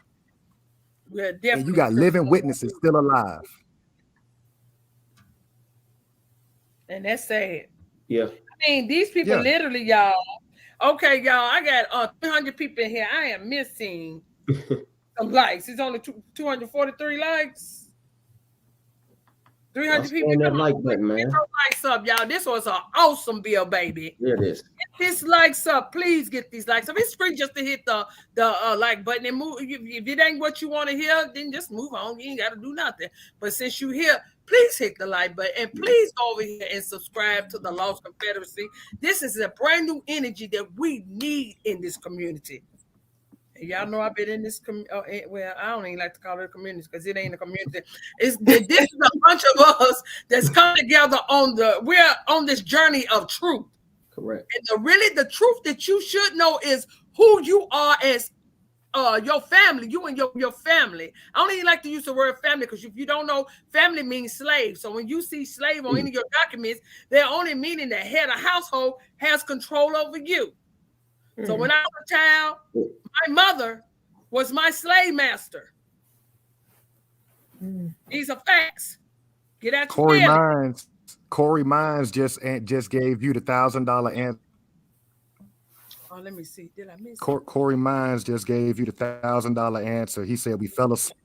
and you got living witnesses still alive, and that's sad. Yeah. I mean, these people literally, y'all. Okay, y'all, I got 300 people in here. I am missing some likes. It's only 243 likes. 300 people. That like button, man. Get your likes up, y'all. This was an awesome bill, baby. There it is. Get these likes up. Please get these likes up. It's free just to hit the like button and move. If it ain't what you want to hear, then just move on. You ain't got to do nothing. But since you here, please hit the like button and please go over here and subscribe to the Lost Confederacy. This is a brand new energy that we need in this community. And y'all know I've been in this well, I don't even like to call it a community because it ain't a community. This is a bunch of us that's come together we're on this journey of truth. Correct. And the truth that you should know is who you are as your family, you and your family. I don't even like to use the word family because if you don't know, family means slave. So when you see slave on any of your documents, they're only meaning the head of household has control over you. So when I was a child, my mother was my slave master. These are facts. Get out Corey Mines just gave you the $1,000 answer. Oh, let me see. Did I miss Corey Mines just gave you the $1,000 answer. He said we fell asleep.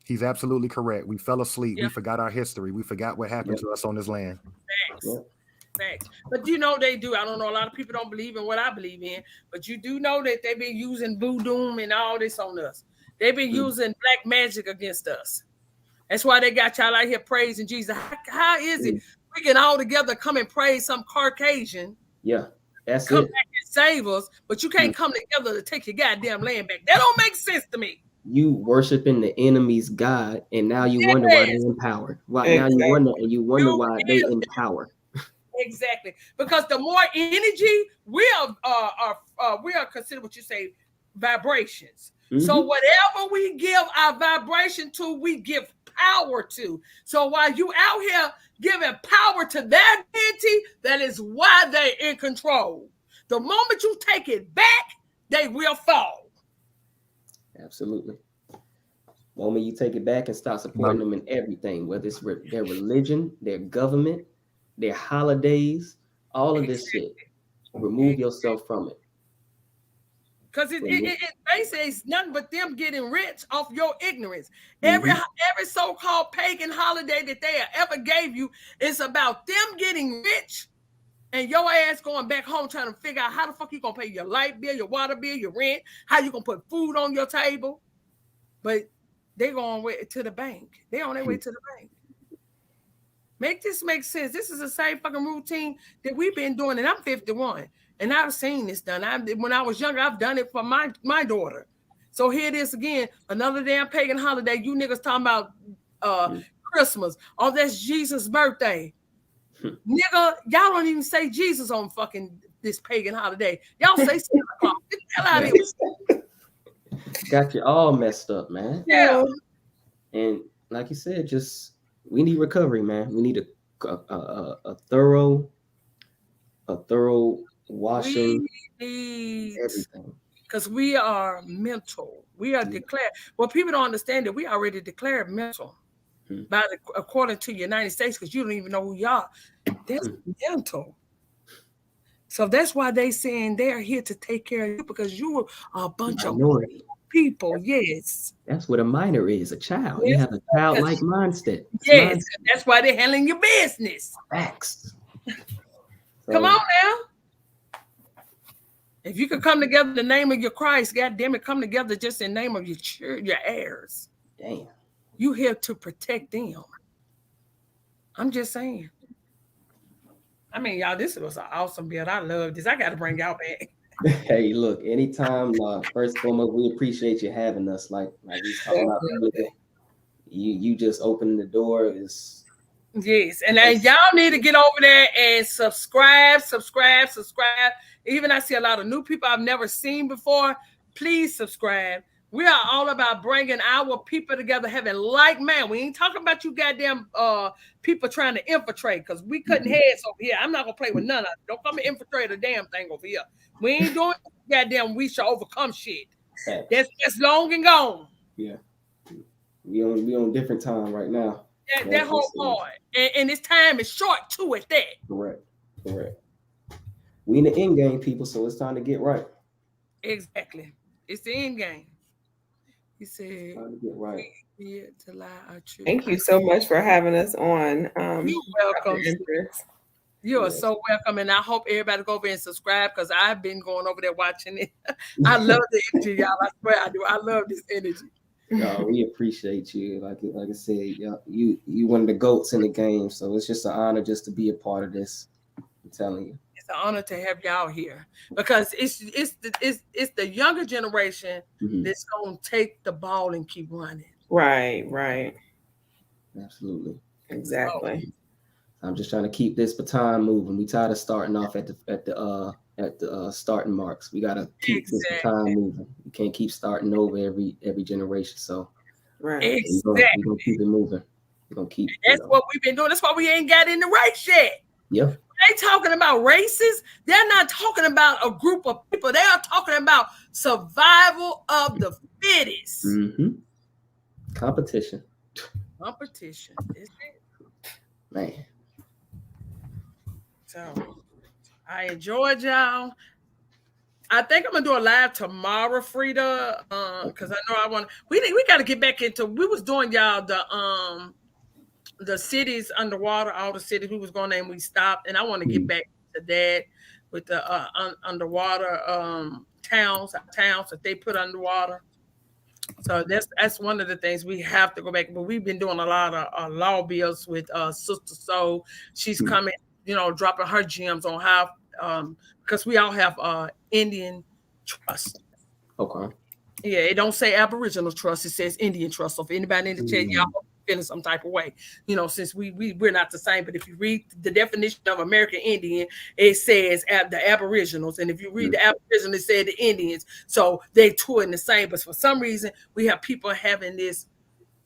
He's absolutely correct. We fell asleep. We forgot our history. We forgot what happened to us on this land. Facts. Facts. But you know they do. I don't know. A lot of people don't believe in what I believe in, but you do know that they've been using voodoo and all this on us. They've been using black magic against us. That's why they got y'all out here praising Jesus. How is it we can all together come and praise some Caucasian? Yeah, that's come back and save us, but you can't come together to take your goddamn land back. That don't make sense to me. You worshiping the enemy's God, and now you wonder why they're in power. Now you wonder why they in power. Exactly, because the more energy we are considered what you say vibrations. So whatever we give our vibration to, we give power to. So while you out here giving power to their deity, that is why they're in control. The moment you take it back, they will fall. Absolutely. The moment you take it back and start supporting them in everything, whether it's their religion, their government, their holidays, all of this shit, remove yourself from it. Because it basically is nothing but them getting rich off your ignorance. Every so-called pagan holiday that they ever gave you is about them getting rich and your ass going back home trying to figure out how the fuck you gonna pay your light bill, your water bill, your rent, how you gonna put food on your table. But they going to the bank. They on their way to the bank. Make this make sense. This is the same fucking routine that we've been doing, and I'm 51, and I've seen this done. When I was younger, I've done it for my daughter. So here it is again, another damn pagan holiday. You niggas talking about Christmas. Oh, that's Jesus' birthday. Nigga, y'all don't even say Jesus on fucking this pagan holiday. Y'all say Santa Claus. Get the hell out of here. Got you all messed up, man. Yeah. And like you said, we need recovery, man. We need a thorough a thorough washing. We need everything. Because we are mental. We are declared. Well, people don't understand that we already declared mental according to the United States, because you don't even know who you are. That's mental. So that's why they saying they're here to take care of you, because you are a bunch of people. Yes. That's what a minor is, a child. You have a childlike mindset. Yes, that's why they're handling your business. Facts. Come on now. If you could come together in the name of your Christ, God damn it, come together just in the name of your heirs. Damn. You here to protect them. I'm just saying. I mean, y'all, this was an awesome build. I love this. I got to bring y'all back. Hey, look, anytime. First and foremost, we appreciate you having us. Like we talking about earlier. You just opening the door is. Yes, and y'all need to get over there and subscribe. Even I see a lot of new people I've never seen before. Please subscribe. We are all about bringing our people together, having like man. We ain't talking about you goddamn people trying to infiltrate, because we cutting heads over here. I'm not gonna play with none of it. Don't come and infiltrate a damn thing over here. We ain't doing goddamn we shall overcome shit. That's long and gone. Yeah, we on different time right now. That whole part, and this time is short too at that. Correct. We in the end game, people, so it's time to get right. Exactly, it's the end game. He said, time to get right. To lie our truth. Thank you so much for having us on. You're welcome. You are so welcome, and I hope everybody go over and subscribe, because I've been going over there watching it. I love the energy, y'all. I swear I do. I love this energy. No, we appreciate you. Like I said, you one of the GOATs in the game, so it's just an honor just to be a part of this. I'm telling you, it's an honor to have y'all here, because it's the younger generation that's gonna take the ball and keep running. Right. Absolutely. Exactly. I'm just trying to keep this baton moving. We tired of starting off at the starting marks. We gotta keep this baton moving. We can't keep starting over every generation. So right, we're gonna keep it moving. We're gonna keep. That's what we've been doing. That's why we ain't got in the race yet. Yeah. They talking about races. They're not talking about a group of people. They are talking about survival of the fittest. Competition. Competition. Is it? Man. So I enjoyed y'all. I think I'm gonna do a live tomorrow, Frida, because I know I want. We got to get back into. We was doing y'all the cities underwater, all the cities we was going and we stopped, and I want to get back to that with the underwater towns that they put underwater. So that's one of the things we have to go back. But we've been doing a lot of law bills with Sister Soul. She's coming, dropping her gems on how because we all have Indian trust. Okay. Yeah, it don't say Aboriginal trust; it says Indian trust. So if anybody in the chat, y'all feeling some type of way, since we're not the same. But if you read the definition of American Indian, it says the Aboriginals, and if you read the Aboriginal, it said the Indians. So they two in the same. But for some reason, we have people having this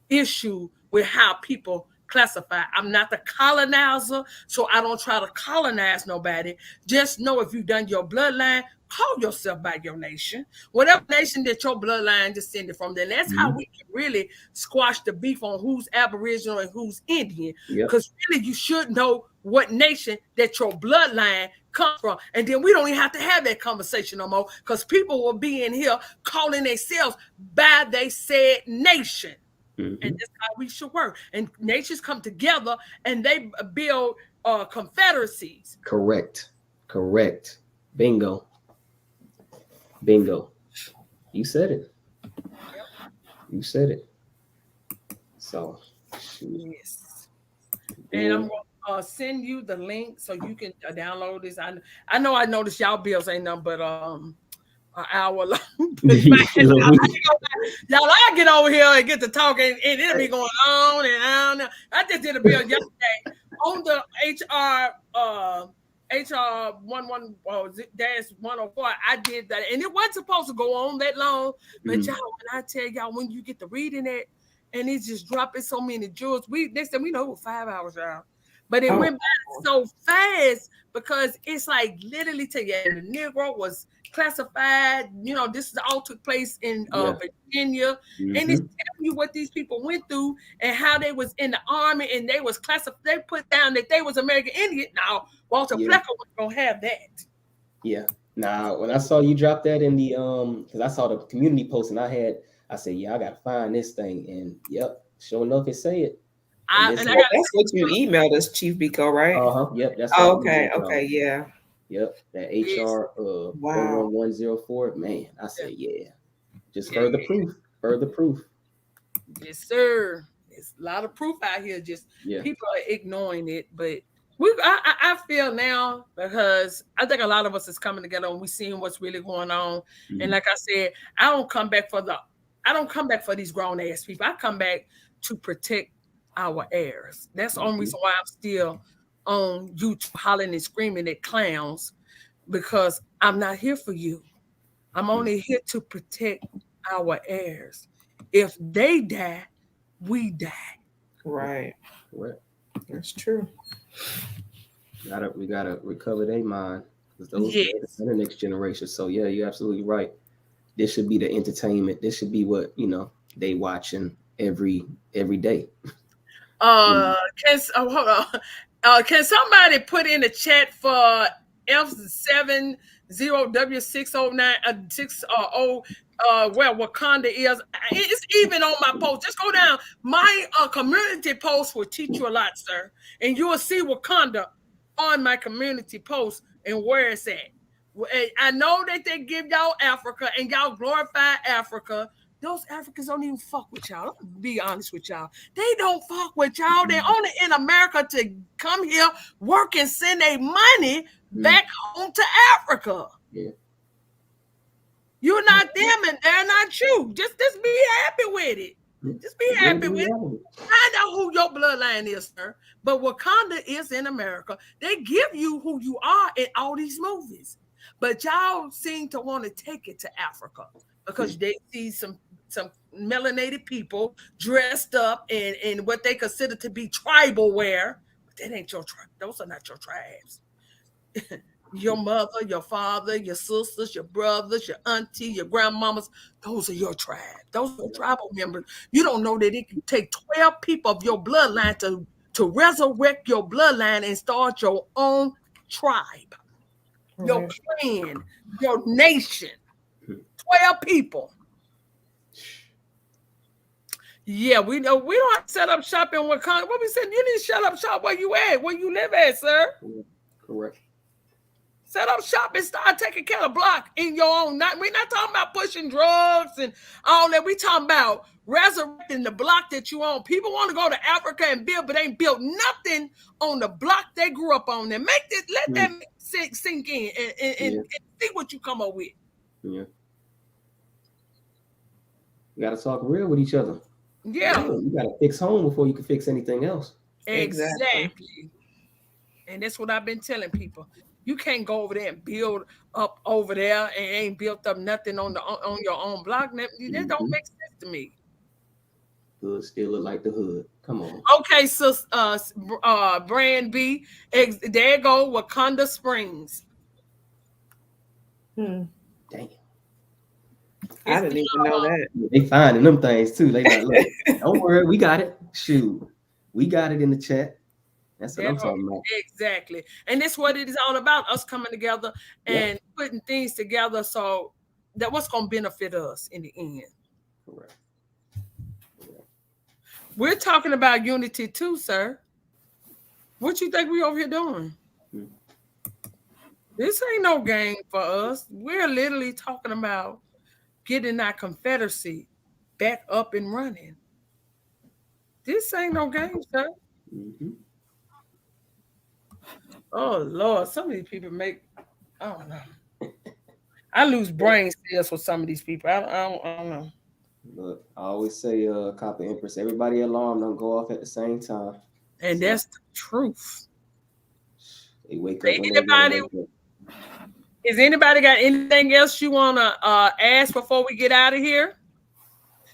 issue with how people classify. I'm not the colonizer, so I don't try to colonize nobody. Just know if you've done your bloodline, call yourself by your nation, whatever nation that your bloodline descended from. Then that's how we can really squash the beef on who's Aboriginal and who's Indian. Because really, you should know what nation that your bloodline comes from, and then we don't even have to have that conversation no more. Because people will be in here calling themselves by they said nation. And that's how we should work. And nations come together and they build confederacies. Correct. Bingo. You said it. You said it. So, yes. And I'm going to send you the link so you can download this. I know I noticed y'all bills ain't nothing but an hour long. Y'all, I get over here and get to talking, and it'll be going on and on. I just did a bill yesterday on the HR 11-104. I did that, and it wasn't supposed to go on that long. But y'all, when I tell y'all, when you get to reading it, and it's just dropping so many jewels, next time we know it was 5 hours, y'all. but it went by so fast because it's like literally to you, the Negro was classified. You know, this all took place in Virginia, and it's telling you what these people went through and how they was in the army and they was classified. They put down that they was American Indian. Now Walter Flecker was gonna have that. Yeah. Now when I saw you drop that in the because I saw the community post and I said, yeah, I gotta find this thing, and sure enough, it say it. That's what you emailed us, Chief Biko, right? Yep. That's okay. Yeah. Yep. That HR 41104. Man, I said, just further proof. Yes, sir. There's a lot of proof out here. Just people are ignoring it, but I feel now, because I think a lot of us is coming together and we seeing what's really going on. And like I said, I don't come back for these grown ass people. I come back to protect our heirs. That's the only reason why I'm still on YouTube hollering and screaming at clowns, because I'm not here for you. I'm only here to protect our heirs. If they die, we die. Right. That's true. We gotta recover their mind, because those are the next generation. So yeah, you're absolutely right. This should be the entertainment. This should be what they watching every day. Hold on. Can somebody put in the chat for F70W609 60 where Wakanda is? It's even on my post. Just go down. My community post will teach you a lot, sir, and you will see Wakanda on my community post and where it's at. I know that they give y'all Africa and y'all glorify Africa. Those Africans don't even fuck with y'all. I'll be honest with y'all. They don't fuck with y'all. They're only in America to come here, work, and send their money back home to Africa. Yeah. You're not them and they're not you. Just be happy with it. Just be happy with it. Find out who your bloodline is, sir. But Wakanda is in America. They give you who you are in all these movies. But y'all seem to want to take it to Africa because they see some melanated people dressed up in what they consider to be tribal wear. But that ain't your tribe. Those are not your tribes. Your mother, your father, your sisters, your brothers, your auntie, your grandmamas, those are your tribe. Those are tribal members. You don't know that it can take 12 people of your bloodline to resurrect your bloodline and start your own tribe, your clan, your nation. 12 people. Yeah, we know we don't have to set up shop in Wakanda. What we said, you need to shut up shop where you at, where you live at, sir. Correct. Set up shop and start taking care of the block in your own. We're not talking about pushing drugs and all that. We talking about resurrecting the block that you own. People want to go to Africa and build, but ain't built nothing on the block they grew up on. And let that sink in and see what you come up with. Yeah. You got to talk real with each other. Yeah. You got to fix home before you can fix anything else. Exactly. And that's what I've been telling people. You can't go over there and build up over there and ain't built up nothing on your own block. That don't make sense to me. Hood still look like the hood. Come on. Okay, so Brand B, there go Wakanda Springs. Damn. I didn't even know that. They finding them things too. They like, look, don't worry, we got it. Shoot, we got it in the chat. That's what I'm talking about. Exactly. And that's what it is all about, us coming together and putting things together so that what's going to benefit us in the end. Correct. We're talking about unity too, sir. What you think we over here doing? This ain't no game for us. We're literally talking about getting our Confederacy back up and running. This ain't no game, sir. Oh Lord, some of these people I don't know. I lose brain cells for some of these people. I don't know. Look, I always say, Copper Empress, everybody alarm don't go off at the same time. And that's the truth. They wake up. Is anybody got anything else you want to ask before we get out of here?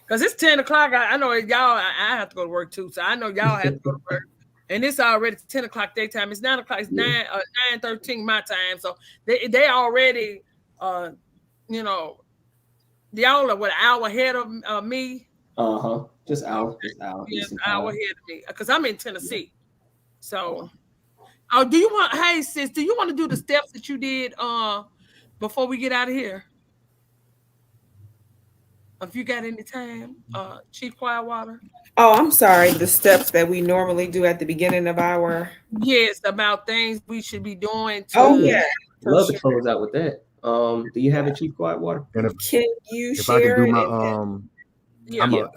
Because it's 10 o'clock. I know y'all, I have to go to work too. So I know y'all have to go to work. and it's already 10 o'clock daytime. It's 9 o'clock. It's 9:13 my time. So they already, you know, y'all are what, an hour ahead of me. Just hour, Yeah, Eastern hour time. ahead of me because I'm in Tennessee. So, oh, do you want? Hey, sis, do you want to do the steps that you did before we get out of here? If you got any time, Chief Quietwater. Oh, I'm sorry. The steps that we normally do at the beginning of our. Yes, about things we should be doing to. Oh yeah, love to close out with that. Do you have it, Chief Quietwater? And can you if I can share do it? my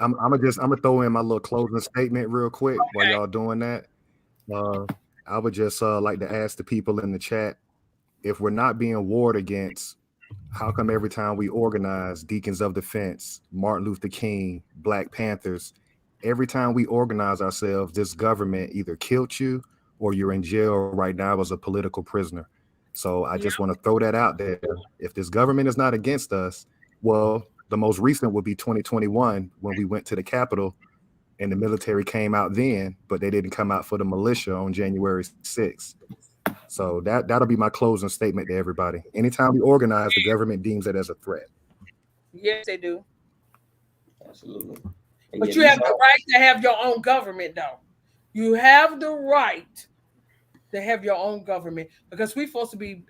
I'm gonna throw in my little closing statement real quick while y'all doing that. I would just like to ask the people in the chat, if we're not being warred against, how come every time we organize Deacons of Defense, Martin Luther King, Black Panthers, every time we organize ourselves, this government either killed you or you're in jail right now as a political prisoner? So I just want to throw that out there. If this government is not against us, well, the most recent would be 2021 when we went to the Capitol and the military came out then, but they didn't come out for the militia on January 6th. So that'll be my closing statement to everybody. Anytime we organize, the government deems it as a threat. Yes, they do. Absolutely. But you have the right to have your own government, though. You have the right to have your own government because we're supposed to be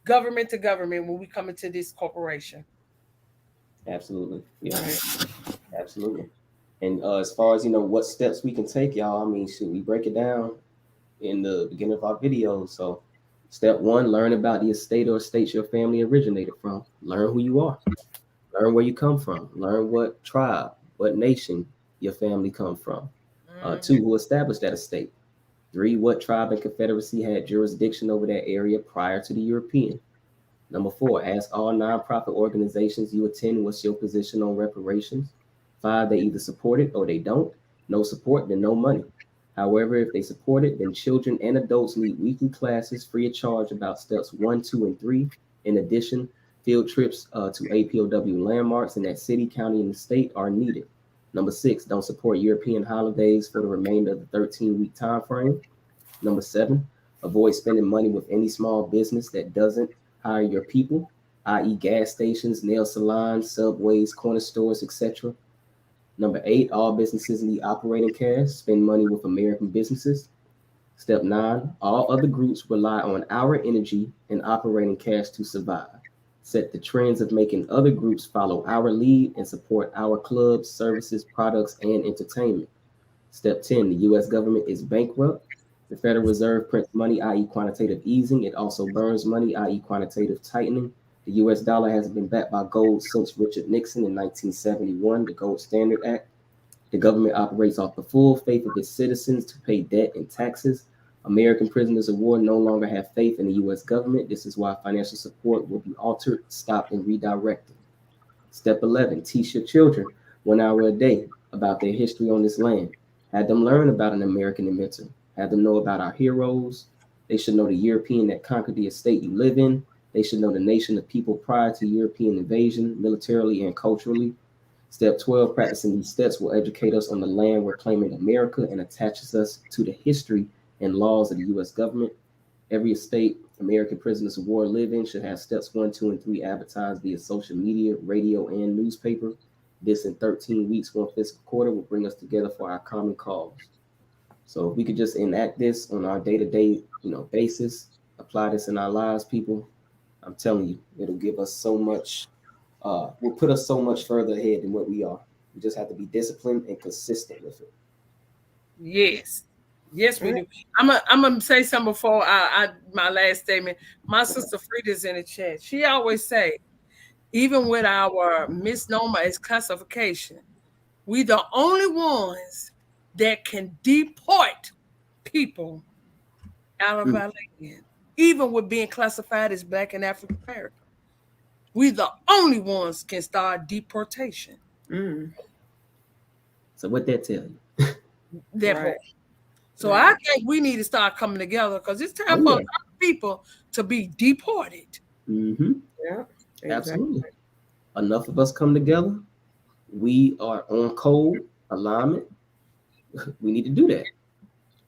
government to government when we come into this corporation. Absolutely. Yeah. Absolutely. And as far as, what steps we can take, y'all, I mean, should we break it down in the beginning of our video? So step 1, learn about the estate or states your family originated from. Learn who you are. Learn where you come from. Learn what tribe, what nation your family come from. 2, who established that estate. 3, what tribe and confederacy had jurisdiction over that area prior to the European. Number 4, ask all nonprofit organizations you attend what's your position on reparations. 5, they either support it or they don't. No support, then no money. However, if they support it, then children and adults need weekly classes free of charge about steps 1, 2, and 3. In addition, field trips to APOW landmarks in that city, county, and the state are needed. Number 6, don't support European holidays for the remainder of the 13-week time frame. Number 7, avoid spending money with any small business that doesn't hire your people, i.e. gas stations, nail salons, subways, corner stores, etc. Number 8, all businesses need operating cash. Spend money with American businesses. Step 9, all other groups rely on our energy and operating cash to survive. Set the trends of making other groups follow our lead and support our clubs, services, products, and entertainment. Step 10, the U.S. government is bankrupt. The Federal Reserve prints money, i.e. quantitative easing. It also burns money, i.e. quantitative tightening. The U.S. dollar has been backed by gold since Richard Nixon in 1971, the Gold Standard Act. The government operates off the full faith of its citizens to pay debt and taxes. American prisoners of war no longer have faith in the U.S. government. This is why financial support will be altered, stopped, and redirected. Step 11, teach your children 1 hour a day about their history on this land. Have them learn about an American inventor. Have them know about our heroes. They should know the European that conquered the estate you live in. They should know the nation of people prior to European invasion, militarily and culturally. Step 12, practicing these steps will educate us on the land we're claiming America and attaches us to the history and laws of the U.S. government. Every estate American prisoners of war live in should have steps 1, 2, and 3 advertised via social media, radio, and newspaper. This in 13 weeks, 1 fiscal quarter, will bring us together for our common cause. So if we could just enact this on our day-to-day, basis, apply this in our lives, people, I'm telling you, it'll give us so much, will put us so much further ahead than what we are. We just have to be disciplined and consistent with it. Yes. Yes, we do. I'm gonna say something before my last statement. My sister Frida's in the chat. She always say, even with our misnomer as classification, we the only ones that can deport people out of our land, even with being classified as Black and African American. We the only ones can start deportation. So what that tell you? Right. So I think we need to start coming together because it's time for people to be deported. Yeah, exactly. Absolutely. Enough of us come together. We are on code alignment. We need to do that.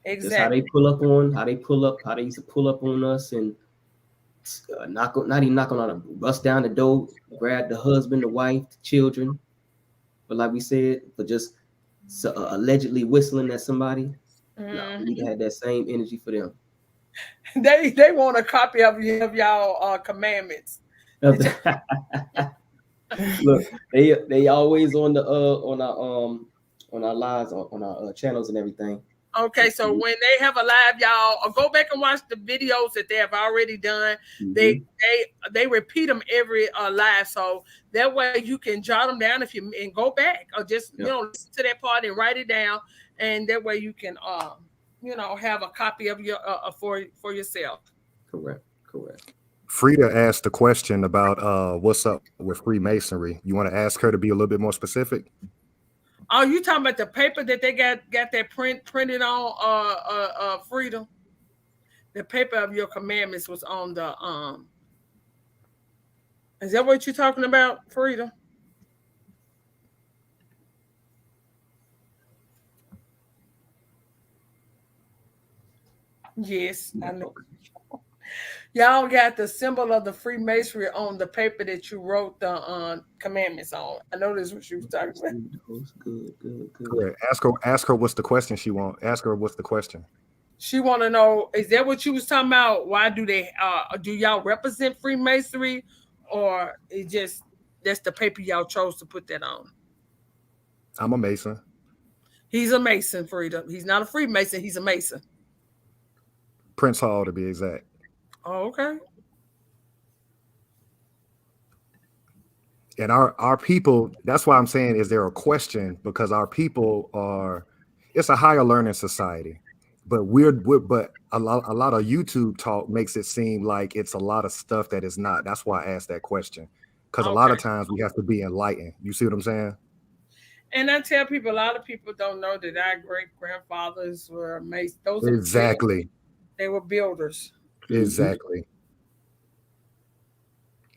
Exactly. Just how they pull up, how they used to pull up on us and not even knock on, bust down the door, grab the husband, the wife, the children. But like we said, for just allegedly whistling at somebody, no, we need to have that same energy for them. They want a copy of y'all commandments. Look, they always on the on our lives on our channels and everything. Okay, so when they have a live, y'all go back and watch the videos that they have already done. They repeat them every live, so that way you can jot them down and go back, or just listen to that part and write it down, and that way you can have a copy of your for yourself. Correct. Frida asked a question about what's up with Freemasonry. You want to ask her to be a little bit more specific? Oh, you talking about the paper that they got that printed on Freedom? The paper of your commandments was on the Is that what you're talking about, Freedom? Yes, I know. Y'all got the symbol of the Freemasonry on the paper that you wrote the commandments on. I know this is what you was talking about. Good. Yeah, ask her what's the question she want. Ask her what's the question. She want to know, is that what you was talking about? Why do they do y'all represent Freemasonry, or it just that's the paper y'all chose to put that on? I'm a Mason. He's a Mason, Freedom. He's not a Freemason, he's a Mason. Prince Hall, to be exact. Oh, okay. And our people, that's why I'm saying, is there a question? Because our people it's a higher learning society, but but a lot of YouTube talk makes it seem like it's a lot of stuff that is not. That's why I asked that question, because a lot of times we have to be enlightened. You see what I'm saying? And I tell people, a lot of people don't know that our great grandfathers were Masons. Those exactly. They were builders. Exactly.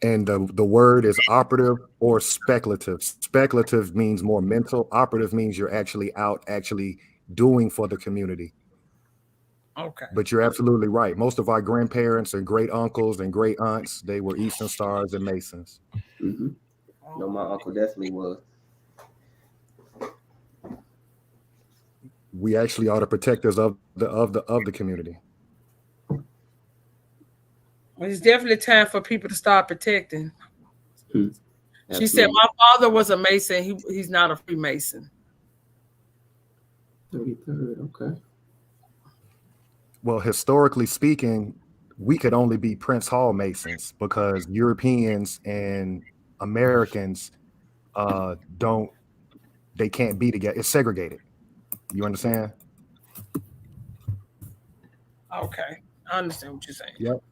And the word is operative or speculative. Speculative means more mental. Operative means you're actually doing for the community. Okay. But you're absolutely right. Most of our grandparents and great uncles and great aunts, they were Eastern Stars and Masons. No, my uncle definitely was. We actually are the protectors of the community. It's definitely time for people to start protecting. She said, "My father was a Mason. He's not a Freemason." 33rd, okay. Well, historically speaking, we could only be Prince Hall Masons because Europeans and Americans they can't be together. It's segregated. You understand? Okay, I understand what you're saying. Yep.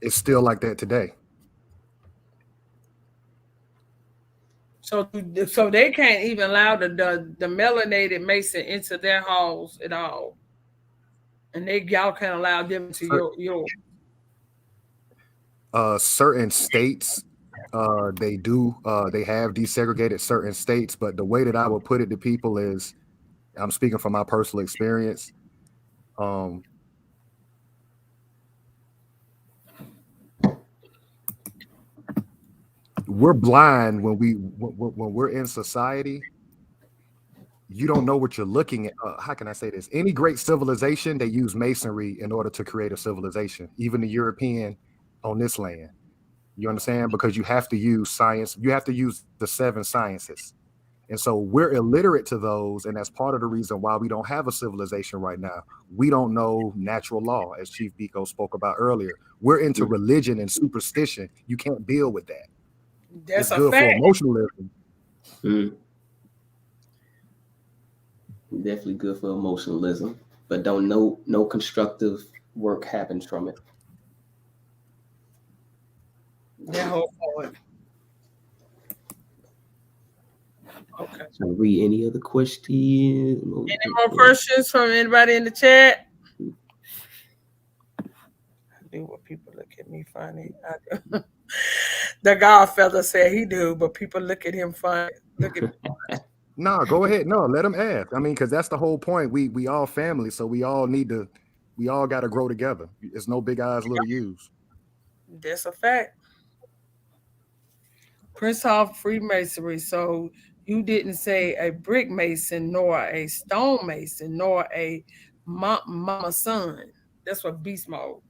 It's still like that today. So they can't even allow the melanated Mason into their halls at all, and y'all can't allow them to your. Certain states, they do. They have desegregated certain states, but the way that I would put it to people is, I'm speaking from my personal experience. We're blind when we're in society. You don't know what you're looking at. How can I say this? Any great civilization, they use masonry in order to create a civilization. Even the European on this land. You understand? Because you have to use science. You have to use the 7 sciences. And so we're illiterate to those. And that's part of the reason why we don't have a civilization right now. We don't know natural law, as Chief Biko spoke about earlier. We're into religion and superstition. You can't deal with that. That's it's good fact. for emotionalism. Definitely good for emotionalism, but don't no constructive work happens from it. That whole point. Okay. So read any other questions? Any more questions from anybody in the chat? I do what people look at me funny. The Godfather said he do, but people look at him funny. Look at me. No, go ahead. No, let them ask. I mean, because that's the whole point. We all family, so we all got to grow together. It's no big eyes, little U's. That's a fact. Prince Hall Freemasonry. So you didn't say a brick mason, nor a stone mason, nor a mama son. That's what beast mode.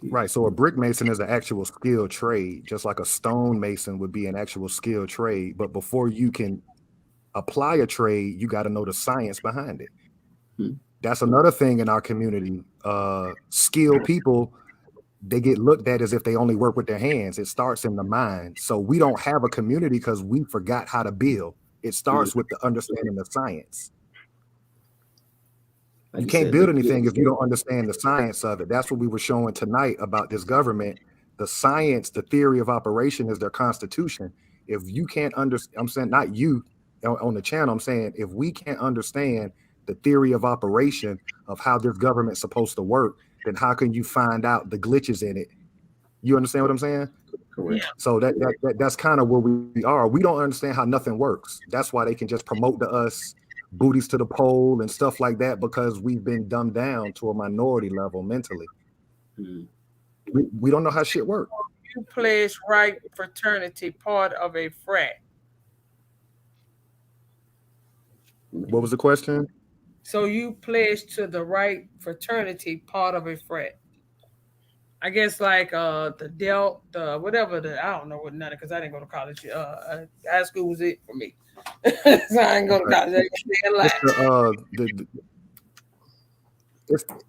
Right. So a brick mason is an actual skilled trade, just like a stone mason would be an actual skilled trade. But before you can apply a trade, you got to know the science behind it. That's another thing in our community. Skilled people, they get looked at as if they only work with their hands. It starts in the mind. So we don't have a community because we forgot how to build. It starts with the understanding of science. You can't build anything if you don't understand the science of it. That's what we were showing tonight about this government. The science, the theory of operation is their constitution. If you can't understand, I'm saying not you on the channel, I'm saying if we can't understand the theory of operation of how this government's supposed to work, then how can you find out the glitches in it? You understand what I'm saying? Correct. So that's kind of where we are. We don't understand how nothing works. That's why they can just promote to us booties to the pole and stuff like that, because we've been dumbed down to a minority level mentally. We don't know how shit works. You pledge right fraternity part of a frat. What was the question? So you pledge to the right fraternity part of a frat. I guess like the whatever I don't know what none because I didn't go to college. High school was it for me. So I didn't go to college.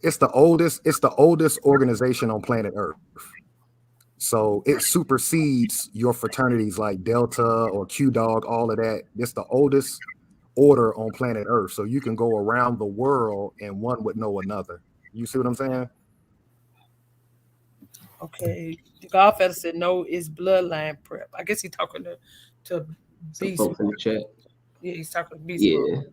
It's the oldest organization on planet Earth. So it supersedes your fraternities like Delta or Q Dog, all of that. It's the oldest order on planet Earth. So you can go around the world and one would know another. You see what I'm saying? Okay. The Godfather said no, it's bloodline prep. I guess he's talking to Beast folks in the chat. Yeah, he's talking to Beast Mode.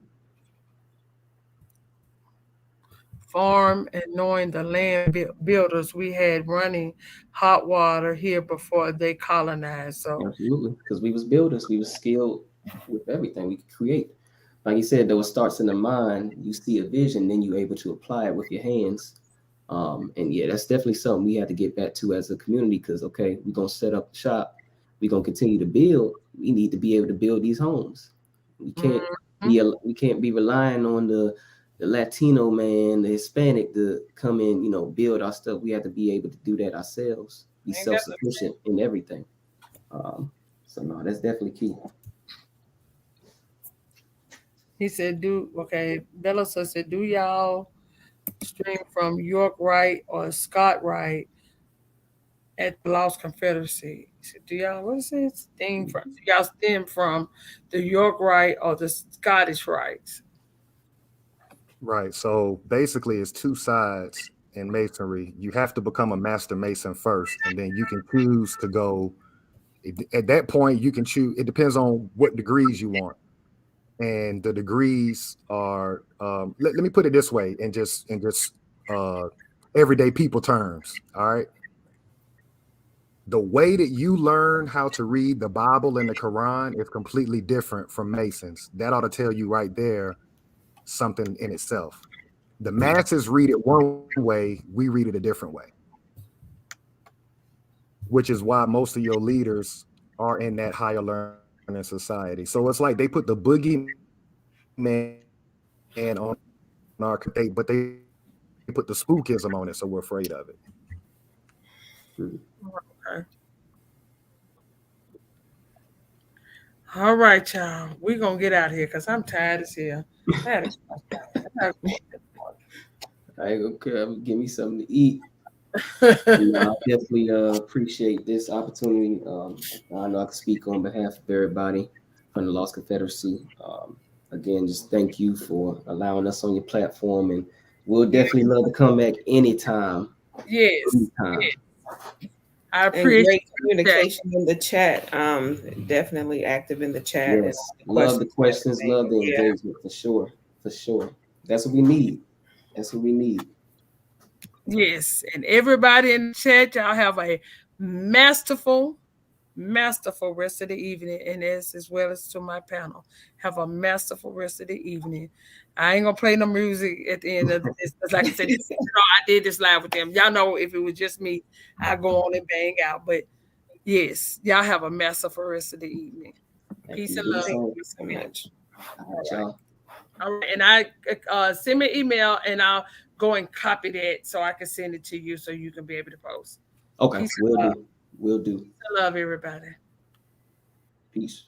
Farm and knowing the land builders we had running hot water here before they colonized. So absolutely, because we was builders, we was skilled with everything we could create. Like you said, though, it starts in the mind. You see a vision, then you're able to apply it with your hands. And yeah, that's definitely something we have to get back to as a community. Because okay, we're gonna set up shop, we're gonna continue to build. We need to be able to build these homes. We can't be relying on the Latino man, the Hispanic to come in, build our stuff. We have to be able to do that ourselves, be self-sufficient in everything. So no, that's definitely key. He said, Belos said, do y'all stream from York Wright or Scott Wright at the Lost Confederacy? He said, do y'all stem from the York Wright or the Scottish Wrights? Right. So basically it's two sides in masonry. You have to become a master mason first, and then you can choose to go. At that point, you can choose. It depends on what degrees you want. And the degrees are, let me put it this way, in just everyday people terms. All right. The way that you learn how to read the Bible and the Quran is completely different from Masons. That ought to tell you right there something in itself. The masses read it one way, we read it a different way, which is why most of your leaders are in that higher learning society. So it's like they put the boogeyman on our, but they put the spookism on it, so we're afraid of it. Okay. All right, y'all. We're going to get out of here because I'm tired as hell. Okay, give me something to eat. I definitely appreciate this opportunity. I know I can speak on behalf of everybody from the Lost Confederacy. Again, just thank you for allowing us on your platform, and we'll definitely love to come back anytime. Yes. Anytime. Yes. I appreciate great communication in the chat. Definitely active in the chat. Yes. Love the questions, love the engagement for sure. For sure. That's what we need. That's what we need. Yes. And everybody in the chat, y'all have a masterful masterful rest of the evening, and as well as to my panel. Have a masterful rest of the evening. I ain't gonna play no music at the end of this. Like I said, I did this live with them. Y'all know if it was just me, I'd go on and bang out. But yes, y'all have a masterful rest of the evening. Peace and love. Thank you so much. All right. And I send me an email and I'll go and copy that so I can send it to you so you can be able to post. Okay, Peace will do. Will do. I love everybody. Peace.